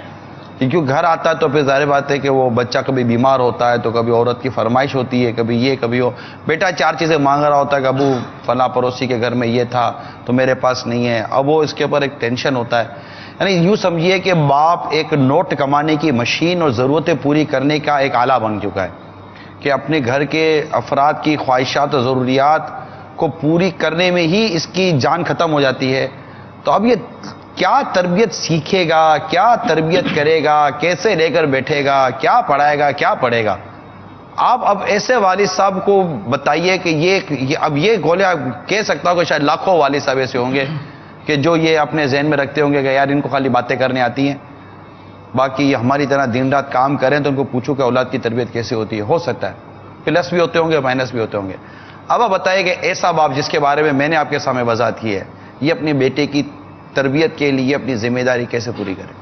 کیونکہ گھر آتا ہے تو پھر ظاہر بات ہے کہ وہ بچہ کبھی بیمار ہوتا ہے تو کبھی عورت کی فرمائش ہوتی ہے، کبھی یہ کبھی وہ، بیٹا 4 چیزیں مانگ رہا ہوتا ہے کہ ابو فلاں پڑوسی کے گھر میں یہ تھا تو میرے پاس نہیں ہے، اب وہ اس کے اوپر ایک ٹینشن ہوتا ہے. یعنی یوں سمجھیے کہ باپ ایک نوٹ کمانے کی مشین اور ضرورتیں پوری کرنے کا ایک آلہ بن چکا ہے کہ اپنے گھر کے افراد کی خواہشات اور ضروریات کو پوری کرنے میں ہی اس کی جان ختم ہو جاتی ہے. تو اب یہ کیا تربیت سیکھے گا، کیا تربیت کرے گا، کیسے لے کر بیٹھے گا، کیا پڑھائے گا، کیا پڑھے گا؟ آپ اب ایسے والد صاحب کو بتائیے کہ یہ اب یہ گولے کہہ سکتا ہوں کہ شاید لاکھوں والد صاحب ایسے ہوں گے کہ جو یہ اپنے ذہن میں رکھتے ہوں گے کہ یار ان کو خالی باتیں کرنے آتی ہیں، باقی یہ ہماری طرح دن رات کام کریں تو ان کو پوچھو کہ اولاد کی تربیت کیسے ہوتی ہے. ہو سکتا ہے پلس بھی ہوتے ہوں گے، مائنس بھی ہوتے ہوں گے. اب آپ بتائیے کہ ایسا باپ جس کے بارے میں نے آپ کے سامنے وضاحت کی ہے، یہ اپنے بیٹے کی تربیت کے لیے اپنی ذمہ داری کیسے پوری کرے؟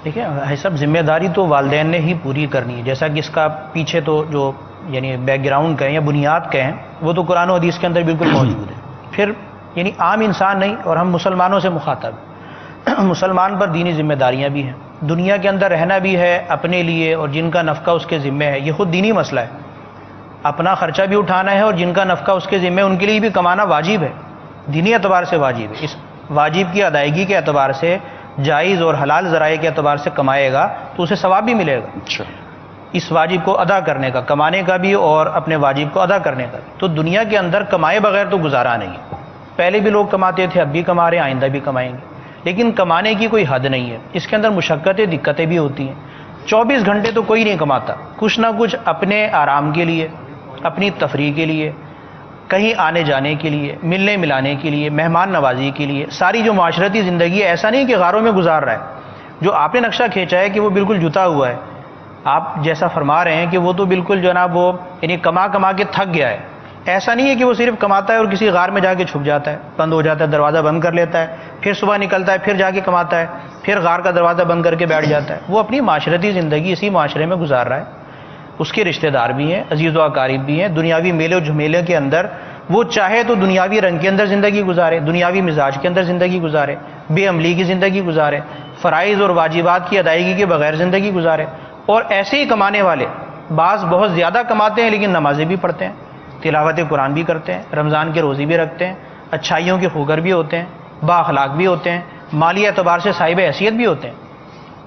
دیکھیں بھائی صاحب، ذمہ داری تو والدین نے ہی پوری کرنی ہے. جیسا کہ اس کا پیچھے تو جو یعنی بیک گراؤنڈ کہیں یا بنیاد کہیں وہ تو قرآن و حدیث کے اندر بالکل موجود ہے. پھر یعنی عام انسان نہیں، اور ہم مسلمانوں سے مخاطب ہیں. مسلمان پر دینی ذمہ داریاں بھی ہیں، دنیا کے اندر رہنا بھی ہے اپنے لیے، اور جن کا نفقہ اس کے ذمہ ہے، یہ خود دینی مسئلہ ہے. اپنا خرچہ بھی اٹھانا ہے اور جن کا نفقہ اس کے ذمہ ہے ان کے لیے بھی کمانا واجب ہے، دینی اعتبار سے واجب ہے. اس واجب کی ادائیگی کے اعتبار سے، جائز اور حلال ذرائع کے اعتبار سے کمائے گا تو اسے ثواب بھی ملے گا. اچھا، اس واجب کو ادا کرنے کا، کمانے کا بھی اور اپنے واجب کو ادا کرنے کا بھی. تو دنیا کے اندر کمائے بغیر تو گزارا نہیں ہے. پہلے بھی لوگ کماتے تھے، اب بھی کما رہے ہیں، آئندہ بھی کمائیں گے. لیکن کمانے کی کوئی حد نہیں ہے، اس کے اندر مشقتیں، دقتیں بھی ہوتی ہیں. 24 گھنٹے تو کوئی نہیں کماتا، کچھ نہ کچھ اپنے آرام کے لیے، اپنی تفریح کے لیے، کہیں آنے جانے کے لیے، ملنے ملانے کے لیے، مہمان نوازی کے لیے. ساری جو معاشرتی زندگی ہے، ایسا نہیں کہ غاروں میں گزار رہا ہے. جو آپ نے نقشہ کھینچا ہے کہ وہ بالکل جتا ہوا ہے، آپ جیسا فرما رہے ہیں کہ وہ تو بالکل جناب وہ یعنی کما کے تھک گیا ہے. ایسا نہیں ہے کہ وہ صرف کماتا ہے اور کسی غار میں جا کے چھپ جاتا ہے، بند ہو جاتا ہے، دروازہ بند کر لیتا ہے، پھر صبح نکلتا ہے، پھر جا کے کماتا ہے، پھر غار کا دروازہ بند کر کے بیٹھ جاتا ہے. وہ اپنی معاشرتی زندگی اسی معاشرے میں گزار رہا ہے. اس کے رشتہ دار بھی ہیں، عزیز و اقارب بھی ہیں. دنیاوی میلے و جھمیلے کے اندر وہ چاہے تو دنیاوی رنگ کے اندر زندگی گزارے، دنیاوی مزاج کے اندر زندگی گزارے، بے عملی کی زندگی گزارے، فرائض اور واجبات کی ادائیگی کے بغیر زندگی گزارے. اور ایسے ہی کمانے والے بعض بہت زیادہ کماتے ہیں لیکن نمازیں بھی پڑھتے ہیں، تلاوت قرآن بھی کرتے ہیں، رمضان کے روزے بھی رکھتے ہیں، اچھائیوں کے خوگر بھی ہوتے ہیں، با اخلاق بھی ہوتے ہیں، مالی اعتبار سے صاحب حیثیت بھی ہوتے ہیں،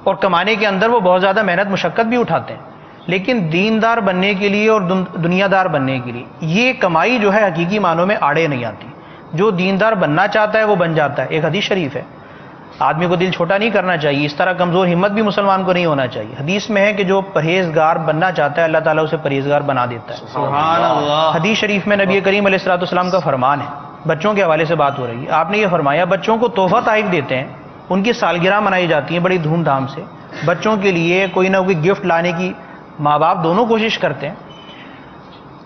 اور کمانے کے اندر وہ بہت زیادہ محنت مشقت بھی اٹھاتے ہیں. لیکن دیندار بننے کے لیے اور دنیا دار بننے کے لیے یہ کمائی جو ہے حقیقی معنوں میں آڑے نہیں آتی. جو دیندار بننا چاہتا ہے وہ بن جاتا ہے. ایک حدیث شریف ہے، آدمی کو دل چھوٹا نہیں کرنا چاہیے، اس طرح کمزور ہمت بھی مسلمان کو نہیں ہونا چاہیے. حدیث میں ہے کہ جو پرہیزگار بننا چاہتا ہے اللہ تعالیٰ اسے پرہیزگار بنا دیتا ہے. سبحان اللہ. حدیث شریف میں نبی کریم علیہ الصلوۃ والسلام کا فرمان ہے. بچوں کے حوالے سے بات ہو رہی ہے. آپ نے یہ فرمایا بچوں کو تحفہ تحائف دیتے ہیں، ان کی سالگرہ منائی جاتی ہیں بڑی دھوم دھام سے. بچوں کے لیے کوئی نہ کوئی گفٹ لانے کی ماں باپ دونوں کوشش کرتے ہیں.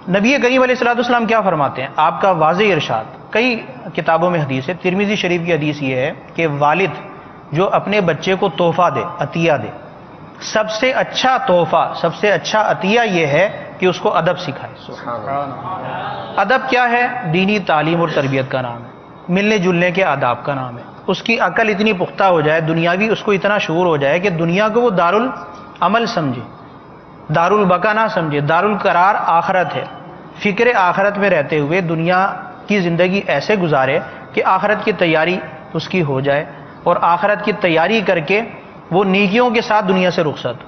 نبی کریم علیہ الصلوۃ والسلام کیا فرماتے ہیں؟ آپ کا واضح ارشاد کئی کتابوں میں حدیث ہے. ترمذی شریف کی حدیث یہ ہے کہ والد جو اپنے بچے کو تحفہ دے، عطیہ دے، سب سے اچھا تحفہ، سب سے اچھا عطیہ یہ ہے کہ اس کو ادب سکھائے. ادب کیا ہے؟ دینی تعلیم اور تربیت کا نام ہے، ملنے جلنے کے آداب کا نام ہے. اس کی عقل اتنی پختہ ہو جائے، دنیاوی اس کو اتنا شعور ہو جائے کہ دنیا کو وہ دارالعمل سمجھے، دارالبقا نہ سمجھے. دارالقرار آخرت ہے. فکر آخرت میں رہتے ہوئے دنیا کی زندگی ایسے گزارے کہ آخرت کی تیاری اس کی ہو جائے، اور آخرت کی تیاری کر کے وہ نیکیوں کے ساتھ دنیا سے رخصت.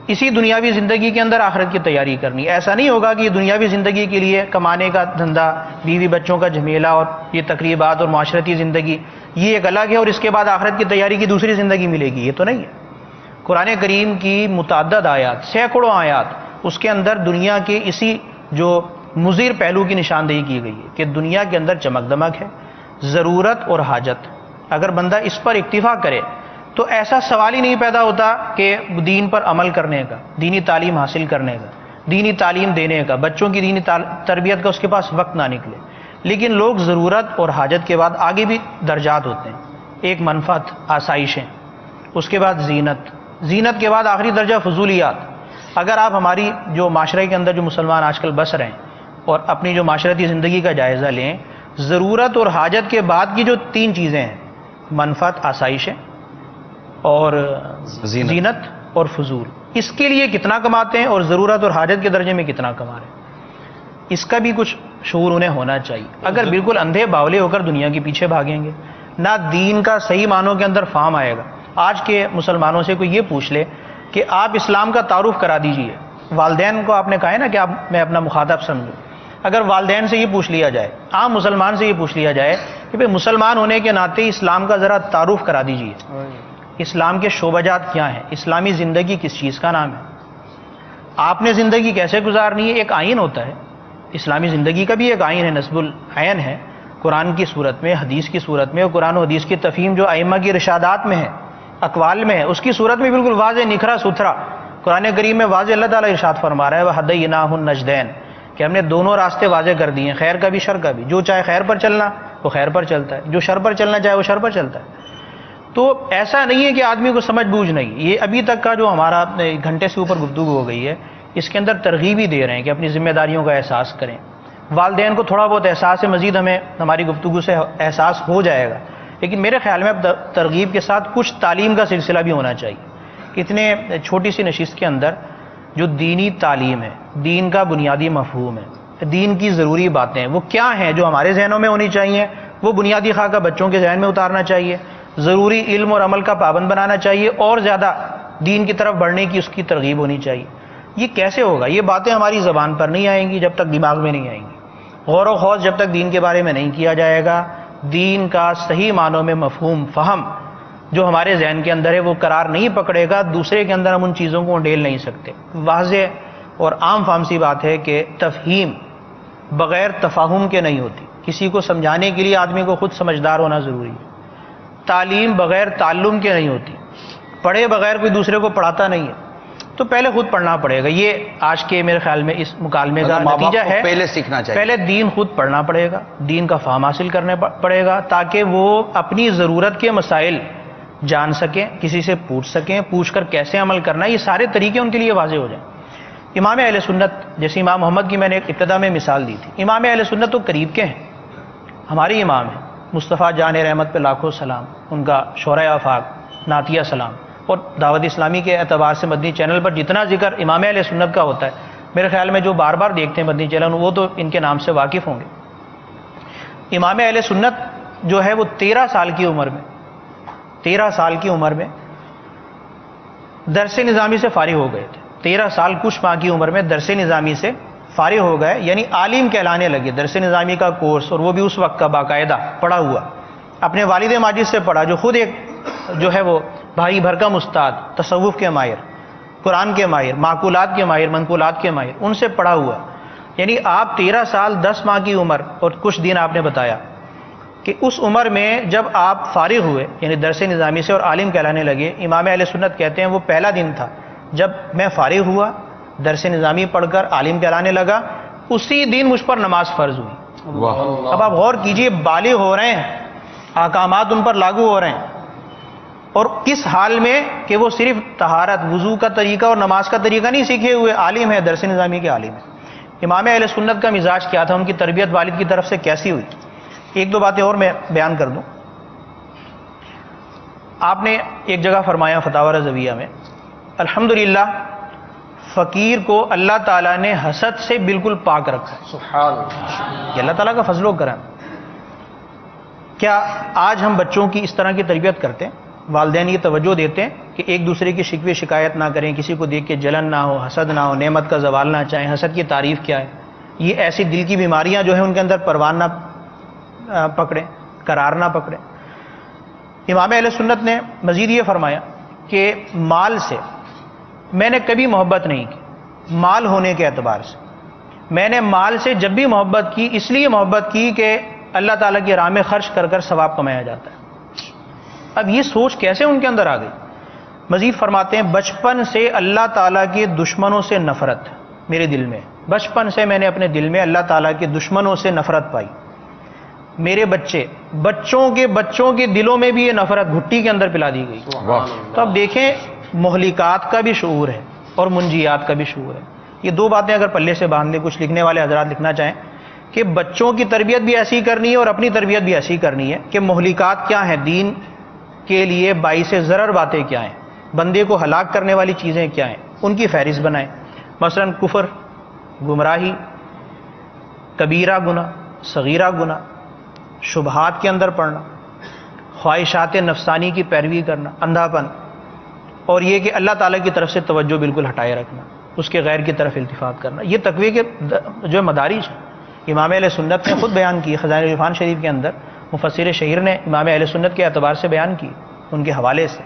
اسی دنیاوی زندگی کے اندر آخرت کی تیاری کرنی. ایسا نہیں ہوگا کہ یہ دنیاوی زندگی کے لیے کمانے کا دھندا، بیوی بچوں کا جھمیلا اور یہ تقریبات اور معاشرتی زندگی یہ ایک الگ ہے، اور اس کے بعد آخرت کی تیاری کی دوسری زندگی ملے گی. یہ تو نہیں ہے. قرآن کریم کی متعدد آیات، سینکڑوں آیات، اس کے اندر دنیا کے اسی جو مضر پہلو کی نشاندہی کی گئی ہے کہ دنیا کے اندر چمک دمک ہے، ضرورت اور حاجت. اگر بندہ اس پر اکتفا کرے تو ایسا سوال ہی نہیں پیدا ہوتا کہ دین پر عمل کرنے کا، دینی تعلیم حاصل کرنے کا، دینی تعلیم دینے کا، بچوں کی دینی تربیت کا اس کے پاس وقت نہ نکلے. لیکن لوگ ضرورت اور حاجت کے بعد آگے بھی درجات ہوتے ہیں. ایک منفعت، آسائشیں، اس کے بعد زینت، زینت کے بعد آخری درجہ فضولیات. اگر آپ ہماری جو معاشرے کے اندر جو مسلمان آج کل بس رہے ہیں اور اپنی جو معاشرتی زندگی کا جائزہ لیں، ضرورت اور حاجت کے بعد کی جو 3 چیزیں ہیں، منفعت، آسائشیں، اور زینت اور فضول، اس کے لیے کتنا کماتے ہیں اور ضرورت اور حاجت کے درجے میں کتنا کما رہے ہیں، اس کا بھی کچھ شعور انہیں ہونا چاہیے. اگر بالکل اندھے باولے ہو کر دنیا کے پیچھے بھاگیں گے، نہ دین کا صحیح معنوں کے اندر فہم آئے گا. آج کے مسلمانوں سے کوئی یہ پوچھ لے کہ آپ اسلام کا تعارف کرا دیجئے، والدین کو آپ نے کہا ہے نا کہ میں اپنا مخاطب سمجھوں، اگر والدین سے یہ پوچھ لیا جائے، عام مسلمان سے یہ پوچھ لیا جائے کہ بھئی مسلمان ہونے کے ناطے اسلام کا ذرا تعارف کرا دیجئے، اسلام کے شعبجات کیا ہیں، اسلامی زندگی کس چیز کا نام ہے، آپ نے زندگی کیسے گزارنی ہے. ایک آئین ہوتا ہے اسلامی زندگی کا، بھی ایک آئین ہے، نصب العین ہے، قرآن کی صورت میں، حدیث کی صورت میں، اور قرآن و حدیث کی تفہیم جو ائمہ کی ارشادات میں ہے، اقوال میں ہے، اس کی صورت میں بالکل واضح نکھرا ستھرا قرآن کریم میں واضح اللہ تعالیٰ ارشاد فرما رہا ہے وَهَدَيْنَاهُ النَّجْدَيْنِ، کہ ہم نے دونوں راستے واضح کر دیے ہیں، خیر کا بھی شر کا بھی. جو چاہے خیر پر چلنا وہ خیر پر چلتا ہے، جو شر پر چلنا چاہے وہ شر پر چلتا ہے. تو ایسا نہیں ہے کہ آدمی کو سمجھ بوجھ نہیں. یہ ابھی تک کا جو ہمارا گھنٹے سے اوپر گفتگو ہو گئی ہے، اس کے اندر ترغیب ہی دے رہے ہیں کہ اپنی ذمہ داریوں کا احساس کریں. والدین کو تھوڑا بہت احساس ہے، مزید ہمیں ہماری گفتگو سے احساس ہو جائے گا، لیکن میرے خیال میں اب ترغیب کے ساتھ کچھ تعلیم کا سلسلہ بھی ہونا چاہیے. اتنے چھوٹی سی نشست کے اندر جو دینی تعلیم ہے، دین کا بنیادی مفہوم ہے، دین کی ضروری باتیں وہ کیا ہیں جو ہمارے ذہنوں میں ہونی چاہیے، وہ بنیادی خاکہ بچوں کے ذہن میں اتارنا چاہیے، ضروری علم اور عمل کا پابند بنانا چاہیے، اور زیادہ دین کی طرف بڑھنے کی اس کی ترغیب ہونی چاہیے. یہ کیسے ہوگا؟ یہ باتیں ہماری زبان پر نہیں آئیں گی جب تک دماغ میں نہیں آئیں گی. غور و خوض جب تک دین کے بارے میں نہیں کیا جائے گا، دین کا صحیح معنوں میں مفہوم فہم جو ہمارے ذہن کے اندر ہے وہ قرار نہیں پکڑے گا، دوسرے کے اندر ہم ان چیزوں کو ڈھیل نہیں سکتے. واضح اور عام فہم سی بات ہے کہ تفہیم بغیر تفاہم کے نہیں ہوتی. کسی کو سمجھانے کے لیے آدمی کو خود سمجھدار ہونا ضروری ہے. تعلیم بغیر تعلم کے نہیں ہوتی. پڑھے بغیر کوئی دوسرے کو پڑھاتا نہیں ہے، تو پہلے خود پڑھنا پڑے گا. یہ آج کے میرے خیال میں اس مکالمے کا نتیجہ ہے. پہلے سیکھنا چاہیے، پہلے دین خود پڑھنا پڑے گا، دین کا فہم حاصل کرنا پڑے گا، تاکہ وہ اپنی ضرورت کے مسائل جان سکیں، کسی سے پوچھ سکیں، پوچھ کر کیسے عمل کرنا ہے، یہ سارے طریقے ان کے لیے واضح ہو جائیں. امام اہل سنت جیسے امام محمد کی میں نے ایک ابتدا میں مثال دی تھی، امام اہل سنت تو قریب کے ہیں، ہمارے امام ہیں، مصطفیٰ جان رحمت پہ لاکھوں سلام، ان کا شورۂ آفاق نعتیہ سلام. اور دعوت اسلامی کے اعتبار سے مدنی چینل پر جتنا ذکر امام اہل سنت کا ہوتا ہے، میرے خیال میں جو بار بار دیکھتے ہیں مدنی چینل وہ تو ان کے نام سے واقف ہوں گے. امام اہل سنت جو ہے وہ 13 سال کی عمر میں درس نظامی سے فارغ ہو گئے تھے. 13 سال کچھ ماہ کی عمر میں درس نظامی سے فارغ ہو گئے، یعنی عالم کہلانے لگے. درس نظامی کا کورس، اور وہ بھی اس وقت کا باقاعدہ پڑھا ہوا، اپنے والد ماجد سے پڑھا جو خود ایک جو ہے وہ بھاری بھرکم استاد، تصوف کے ماہر، قرآن کے ماہر، معقولات کے ماہر، منقولات کے ماہر، ان سے پڑھا ہوا. یعنی آپ 13 سال 10 ماہ کی عمر اور کچھ دن آپ نے بتایا کہ اس عمر میں جب آپ فارغ ہوئے، یعنی درس نظامی سے اور عالم کہلانے لگے. امام اہل سنت کہتے ہیں وہ پہلا دن تھا جب میں فارغ ہوا، درس نظامی پڑھ کر عالم کہلانے لگا، اسی دن مجھ پر نماز فرض ہوئی. اب آپ غور کیجئے، بالغ ہو رہے ہیں، احکامات ان پر لاگو ہو رہے ہیں، اور کس حال میں کہ وہ صرف طہارت، وضو کا طریقہ اور نماز کا طریقہ نہیں سیکھے ہوئے، عالم ہے، درس نظامی کے عالم ہے. امام اہل سنت کا مزاج کیا تھا، ان کی تربیت والد کی طرف سے کیسی ہوئی؟ ایک دو باتیں اور میں بیان کر دوں. آپ نے ایک جگہ فرمایا فتاوی رضویہ میں، الحمدللہ فقیر کو اللہ تعالیٰ نے حسد سے بالکل پاک رکھا ہے. سبحان اللہ، یہ اللہ تعالیٰ کا فضل و کرم. کیا آج ہم بچوں کی اس طرح کی تربیت کرتے ہیں؟ والدین یہ توجہ دیتے ہیں کہ ایک دوسرے کی شکوے شکایت نہ کریں، کسی کو دیکھ کے جلن نہ ہو، حسد نہ ہو، نعمت کا زوال نہ چاہیں. حسد کی تعریف کیا ہے؟ یہ ایسی دل کی بیماریاں جو ہیں ان کے اندر پروان نہ پکڑیں، قرار نہ پکڑیں. امام اہل سنت نے مزید یہ فرمایا کہ مال سے میں نے کبھی محبت نہیں کی، مال ہونے کے اعتبار سے. میں نے مال سے جب بھی محبت کی، اس لیے محبت کی کہ اللہ تعالیٰ کی راہ میں خرچ کر کر ثواب کمایا جاتا ہے. اب یہ سوچ کیسے ان کے اندر آ گئی؟ مزید فرماتے ہیں بچپن سے اللہ تعالیٰ کے دشمنوں سے نفرت میرے دل میں، بچپن سے میں نے اپنے دل میں اللہ تعالیٰ کے دشمنوں سے نفرت پائی. میرے بچوں کے دلوں میں بھی یہ نفرت بھٹی کے اندر پلا دی گئی. تو اب دیکھیں مہلکات کا بھی شعور ہے اور منجیات کا بھی شعور ہے. یہ دو باتیں اگر پلے سے باندھ لیں، کچھ لکھنے والے حضرات لکھنا چاہیں کہ بچوں کی تربیت بھی ایسی کرنی ہے اور اپنی تربیت بھی ایسی کرنی ہے کہ مہلکات کیا ہیں، دین کے لیے باعث ضرر باتیں کیا ہیں، بندے کو ہلاک کرنے والی چیزیں کیا ہیں، ان کی فہرست بنائیں. مثلا کفر، گمراہی، کبیرہ گناہ، صغیرہ گناہ، شبہات کے اندر پڑنا، خواہشات نفسانی کی پیروی کرنا، اندھا پن، اور یہ کہ اللہ تعالیٰ کی طرف سے توجہ بالکل ہٹائے رکھنا، اس کے غیر کی طرف التفات کرنا. یہ تقوی کے جو مدارج ہیں امام اہل سنت نے خود بیان کی. خزائن العرفان شریف کے اندر مفسر شہیر نے امام اہل سنت کے اعتبار سے بیان کی ان کے حوالے سے.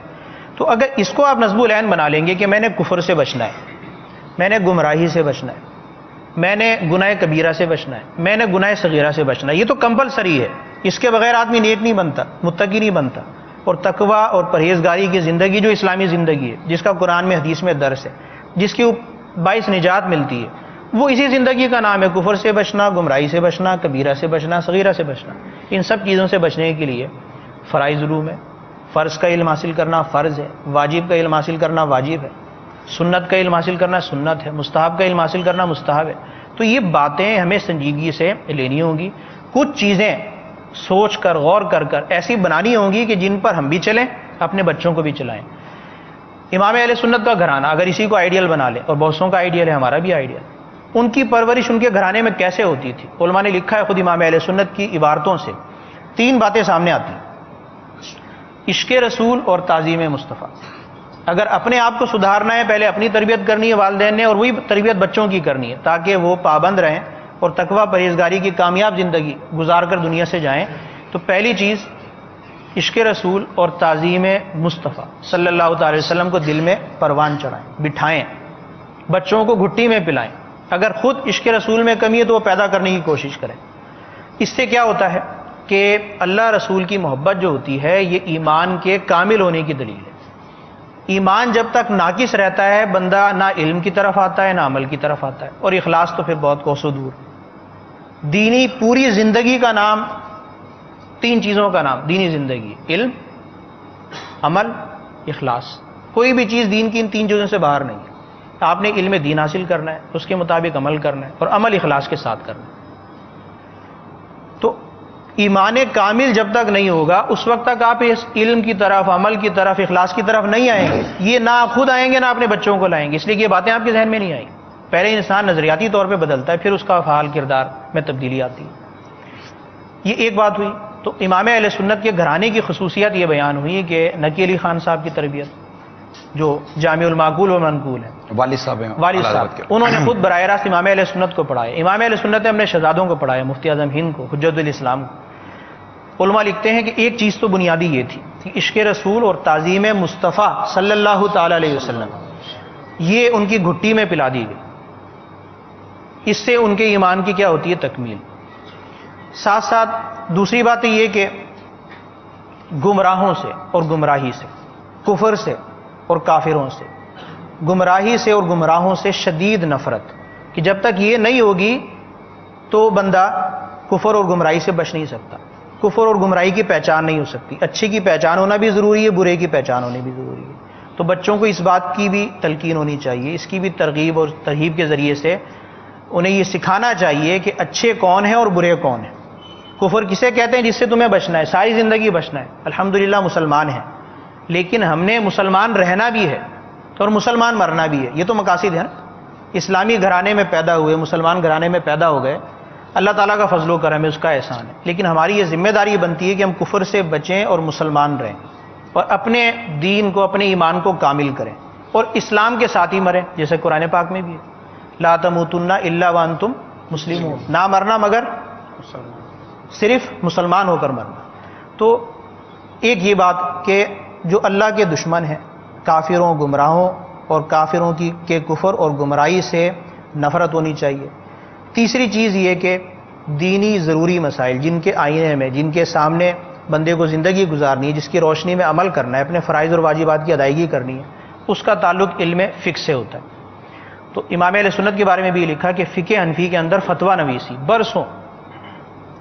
تو اگر اس کو آپ نصب العین بنا لیں گے کہ میں نے کفر سے بچنا ہے، میں نے گمراہی سے بچنا ہے، میں نے گناہ کبیرہ سے بچنا ہے، میں نے گناہ صغیرہ سے بچنا ہے، یہ تو کمپلسری ہے. اس کے بغیر آدمی نیک نہیں بنتا، متقی نہیں بنتا. اور تقوی اور پرہیزگاری کی زندگی جو اسلامی زندگی ہے، جس کا قرآن میں حدیث میں درس ہے، جس کی باعث نجات ملتی ہے، وہ اسی زندگی کا نام ہے. کفر سے بچنا، گمراہی سے بچنا، کبیرہ سے بچنا، صغیرہ سے بچنا. ان سب چیزوں سے بچنے کے لیے فرائض علوم ہے. فرض کا علم حاصل کرنا فرض ہے، واجب کا علم حاصل کرنا واجب ہے، سنت کا علم حاصل کرنا سنت ہے، مستحب کا علم حاصل کرنا مستحب ہے. تو یہ باتیں ہمیں سنجیدگی سے لینی ہوں گی. کچھ چیزیں سوچ کر غور کر ایسی بنانی ہوں گی کہ جن پر ہم بھی چلیں، اپنے بچوں کو بھی چلائیں. امام اہل سنت کا گھرانہ اگر اسی کو آئیڈیل بنا لیں، اور بہت سوں کا آئیڈیل ہے، ہمارا بھی آئیڈیل، ان کی پرورش ان کے گھرانے میں کیسے ہوتی تھی. علماء نے لکھا ہے خود امام اہل سنت کی عبارتوں سے 3 باتیں سامنے آتی ہیں: عشق رسول اور تعظیم مصطفیٰ. اگر اپنے آپ کو سدھارنا ہے، پہلے اپنی تربیت کرنی ہے والدین نے، اور وہی تربیت بچوں کی کرنی ہے تاکہ وہ پابند رہیں اور تقوی پرہیزگاری کی کامیاب زندگی گزار کر دنیا سے جائیں. تو پہلی چیز عشق رسول اور تعظیم مصطفیٰ صلی اللہ تعالی وسلم کو دل میں پروان چڑھائیں، بٹھائیں، بچوں کو گھٹی میں پلائیں. اگر خود عشق رسول میں کمی ہے تو وہ پیدا کرنے کی کوشش کریں. اس سے کیا ہوتا ہے کہ اللہ رسول کی محبت جو ہوتی ہے یہ ایمان کے کامل ہونے کی دلیل ہے. ایمان جب تک ناقص رہتا ہے بندہ نہ علم کی طرف آتا ہے نہ عمل کی طرف آتا ہے، اور اخلاص تو پھر بہت کوسوں دور. دینی پوری زندگی کا نام 3 چیزوں کا نام دینی زندگی: علم، عمل، اخلاص. کوئی بھی چیز دین کی ان 3 چیزوں سے باہر نہیں ہے. آپ نے علم دین حاصل کرنا ہے، اس کے مطابق عمل کرنا ہے، اور عمل اخلاص کے ساتھ کرنا ہے. تو ایمان کامل جب تک نہیں ہوگا اس وقت تک آپ اس علم کی طرف، عمل کی طرف، اخلاص کی طرف نہیں آئیں گے. یہ نہ آپ خود آئیں گے نہ اپنے بچوں کو لائیں گے. اس لیے کہ یہ باتیں آپ کے ذہن میں نہیں آئیں. پہلے انسان نظریاتی طور پہ بدلتا ہے، پھر اس کا افعال کردار میں تبدیلی آتی ہے. یہ ایک بات ہوئی. تو امام اہل سنت کے گھرانے کی خصوصیت یہ بیان ہوئی کہ نقی علی خان صاحب کی تربیت جو جامع المعقول و منقول ہے، والد صاحب انہوں نے خود براہ راست امام اہل سنت کو پڑھایا. امام اہل سنت نے اپنے شہزادوں کو پڑھایا، مفتی اعظم ہند کو، حجت الاسلام کو. علماء لکھتے ہیں کہ ایک چیز تو بنیادی یہ تھی کہ عشق رسول اور تعظیم مصطفیٰ صلی اللہ تعالی علیہ وسلم یہ ان کی گھٹی میں پلا دی گئی. اس سے ان کے ایمان کی کیا ہوتی ہے؟ تکمیل. ساتھ ساتھ دوسری بات یہ کہ گمراہوں سے اور گمراہی سے، کفر سے اور کافروں سے، گمراہی سے اور گمراہوں سے شدید نفرت، کہ جب تک یہ نہیں ہوگی تو بندہ کفر اور گمراہی سے بچ نہیں سکتا. کفر اور گمراہی کی پہچان نہیں ہو سکتی. اچھے کی پہچان ہونا بھی ضروری ہے، برے کی پہچان ہونی بھی ضروری ہے. تو بچوں کو اس بات کی بھی تلقین ہونی چاہیے، اس کی بھی ترغیب اور ترہیب کے ذریعے سے انہیں یہ سکھانا چاہیے کہ اچھے کون ہیں اور برے کون ہیں. کفر کسے کہتے ہیں؟ جس سے تمہیں بچنا ہے، ساری زندگی بچنا ہے. الحمدللہ مسلمان ہیں، لیکن ہم نے مسلمان رہنا بھی ہے اور مسلمان مرنا بھی ہے. یہ تو مقاصد ہے نا. اسلامی گھرانے میں پیدا ہوئے، مسلمان گھرانے میں پیدا ہو گئے، اللہ تعالیٰ کا فضل و کرم ہے، اس کا احسان ہے. لیکن ہماری یہ ذمہ داری بنتی ہے کہ ہم کفر سے بچیں اور مسلمان رہیں، اور اپنے دین کو، اپنے ایمان کو کامل کریں، اور اسلام کے ساتھ ہی مریں. جیسے قرآن پاک میں بھی ہے، لا تموتن الا وانتم مسلمون، نہ مرنا مگر صرف مسلمان ہو کر مرنا. تو ایک یہ بات کہ جو اللہ کے دشمن ہیں، کافروں، گمراہوں اور کافروں کے کفر اور گمراہی سے نفرت ہونی چاہیے. تیسری چیز یہ کہ دینی ضروری مسائل جن کے آئینے میں، جن کے سامنے بندے کو زندگی گزارنی ہے، جس کی روشنی میں عمل کرنا ہے، اپنے فرائض اور واجبات کی ادائیگی کرنی ہے، اس کا تعلق علم فقہ سے ہوتا ہے. تو امام اہل سنت کے بارے میں بھی لکھا کہ فقہ حنفی کے اندر فتویٰ نویسی برسوں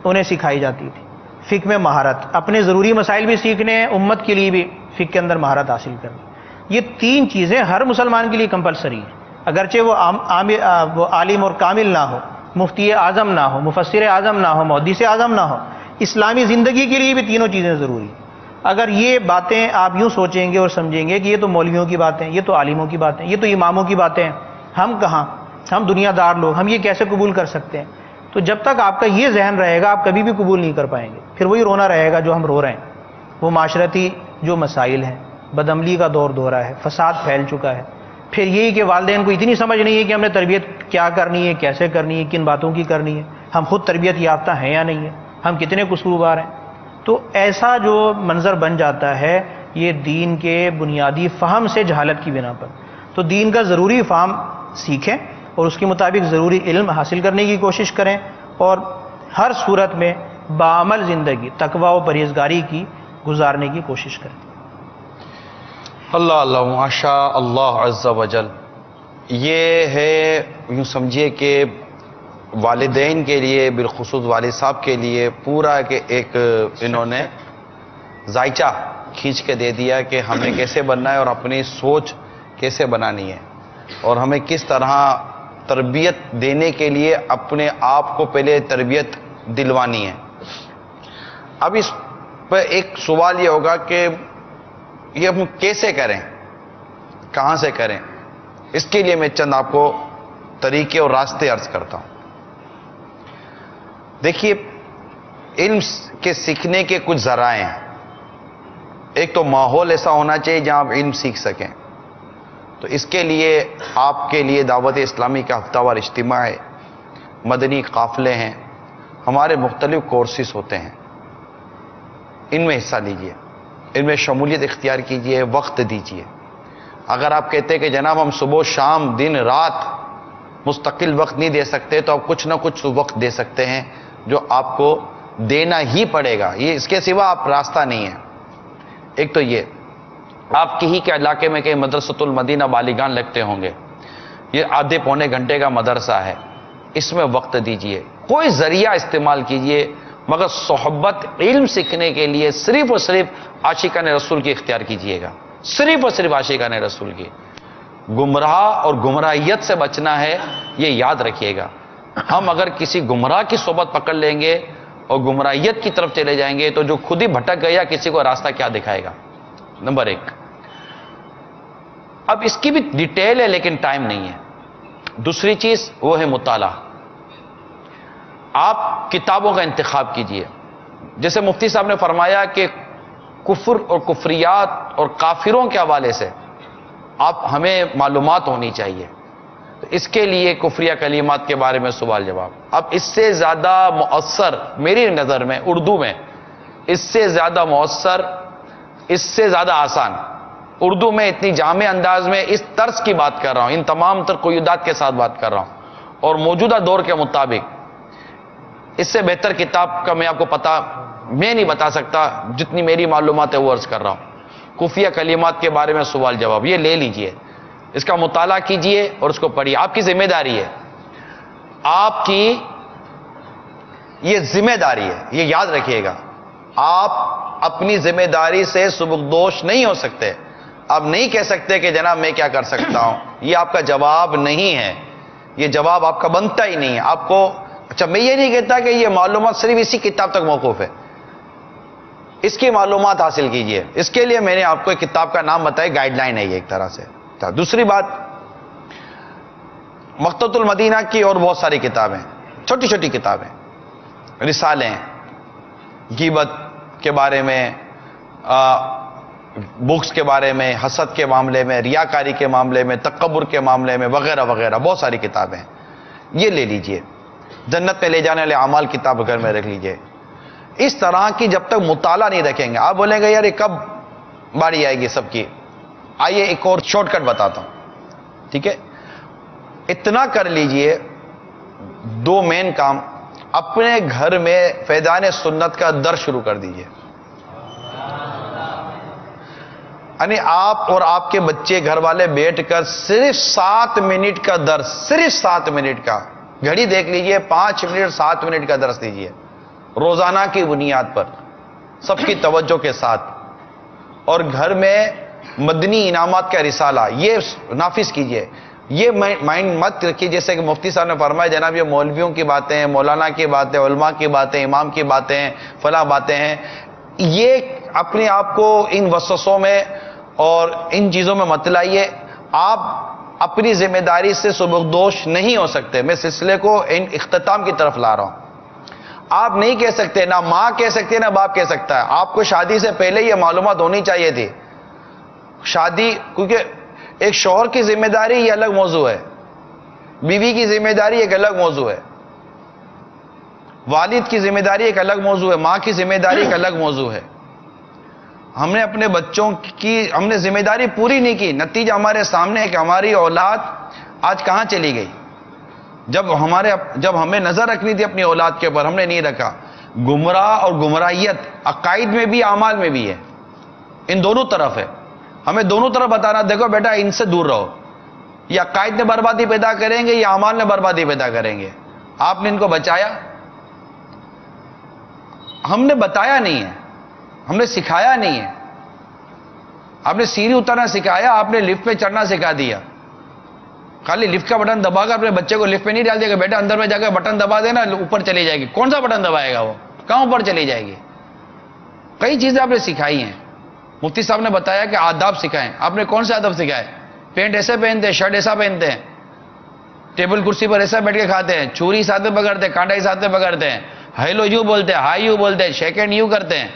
انہیں سکھائی جاتی تھی. فقہ میں مہارت، اپنے ضروری مسائل بھی سیکھنے ہیں، امت کے لیے بھی فقہ کے اندر مہارت حاصل کرنی. یہ 3 چیزیں ہر مسلمان کے لیے کمپلسری ہیں. اگرچہ وہ عالم اور کامل نہ ہو، مفتی اعظم نہ ہو، مفسر اعظم نہ ہو، محدث اعظم نہ ہو، اسلامی زندگی کے لیے بھی تینوں چیزیں ضروری ہیں. اگر یہ باتیں آپ یوں سوچیں گے اور سمجھیں گے کہ یہ تو مولویوں کی باتیں، یہ تو عالموں کی باتیں، یہ تو اماموں کی باتیں ہیں، ہم کہاں، ہم دنیا دار لوگ، ہم یہ کیسے قبول کر سکتے ہیں؟ تو جب تک آپ کا یہ ذہن رہے گا آپ کبھی بھی قبول نہیں کر پائیں گے. پھر وہی رونا رہے گا جو ہم رو رہے ہیں. وہ معاشرتی جو مسائل ہیں، بدعملی کا دور دورہ ہے، فساد پھیل چکا ہے. پھر یہی کہ والدین کو اتنی سمجھ نہیں ہے کہ ہم نے تربیت کیا کرنی ہے، کیسے کرنی ہے، کن باتوں کی کرنی ہے، ہم خود تربیت یافتہ ہیں یا نہیں ہے، ہم کتنے قصوروار ہیں. تو ایسا جو منظر بن جاتا ہے یہ دین کے بنیادی فہم سے جہالت کی بنا پر. تو دین کا ضروری فہم سیکھیں اور اس کے مطابق ضروری علم حاصل کرنے کی کوشش کریں اور ہر صورت میں بعمل زندگی تقوی و پرہیزگاری کی گزارنے کی کوشش کریں. اللہ اللہ ماشاء اللہ عز و جل. یہ ہے یوں سمجھیے کہ والدین کے لیے بالخصوص والد صاحب کے لیے پورا کہ ایک انہوں نے ذائچہ کھینچ کے دے دیا کہ ہمیں کیسے بننا ہے اور اپنی سوچ کیسے بنانی ہے اور ہمیں کس طرح تربیت دینے کے لیے اپنے آپ کو پہلے تربیت دلوانی ہے. اب اس پہ ایک سوال یہ ہوگا کہ یہ ہم کیسے کریں، کہاں سے کریں؟ اس کے لیے میں چند آپ کو طریقے اور راستے عرض کرتا ہوں. دیکھیے علم کے سیکھنے کے کچھ ذرائع ہیں. ایک تو ماحول ایسا ہونا چاہیے جہاں آپ علم سیکھ سکیں. تو اس کے لیے آپ کے لیے دعوت اسلامی کا ہفتہ وار اجتماع ہے، مدنی قافلے ہیں، ہمارے مختلف کورسز ہوتے ہیں. ان میں حصہ لیجئے، ان میں شمولیت اختیار کیجئے، وقت دیجئے. اگر آپ کہتے ہیں کہ جناب ہم صبح شام دن رات مستقل وقت نہیں دے سکتے تو آپ کچھ نہ کچھ وقت دے سکتے ہیں جو آپ کو دینا ہی پڑے گا. یہ اس کے سوا آپ راستہ نہیں ہے. ایک تو یہ آپ کے ہی کے علاقے میں کہیں مدرسۃ المدینہ بالیگان لگتے ہوں گے، یہ آدھے پونے گھنٹے کا مدرسہ ہے، اس میں وقت دیجئے. کوئی ذریعہ استعمال کیجئے مگر صحبت علم سیکھنے کے لیے صرف اور صرف عاشقان رسول کی اختیار کیجئے گا. صرف اور صرف عاشقان رسول کی. گمراہ اور گمراہیت سے بچنا ہے، یہ یاد رکھیے گا. ہم اگر کسی گمراہ کی صحبت پکڑ لیں گے اور گمراہیت کی طرف چلے جائیں گے تو جو خود ہی بھٹک گیا کسی کو راستہ کیا دکھائے گا. نمبر ایک. اب اس کی بھی ڈیٹیل ہے لیکن ٹائم نہیں ہے. دوسری چیز وہ ہے مطالعہ. آپ کتابوں کا انتخاب کیجئے. جیسے مفتی صاحب نے فرمایا کہ کفر اور کفریات اور کافروں کے حوالے سے آپ ہمیں معلومات ہونی چاہیے. تو اس کے لیے کفریہ کلمات کے بارے میں سوال جواب. اب اس سے زیادہ مؤثر میری نظر میں اردو میں اس سے زیادہ مؤثر، اس سے زیادہ آسان اردو میں اتنی جامع انداز میں اس طرز کی بات کر رہا ہوں، ان تمام تر قیودات کے ساتھ بات کر رہا ہوں اور موجودہ دور کے مطابق اس سے بہتر کتاب کا میں آپ کو میں نہیں بتا سکتا. جتنی میری معلومات ہے وہ عرض کر رہا ہوں. خفیہ کلمات کے بارے میں سوال جواب یہ لے لیجئے، اس کا مطالعہ کیجئے اور اس کو پڑھیے. آپ کی ذمہ داری ہے، آپ کی یہ ذمہ داری ہے، یہ یاد رکھیے گا. آپ اپنی ذمہ داری سے سبکدوش نہیں ہو سکتے. آپ نہیں کہہ سکتے کہ جناب میں کیا کر سکتا ہوں. یہ آپ کا جواب نہیں ہے، یہ جواب آپ کا بنتا ہی نہیں ہے. آپ کو اچھا میں یہ نہیں کہتا کہ یہ معلومات صرف اسی کتاب تک موقوف ہے. اس کی معلومات حاصل کیجئے. اس کے لیے میں نے آپ کو ایک کتاب کا نام بتایا، گائیڈ لائن ہے یہ ایک طرح سے. دوسری بات، مکتبۃ المدینہ کی اور بہت ساری کتابیں، چھوٹی چھوٹی کتابیں، رسالے ہیں، غیبت کے بارے میں، بکس کے بارے میں، حسد کے معاملے میں، ریاکاری کے معاملے میں، تکبر کے معاملے میں، وغیرہ وغیرہ بہت ساری کتابیں ہیں. یہ لے لیجئے. جنت میں لے جانے والے اعمال کتاب گھر میں رکھ لیجئے. اس طرح کی جب تک مطالعہ نہیں رکھیں گے آپ بولیں گے یار یہ کب باری آئے گی سب کی. آئیے ایک اور شارٹ کٹ بتاتا ہوں، ٹھیک ہے. اتنا کر لیجئے، دو مین کام. اپنے گھر میں فیضان سنت کا درس شروع کر دیجئے. یعنی آپ اور آپ کے بچے گھر والے بیٹھ کر صرف 7 منٹ کا درس، صرف 7 منٹ کا، گھڑی دیکھ لیجئے، 5 منٹ 7 منٹ کا درس دیجئے روزانہ کی بنیاد پر سب کی توجہ کے ساتھ. اور گھر میں مدنی انعامات کا رسالہ یہ نافذ کیجئے. یہ مائنڈ مت رکھیے جیسے کہ مفتی صاحب نے فرمایا جناب یہ مولویوں کی باتیں ہیں، مولانا کی باتیں، علماء کی باتیں، امام کی باتیں ہیں، فلاں باتیں ہیں. یہ اپنے آپ کو ان وسوسوں میں اور ان چیزوں میں مت لائیے. آپ اپنی ذمہ داری سے سبکدوش نہیں ہو سکتے. میں سلسلے کو ان اختتام کی طرف لا رہا ہوں. آپ نہیں کہہ سکتے, نہ ماں کہہ سکتے نہ باپ کہہ سکتا ہے. آپ کو شادی سے پہلے یہ معلومات ہونی چاہیے تھی. شادی, کیونکہ ایک شوہر کی ذمہ داری یہ الگ موضوع ہے, بیوی کی ذمہ داری ایک الگ موضوع ہے, والد کی ذمہ داری ایک الگ موضوع ہے, ماں کی ذمہ داری ایک الگ موضوع ہے. ہم نے اپنے بچوں کی ہم نے ذمہ داری پوری نہیں کی. نتیجہ ہمارے سامنے ہے کہ ہماری اولاد آج کہاں چلی گئی. جب ہمیں نظر رکھنی تھی اپنی اولاد کے اوپر, ہم نے نہیں رکھا. گمراہ اور گمراہیت عقائد میں بھی اعمال میں بھی ہے, ان دونوں طرف ہے. ہمیں دونوں طرف بتانا, دیکھو بیٹا ان سے دور رہو. یہ عقائد میں بربادی پیدا کریں گے, یہ اعمال میں بربادی پیدا کریں گے. آپ نے ان کو بچایا؟ ہم نے بتایا نہیں ہے, ہم نے سکھایا نہیں ہے. آپ نے سیڑھی اترنا سکھایا, آپ نے لفٹ پہ چڑھنا سکھا دیا. خالی لفٹ کا بٹن دبا کر اپنے بچے کو لفٹ پہ نہیں ڈال دے گا, بیٹا اندر میں جا کے بٹن دبا دینا اوپر چلی جائے گی. کون سا بٹن دبائے گا وہ, کہاں اوپر چلی جائے گی؟ کئی چیزیں آپ نے سکھائی ہیں. مفتی صاحب نے بتایا کہ آداب سکھائیں. آپ نے کون سے آداب سکھائے؟ پینٹ ایسے پہنتے ہیں, شرٹ ایسا پہنتے ہیں, ٹیبل کرسی پر ایسا بیٹھ کے کھاتے ہیں, چوری ساتھ میں پکڑتے ہیں, کانٹا ساتھ میں پکڑتے ہیں, ہیلو یو بولتے ہیں, ہائی یو بولتے ہیں, شیک ہینڈ یو کرتے ہیں.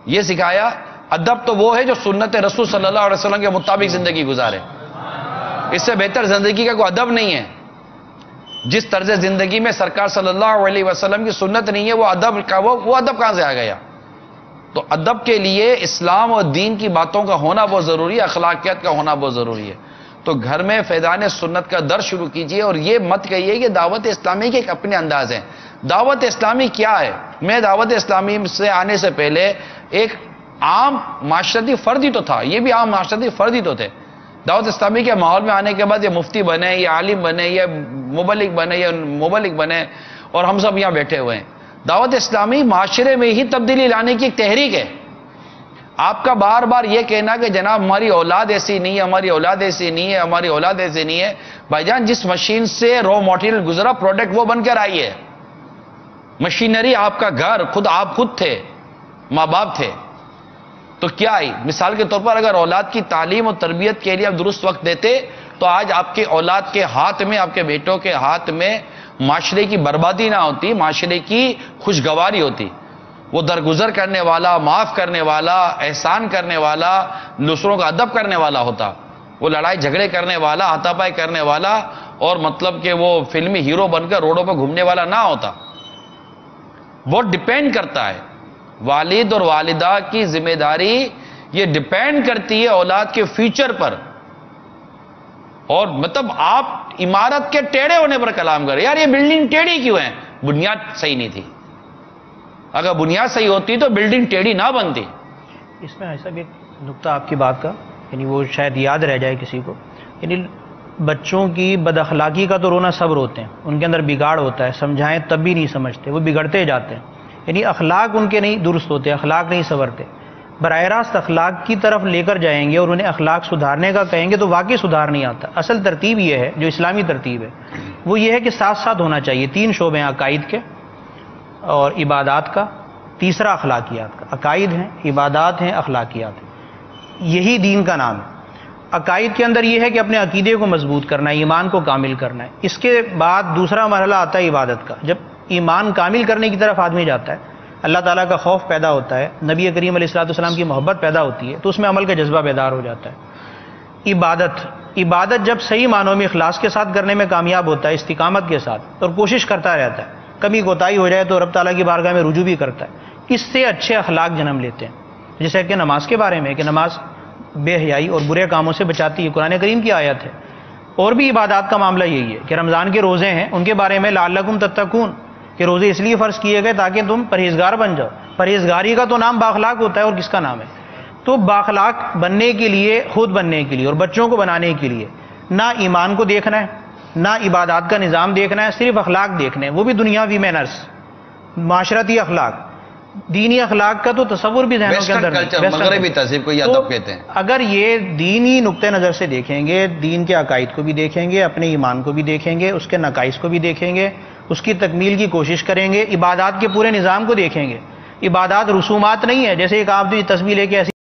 یہ سکھایا. ادب تو وہ ہے جو سنت رسول صلی اللہ علیہ وسلم کے مطابق زندگی گزارے. اس سے بہتر زندگی کا کوئی ادب نہیں ہے. جس طرز زندگی میں سرکار صلی اللہ علیہ وسلم کی سنت نہیں ہے, وہ ادب کا وہ ادب کہاں سے آ گیا؟ تو ادب کے لیے اسلام اور دین کی باتوں کا ہونا بہت ضروری ہے, اخلاقیات کا ہونا بہت ضروری ہے. تو گھر میں فیضان سنت کا درس شروع کیجئے, اور یہ مت کہیے کہ دعوت اسلامی کے ایک اپنے انداز ہیں. دعوت اسلامی کیا ہے؟ میں دعوت اسلامی سے آنے سے پہلے ایک عام معاشرتی فرد ہی تو تھا. یہ بھی عام معاشرتی فرد ہی تو تھے. دعوت اسلامی کے ماحول میں آنے کے بعد یہ مفتی بنے, یہ عالم بنے, یہ مبلغ بنے, اور ہم سب یہاں بیٹھے ہوئے ہیں. دعوت اسلامی معاشرے میں ہی تبدیلی لانے کی ایک تحریک ہے. آپ کا بار بار یہ کہنا کہ جناب ہماری اولاد ایسی نہیں ہے, ہماری اولاد ایسی نہیں ہے, ہماری اولاد ایسی نہیں ہے. بھائی جان, جس مشین سے رو مٹیریل گزرا, پروڈکٹ وہ بن کر آئی ہے. مشینری آپ کا گھر, آپ خود تھے, ماں باپ تھے, تو کیا آئی؟ مثال کے طور پر اگر اولاد کی تعلیم اور تربیت کے لیے آپ درست وقت دیتے تو آج آپ کے اولاد کے ہاتھ میں, آپ کے بیٹوں کے ہاتھ میں معاشرے کی بربادی نہ ہوتی, معاشرے کی خوشگواری ہوتی. وہ درگزر کرنے والا, معاف کرنے والا, احسان کرنے والا, دوسروں کا ادب کرنے والا ہوتا. وہ لڑائی جھگڑے کرنے والا, ہاتھا پائی کرنے والا, اور مطلب کہ وہ فلمی ہیرو بن کر روڈوں پہ گھومنے والا نہ ہوتا. وہ ڈیپینڈ کرتا ہے. والد اور والدہ کی ذمہ داری یہ ڈیپینڈ کرتی ہے اولاد کے فیوچر پر. اور مطلب آپ عمارت کے ٹیڑھے ہونے پر کلام کریں, یار یہ بلڈنگ ٹیڑھی کیوں ہے؟ بنیاد صحیح نہیں تھی. اگر بنیاد صحیح ہوتی تو بلڈنگ ٹیڑھی نہ بنتی. اس میں ایسا بھی ایک نقطہ آپ کی بات کا, یعنی وہ شاید یاد رہ جائے کسی کو, یعنی بچوں کی بد اخلاقی کا تو رونا سب روتے ہیں, ان کے اندر بگاڑ ہوتا ہے, سمجھائیں تب بھی نہیں سمجھتے, وہ بگڑتے جاتے ہیں. یعنی اخلاق ان کے نہیں درست ہوتے, اخلاق نہیں سنورتے. براہ راست اخلاق کی طرف لے کر جائیں گے اور انہیں اخلاق سدھارنے کا کہیں گے تو واقعی سدھار نہیں آتا. اصل ترتیب یہ ہے, جو اسلامی ترتیب ہے وہ یہ ہے کہ ساتھ ساتھ ہونا چاہیے. 3 شعبے ہیں عقائد کے اور عبادات کا, تیسرا اخلاقیات کا. عقائد ہیں, عبادات ہیں, اخلاقیات ہیں. یہی دین کا نام ہے. عقائد کے اندر یہ ہے کہ اپنے عقیدے کو مضبوط کرنا ہے, ایمان کو کامل کرنا ہے. اس کے بعد دوسرا مرحلہ آتا ہے عبادت کا. جب ایمان کامل کرنے کی طرف آدمی جاتا ہے, اللہ تعالیٰ کا خوف پیدا ہوتا ہے, نبی کریم علیہ الصلوۃ والسلام کی محبت پیدا ہوتی ہے, تو اس میں عمل کا جذبہ بیدار ہو جاتا ہے. عبادت جب صحیح معنوں میں اخلاص کے ساتھ کرنے میں کامیاب ہوتا ہے, استقامت کے ساتھ, اور کوشش کرتا رہتا ہے, کمی کوتاہی ہو جائے تو رب تعالیٰ کی بارگاہ میں رجوع بھی کرتا ہے, اس سے اچھے اخلاق جنم لیتے ہیں. جیسے کہ نماز کے بارے میں کہ نماز بے حیائی اور برے کاموں سے بچاتی ہے, قرآن کریم کی آیت ہے. اور بھی عبادات کا معاملہ یہی ہے کہ رمضان کے روزے ہیں, ان کے بارے میں لعلکم تتقون, کہ روزے اس لیے فرض کیے گئے تاکہ تم پرہیزگار بن جاؤ. پرہیزگاری کا تو نام باخلاق ہوتا ہے, اور کس کا نام ہے؟ تو باخلاق بننے کے لیے, خود بننے کے لیے اور بچوں کو بنانے کے لیے نہ ایمان کو دیکھنا ہے, نہ عبادات کا نظام دیکھنا ہے, صرف اخلاق دیکھنے ہیں, وہ بھی دنیاوی مینرز, معاشرتی اخلاق. دینی اخلاق کا تو تصور بھی ذہنوں کے اندر نہیں. مغربی تہذیب کو یہ ادب کہتے ہیں. اگر یہ دینی نقطہ نظر سے دیکھیں گے, دین کے عقائد کو بھی دیکھیں گے, اپنے ایمان کو بھی دیکھیں گے, اس کے نقائص کو بھی دیکھیں گے, اس کی تکمیل کی کوشش کریں گے, عبادات کے پورے نظام کو دیکھیں گے عبادات رسومات نہیں ہے، جیسے ایک آپ تسبیح لے کے ایسی